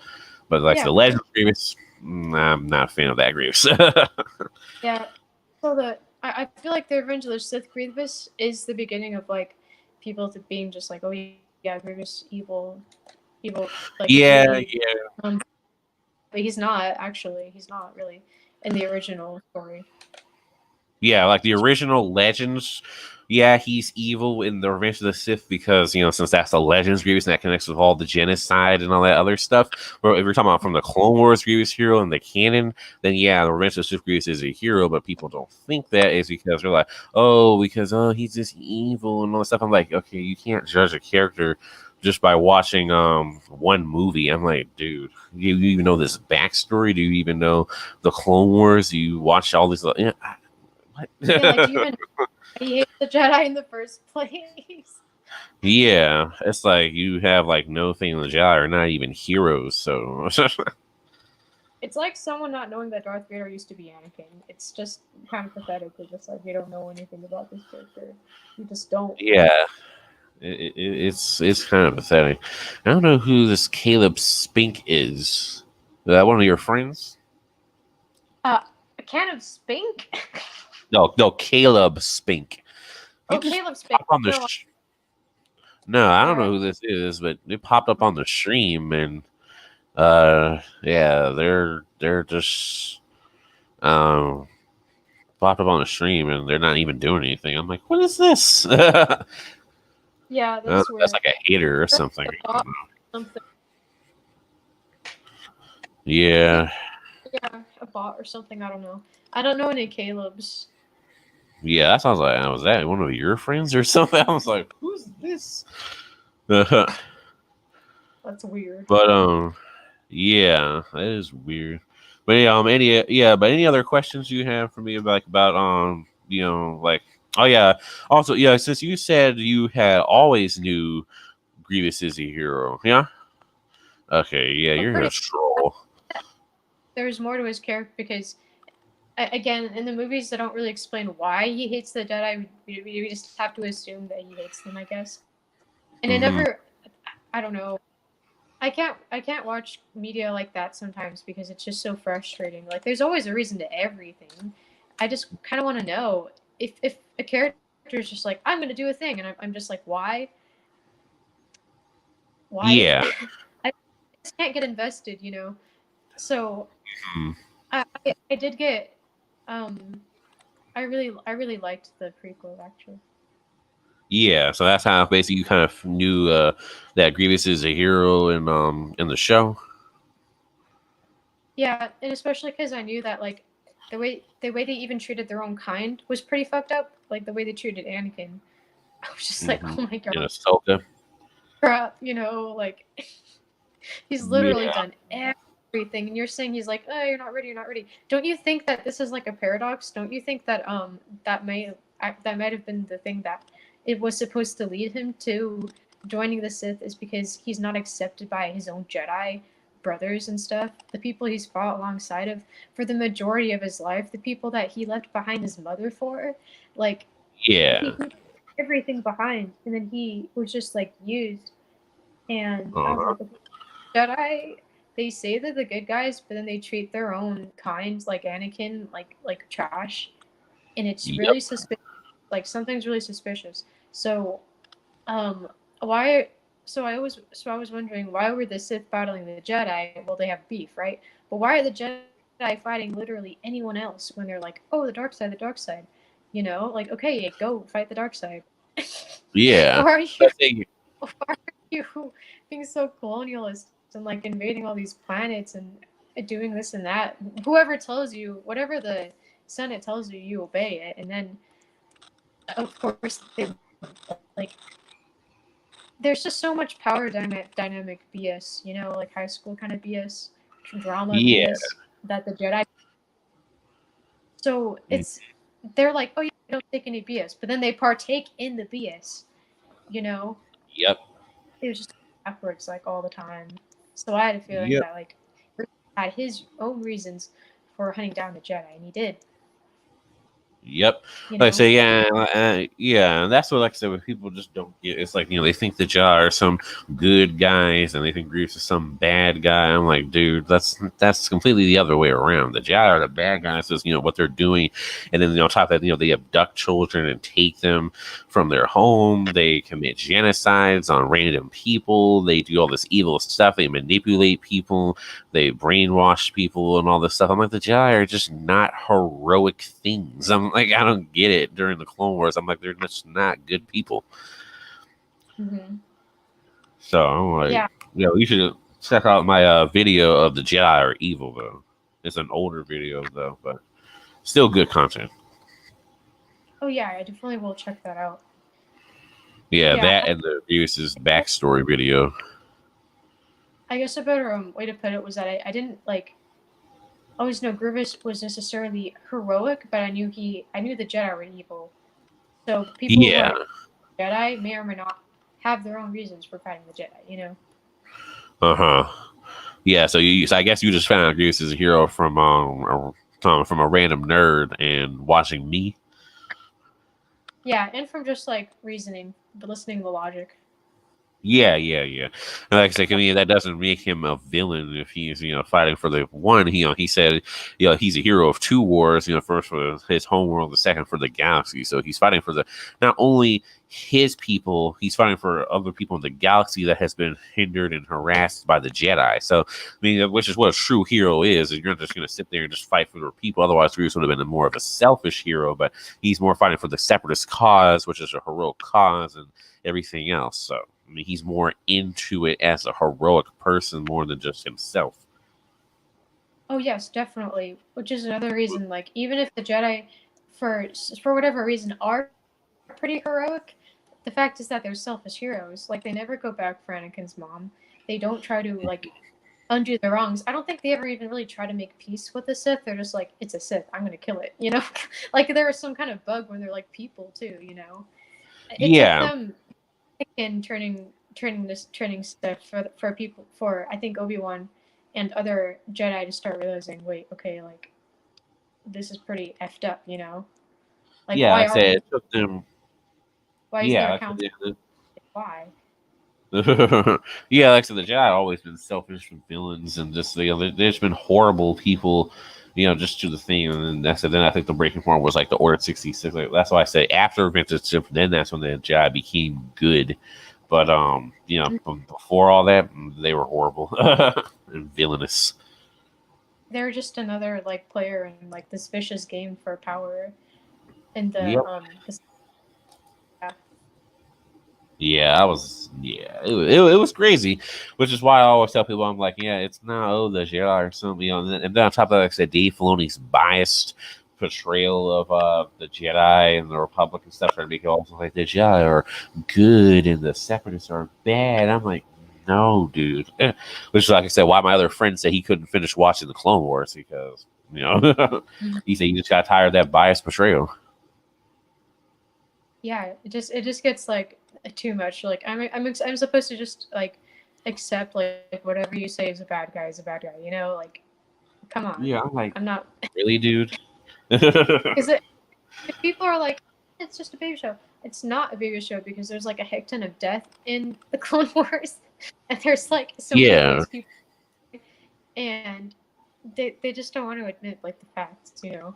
But the Legends Grievous, I'm not a fan of that Grievous. Yeah. So I feel like the Revenge of the Sith Grievous is the beginning of people being just like, oh yeah, Grievous evil. Yeah. But he's not actually. He's not really in the original story. Yeah, the original Legends. Yeah, he's evil in the Revenge of the Sith because, since that's the Legends Grievous and that connects with all the genocide and all that other stuff. But if you're talking about from the Clone Wars Grievous hero and the canon, then yeah, the Revenge of the Sith Grievous is a hero, but people don't think that is because they're like, because he's just evil and all that stuff. I'm like, okay, you can't judge a character just by watching one movie. I'm like, dude, do you even know this backstory? Do you even know the Clone Wars? Do you watch all these? Yeah, do you even he hates the Jedi in the first place? Yeah, it's like you have no thing in the Jedi are not even heroes, so it's like someone not knowing that Darth Vader used to be Anakin. It's just kind of pathetic. It's just you don't know anything about this character. You just don't. Yeah, it's kind of pathetic. I don't know who this Caleb Spink is. Is that one of your friends? A can of Spink? No, Caleb Spink. Caleb Spink. No, I don't know who this is, but it popped up on the stream, and yeah, they're just popped up on the stream, and they're not even doing anything. I'm like, what is this? Yeah, that's weird. That's like a hater or something. Yeah. Yeah, a bot or something. I don't know. I don't know any Calebs. Yeah, that sounds like, was that one of your friends or something? I was like, who's this? That's weird. But yeah, that is weird. But any other questions you have for me about oh yeah. Also, yeah, since you said you had always knew Grievous is a hero, yeah? Okay, yeah, you're a troll. there's more to his character because, again, in the movies they don't really explain why he hates the Jedi. We just have to assume that he hates them, I guess. And it never, I don't know. I can't watch media like that sometimes because it's just so frustrating. Like there's always a reason to everything. I just kind of want to know if a character is just like, I'm gonna do a thing, and I'm just like, why? Yeah. I just can't get invested, So I did get I really liked the prequel actually. Yeah, so that's how basically you kind of knew that Grievous is a hero in the show. Yeah, and especially because I knew that like the way they even treated their own kind was pretty fucked up. Like the way they treated Anakin, I was just like, oh my god, In Ahsoka. crap, like he's literally done everything, and you're saying he's like, oh, you're not ready. Don't you think that this is like a paradox? Don't you think that that might have been the thing that it was supposed to lead him to joining the Sith is because he's not accepted by his own Jedi brothers and stuff, the people he's fought alongside of for the majority of his life, the people that he left behind his mother for, like yeah, he left everything behind, and then he was just like used. And I was like, Jedi, they say they're the good guys, but then they treat their own kind, like Anakin, like trash, and it's really suspicious. Like something's really suspicious. So, why? I was wondering why were the Sith battling the Jedi? Well, they have beef, right? But why are the Jedi fighting literally anyone else when they're like, oh, the dark side, the dark side? Like okay, go fight the dark side. Yeah. Why are you being so colonialist and like invading all these planets and doing this and that? Whoever tells you, whatever the Senate tells you, you obey it, and then of course they like. There's just so much power dynamic BS, like high school kind of BS, drama BS that the Jedi. So they're like, oh, yeah, they don't take any BS, but then they partake in the BS, Yep. It was just backwards like all the time. So I had a feeling that like he had his own reasons for hunting down the Jedi, and he did. Yep. Like I say, yeah. And that's what, like I said, when people just don't get, it's like, they think the Jedi are some good guys and they think Grievous is some bad guy. I'm like, dude, that's completely the other way around. The Jedi are the bad guys, is, what they're doing. And then, on top of that, they abduct children and take them from their home. They commit genocides on random people. They do all this evil stuff. They manipulate people. They brainwash people and all this stuff. I'm like, the Jedi are just not heroic things. I'm like, I don't get it. During the Clone Wars, I'm like, they're just not good people. Mm-hmm. So I'm like, you should check out my video of the Jedi are evil, though. It's an older video, though, but still good content. Oh yeah, I definitely will check that out. Yeah, that and the Grievous's backstory video. I guess a better way to put it was that I didn't always know Grievous was necessarily heroic, but I knew the Jedi were evil. So people who are Jedi may or may not have their own reasons for fighting the Jedi, Yeah, so I guess you just found out Grievous is a hero from a random nerd and watching me. Yeah, and from just like reasoning, but listening to the logic. Yeah. And like I said, that doesn't make him a villain if he's, fighting for the one. He said, he's a hero of two wars. First for his home world, the second for the galaxy. So he's fighting for not only his people, he's fighting for other people in the galaxy that has been hindered and harassed by the Jedi. So, which is what a true hero is. You're not just going to sit there and just fight for the people. Otherwise, Grievous would have been more of a selfish hero. But he's more fighting for the separatist cause, which is a heroic cause, and everything else. So. He's more into it as a heroic person more than just himself. Oh yes, definitely. Which is another reason, like even if the Jedi, for whatever reason, are pretty heroic, the fact is that they're selfish heroes. Like they never go back for Anakin's mom. They don't try to like undo the wrongs. I don't think they ever even really try to make peace with the Sith. They're just like, it's a Sith, I'm gonna kill it. Like there was some kind of bug when they're like people too. It took them. In turning stuff for people for I think Obi-Wan and other Jedi to start realizing, wait, okay, like this is pretty effed up, you know? Like, Yeah, why like I are said, we? it took them. Why is there Yeah, a like I council? said, Why? yeah, like I said, the Jedi have always been selfish and villains, and just there's been horrible people, just do the thing, and then that's it. Then I think the breaking point was like the Order 66. Like, that's why I say after Vintage Sith, then that's when the Jedi became good. But before all that, they were horrible and villainous. They're just another like player in like this vicious game for power, and Yep. yeah. Yeah, it was crazy, which is why I always tell people I'm like, yeah, it's not the Jedi or something, and then on top of that, like I said, Dave Filoni's biased portrayal of the Jedi and the Republic and stuff, trying to make it also like the Jedi are good and the Separatists are bad. I'm like, no, dude. Which is like I said, why my other friend said he couldn't finish watching the Clone Wars because he said he just got tired of that biased portrayal. Yeah, it just gets like too much. Like I'm supposed to just like accept like whatever you say is a bad guy is a bad guy. You know, like come on. Yeah, I'm like, I'm not really, dude. because if people are like it's just a baby show. It's not a baby show because there's like a heck ton of death in the Clone Wars, and there's like so many of those people, and they just don't want to admit like the facts. You know.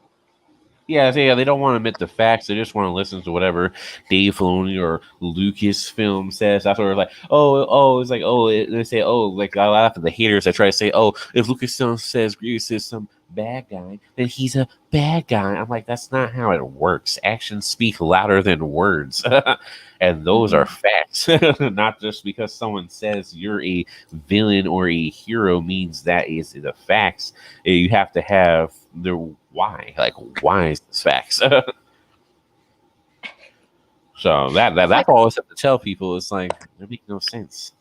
Yeah, they don't want to admit the facts. They just want to listen to whatever Dave Filoni or Lucasfilm says. That's where it's like, they say, like I laugh at the haters that try to say, if Lucasfilm says Grievous is some bad guy, then he's a bad guy. I'm like, that's not how it works. Actions speak louder than words, and those are facts. Not just because someone says you're a villain or a hero means that is the facts. You have to have the why. Like, why is this facts? So that's all I always have to tell people. It's like it makes no sense.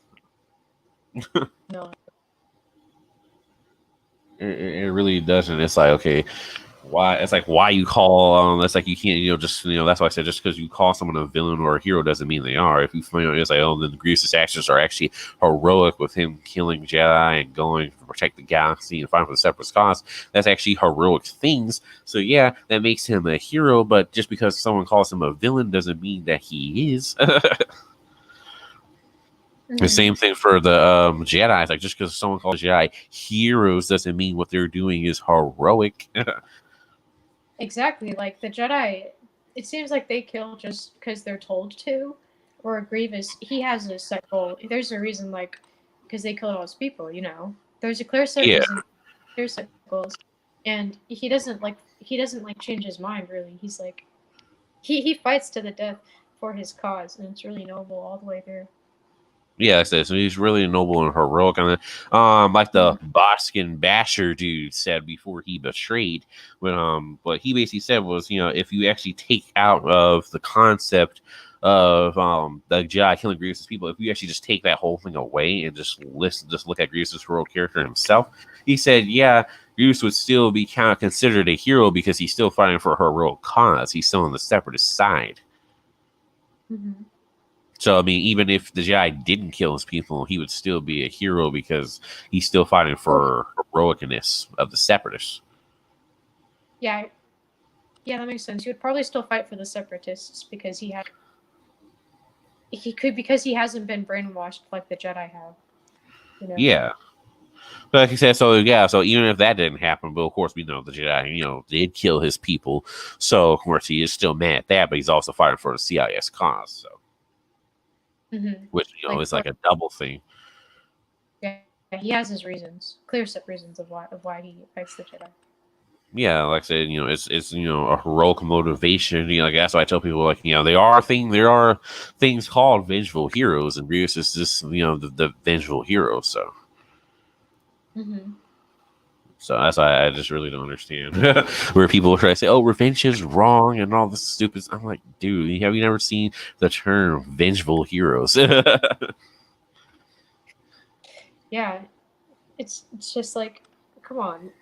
No. It really doesn't. It's like, okay, why? It's like why you call. That's like you can't. That's why I said just because you call someone a villain or a hero doesn't mean they are. If you it's like, then Grievous' actions are actually heroic with him killing Jedi and going to protect the galaxy and fighting for the Separatist cause. That's actually heroic things. So yeah, that makes him a hero. But just because someone calls him a villain doesn't mean that he is. The same thing for the Jedi. Like just because someone calls Jedi heroes doesn't mean what they're doing is heroic. Exactly. Like the Jedi, it seems like they kill just because they're told to. Or Grievous, he has a set goal. There's a reason, like, because they killed all his people. You know, there's a clear set reason. Clear set goals, and he doesn't change his mind. Really, he's like, he fights to the death for his cause, and it's really noble all the way through. Yeah, I said so. He's really noble and heroic. And like the Boskin Basher dude said before he betrayed, when what he basically said was, if you actually take out of the concept of the Jedi killing Grievous' people, if you actually just take that whole thing away and just look at Grievous' heroic character himself, he said, yeah, Grievous would still be kind of considered a hero because he's still fighting for a heroic cause. He's still on the Separatist side. Mm-hmm. So, I mean, even if the Jedi didn't kill his people, he would still be a hero because he's still fighting for heroicness of the Separatists. Yeah, that makes sense. He would probably still fight for the Separatists because he he hasn't been brainwashed like the Jedi have. You know? Yeah. But like you said, so even if that didn't happen, but of course we know the Jedi, did kill his people. So, of course, he is still mad at that, but he's also fighting for the CIS cause, so. Mm-hmm. Which is like a double thing. Yeah, he has his reasons, clear set reasons of why he fights the Jedi. Yeah, like I said, it's a heroic motivation. Like that's why I tell people, like there are things called vengeful heroes, and Grievous is just the vengeful hero. So. Mm-hmm. So that's why I just really don't understand where people try to say, "Oh, revenge is wrong" and all this stupid. I'm like, dude, have you never seen the term "vengeful heroes"? Yeah, it's just like, come on.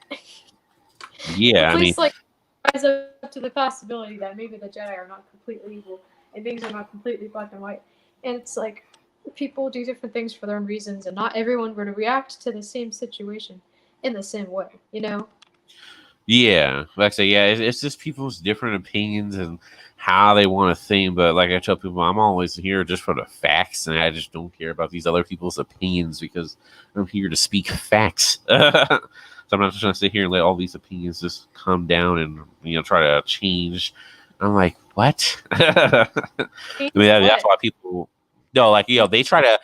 Yeah, at least like rise up to the possibility that maybe the Jedi are not completely evil and things are not completely black and white. And it's like, people do different things for their own reasons, and not everyone would react to the same situation in the same way, you know? Yeah, like I say, yeah, it's just people's different opinions and how they want to think. But like I tell people, I'm always here just for the facts, and I just don't care about these other people's opinions because I'm here to speak facts. So I'm not just going to sit here and let all these opinions just come down and try to change. I'm like, what? I mean, that's why people, no, like they try to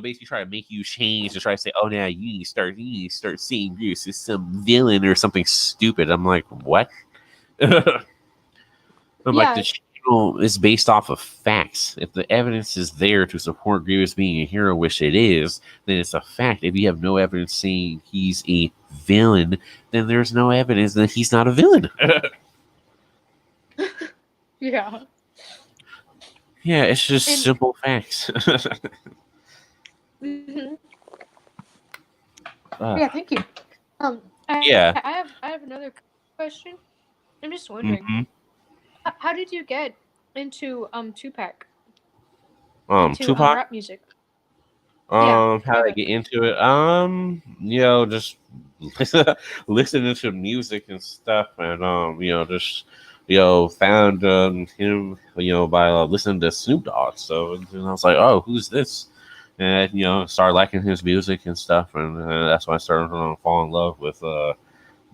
basically try to make you change to try to say, oh, now you need to start seeing Bruce as some villain or something stupid. I'm like, what? Like, the channel is based off of facts. If the evidence is there to support Grievous being a hero, which it is, then it's a fact. If you have no evidence saying he's a villain, then there's no evidence that he's not a villain. Yeah. Yeah, it's just simple facts. Mm-hmm. Yeah, thank you. I have another question. I'm just wondering, how did you get into Tupac? Tupac? Rap music. How did I get into it? Just listening to music and stuff, and just found him, by listening to Snoop Dogg. So I was like, oh, who's this? And started liking his music and stuff, and that's when I started to fall in love with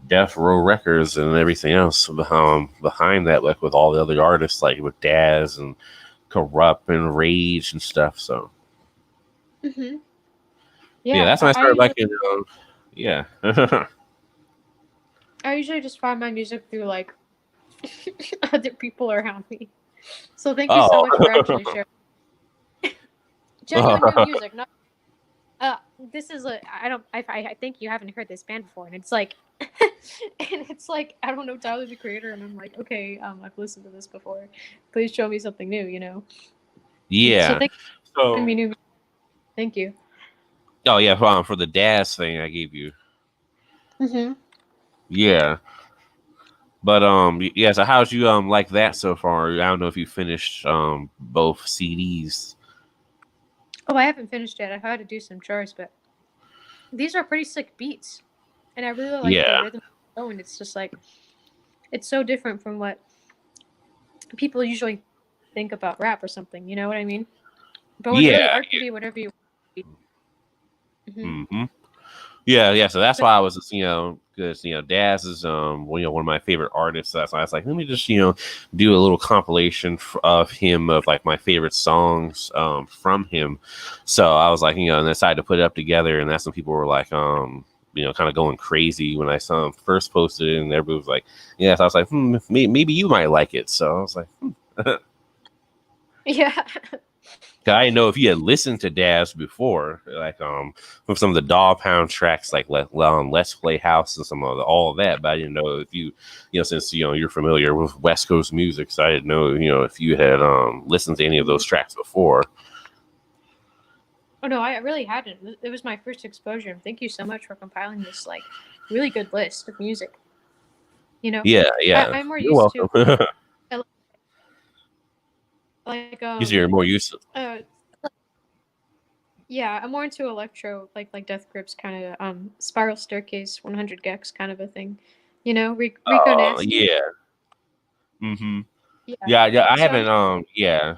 Death Row Records and everything else behind that, like with all the other artists, like with Daz and Corrupt and Rage and stuff. So yeah, that's when I started liking. Yeah. I usually just find my music through like other people around me. So thank you so much for actually sharing. Genuine new music, not. This is I think you haven't heard this band before, and it's like, I don't know Tyler the Creator, and I'm like, okay, I've listened to this before. Please show me something new, Yeah. Thank you. Oh yeah, for the Daz thing I gave you. Yeah. But yeah. So how'd you like that so far? I don't know if you finished both CDs. Oh, I haven't finished yet. I've had to do some chores, but these are pretty sick beats, and I really like the rhythm. Oh, and it's just like, it's so different from what people usually think about rap or something. You know what I mean? But with really art can be whatever you want. Yeah. So that's why I was, because Daz is one of my favorite artists. So that's why I was like, let me just do a little compilation of him, of like my favorite songs from him. So I was like, and I decided to put it up together, and that's when people were like, kind of going crazy when I saw him first posted it, and everybody was like, yeah. So I was like, maybe you might like it. So I was like, yeah. I didn't know if you had listened to Daz before, like from some of the Dog Pound tracks, like Let's Play House and some of all of that. But I didn't know if you, since you're familiar with West Coast music, so I didn't know if you had listened to any of those tracks before. Oh no, I really hadn't. It was my first exposure. Thank you so much for compiling this like really good list of music. Yeah. I'm more You're used welcome. to. You're more used to. Yeah, I'm more into electro, like Death Grips, kind of Spiral Staircase, 100 Gex kind of a thing. Rico Nasty. Yeah. Yeah. I haven't. Yeah.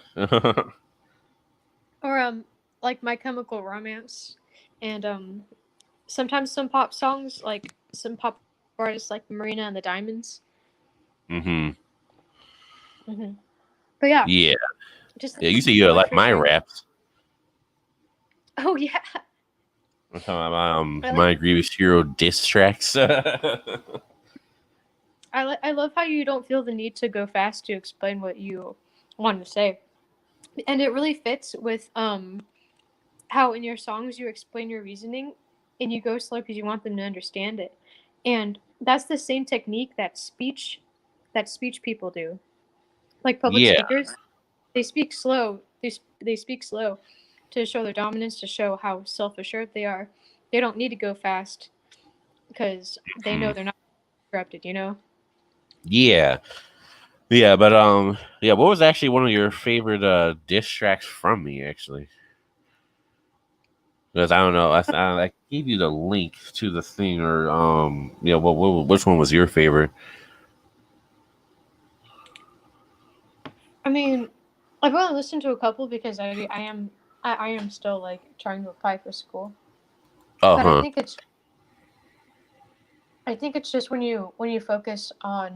Or like My Chemical Romance, and sometimes some pop songs, like some pop artists like Marina and the Diamonds. But yeah. Yeah. You say you like my raps. Oh yeah. I'm talking about my Grievous Hero diss tracks. I love how you don't feel the need to go fast to explain what you want to say, and it really fits with how in your songs you explain your reasoning, and you go slow because you want them to understand it, and that's the same technique that speech people do, like public speakers. They speak slow. They speak slow to show their dominance, to show how self-assured they are. They don't need to go fast because they know they're not interrupted. Yeah. But what was actually one of your favorite diss tracks from me, actually? Because I don't know, I gave you the link to the thing, or which one was your favorite? I mean, I've only listened to a couple because I am still like trying to apply for school. But I think it's just when you focus more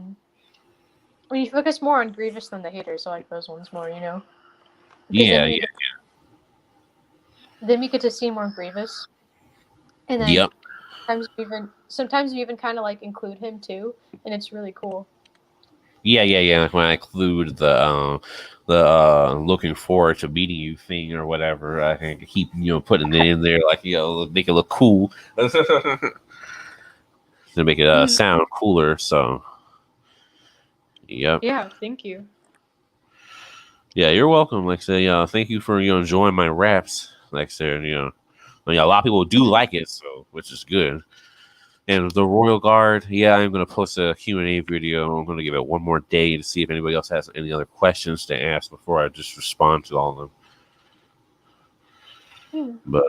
on Grievous than the haters, I like those ones more, you know. Yeah. Then we get to see more Grievous, and then Yep. sometimes you even kind of like include him too, and it's really cool. Yeah. Like when I include the looking forward to meeting you thing or whatever, I can keep putting it in there, like make it look cool to make it sound cooler. So, yep. Yeah, thank you. Yeah, you're welcome. Like I said, thank you for enjoying my raps. Like I said, a lot of people do like it, so which is good. And the Royal Guard, I'm going to post a Q&A video. I'm going to give it one more day to see if anybody else has any other questions to ask before I just respond to all of them. But,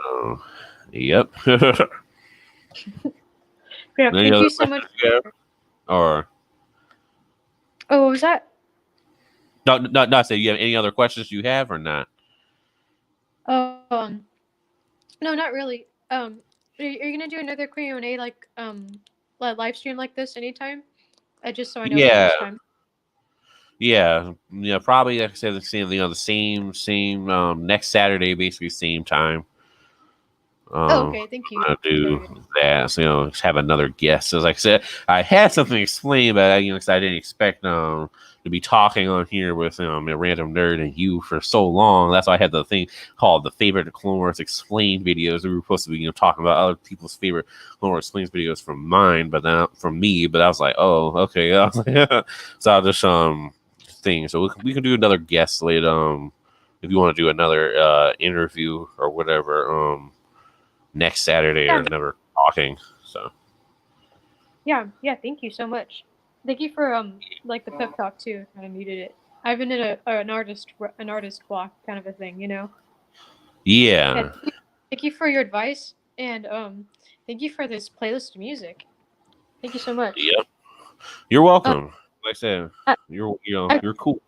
yep. Yeah, thank you so much. Or... Oh, what was that? No, I said, you have any other questions you have or not? No, not really. Are you gonna do another Q&A like live stream like this anytime? Just so I know next time. Yeah, probably like I said, the same next Saturday, basically same time. Okay, thank you. I'm gonna do that, so just have another guest. As like I said, I had something to explain, but because I didn't expect to be talking on here with a random nerd and you for so long. That's why I had the thing called the favorite Clone Wars explained videos. We were supposed to be talking about other people's favorite Clone Wars explains videos from mine, but then from me. But I was like, oh, okay. I was like, so I'll just thing. So we can do another guest later. If you want to do another interview or whatever. Next Saturday or never talking. So yeah, thank you so much. Thank you for like the pep talk too. I muted it. I've been in an artist block kind of a thing, you know. Yeah. Thank you for your advice, and thank you for this playlist of music. Thank you so much. Yep. You're welcome. Like I said, you're cool.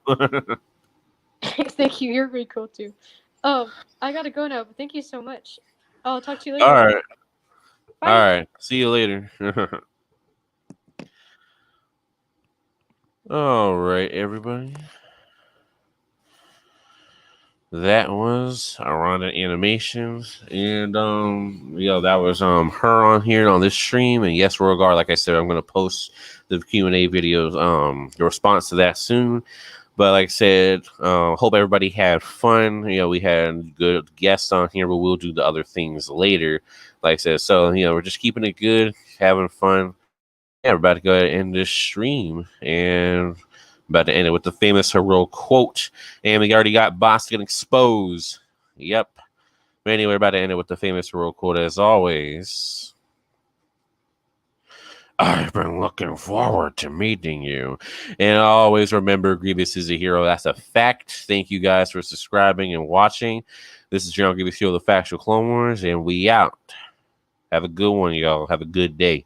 Thank you. You're really cool too. I gotta go now, but thank you so much. I'll talk to you later. All right. Bye. All right. See you later. All right, everybody. That was Aranda Animations, and that was her on here on this stream. And yes, Royal Guard, like I said, I'm gonna post the Q&A videos, the response to that soon. But like I said, hope everybody had fun. We had good guests on here, but we'll do the other things later. Like I said, so we're just keeping it good, having fun. Yeah, we're about to go ahead and end this stream, and about to end it with the famous heroic quote. And we already got Boss getting exposed. Yep. But anyway, we're about to end it with the famous heroic quote as always. I've been looking forward to meeting you. And always remember, Grievous is a hero. That's a fact. Thank you guys for subscribing and watching. This is General Grievous, the Factual Clone Wars, and we out. Have a good one, y'all. Have a good day.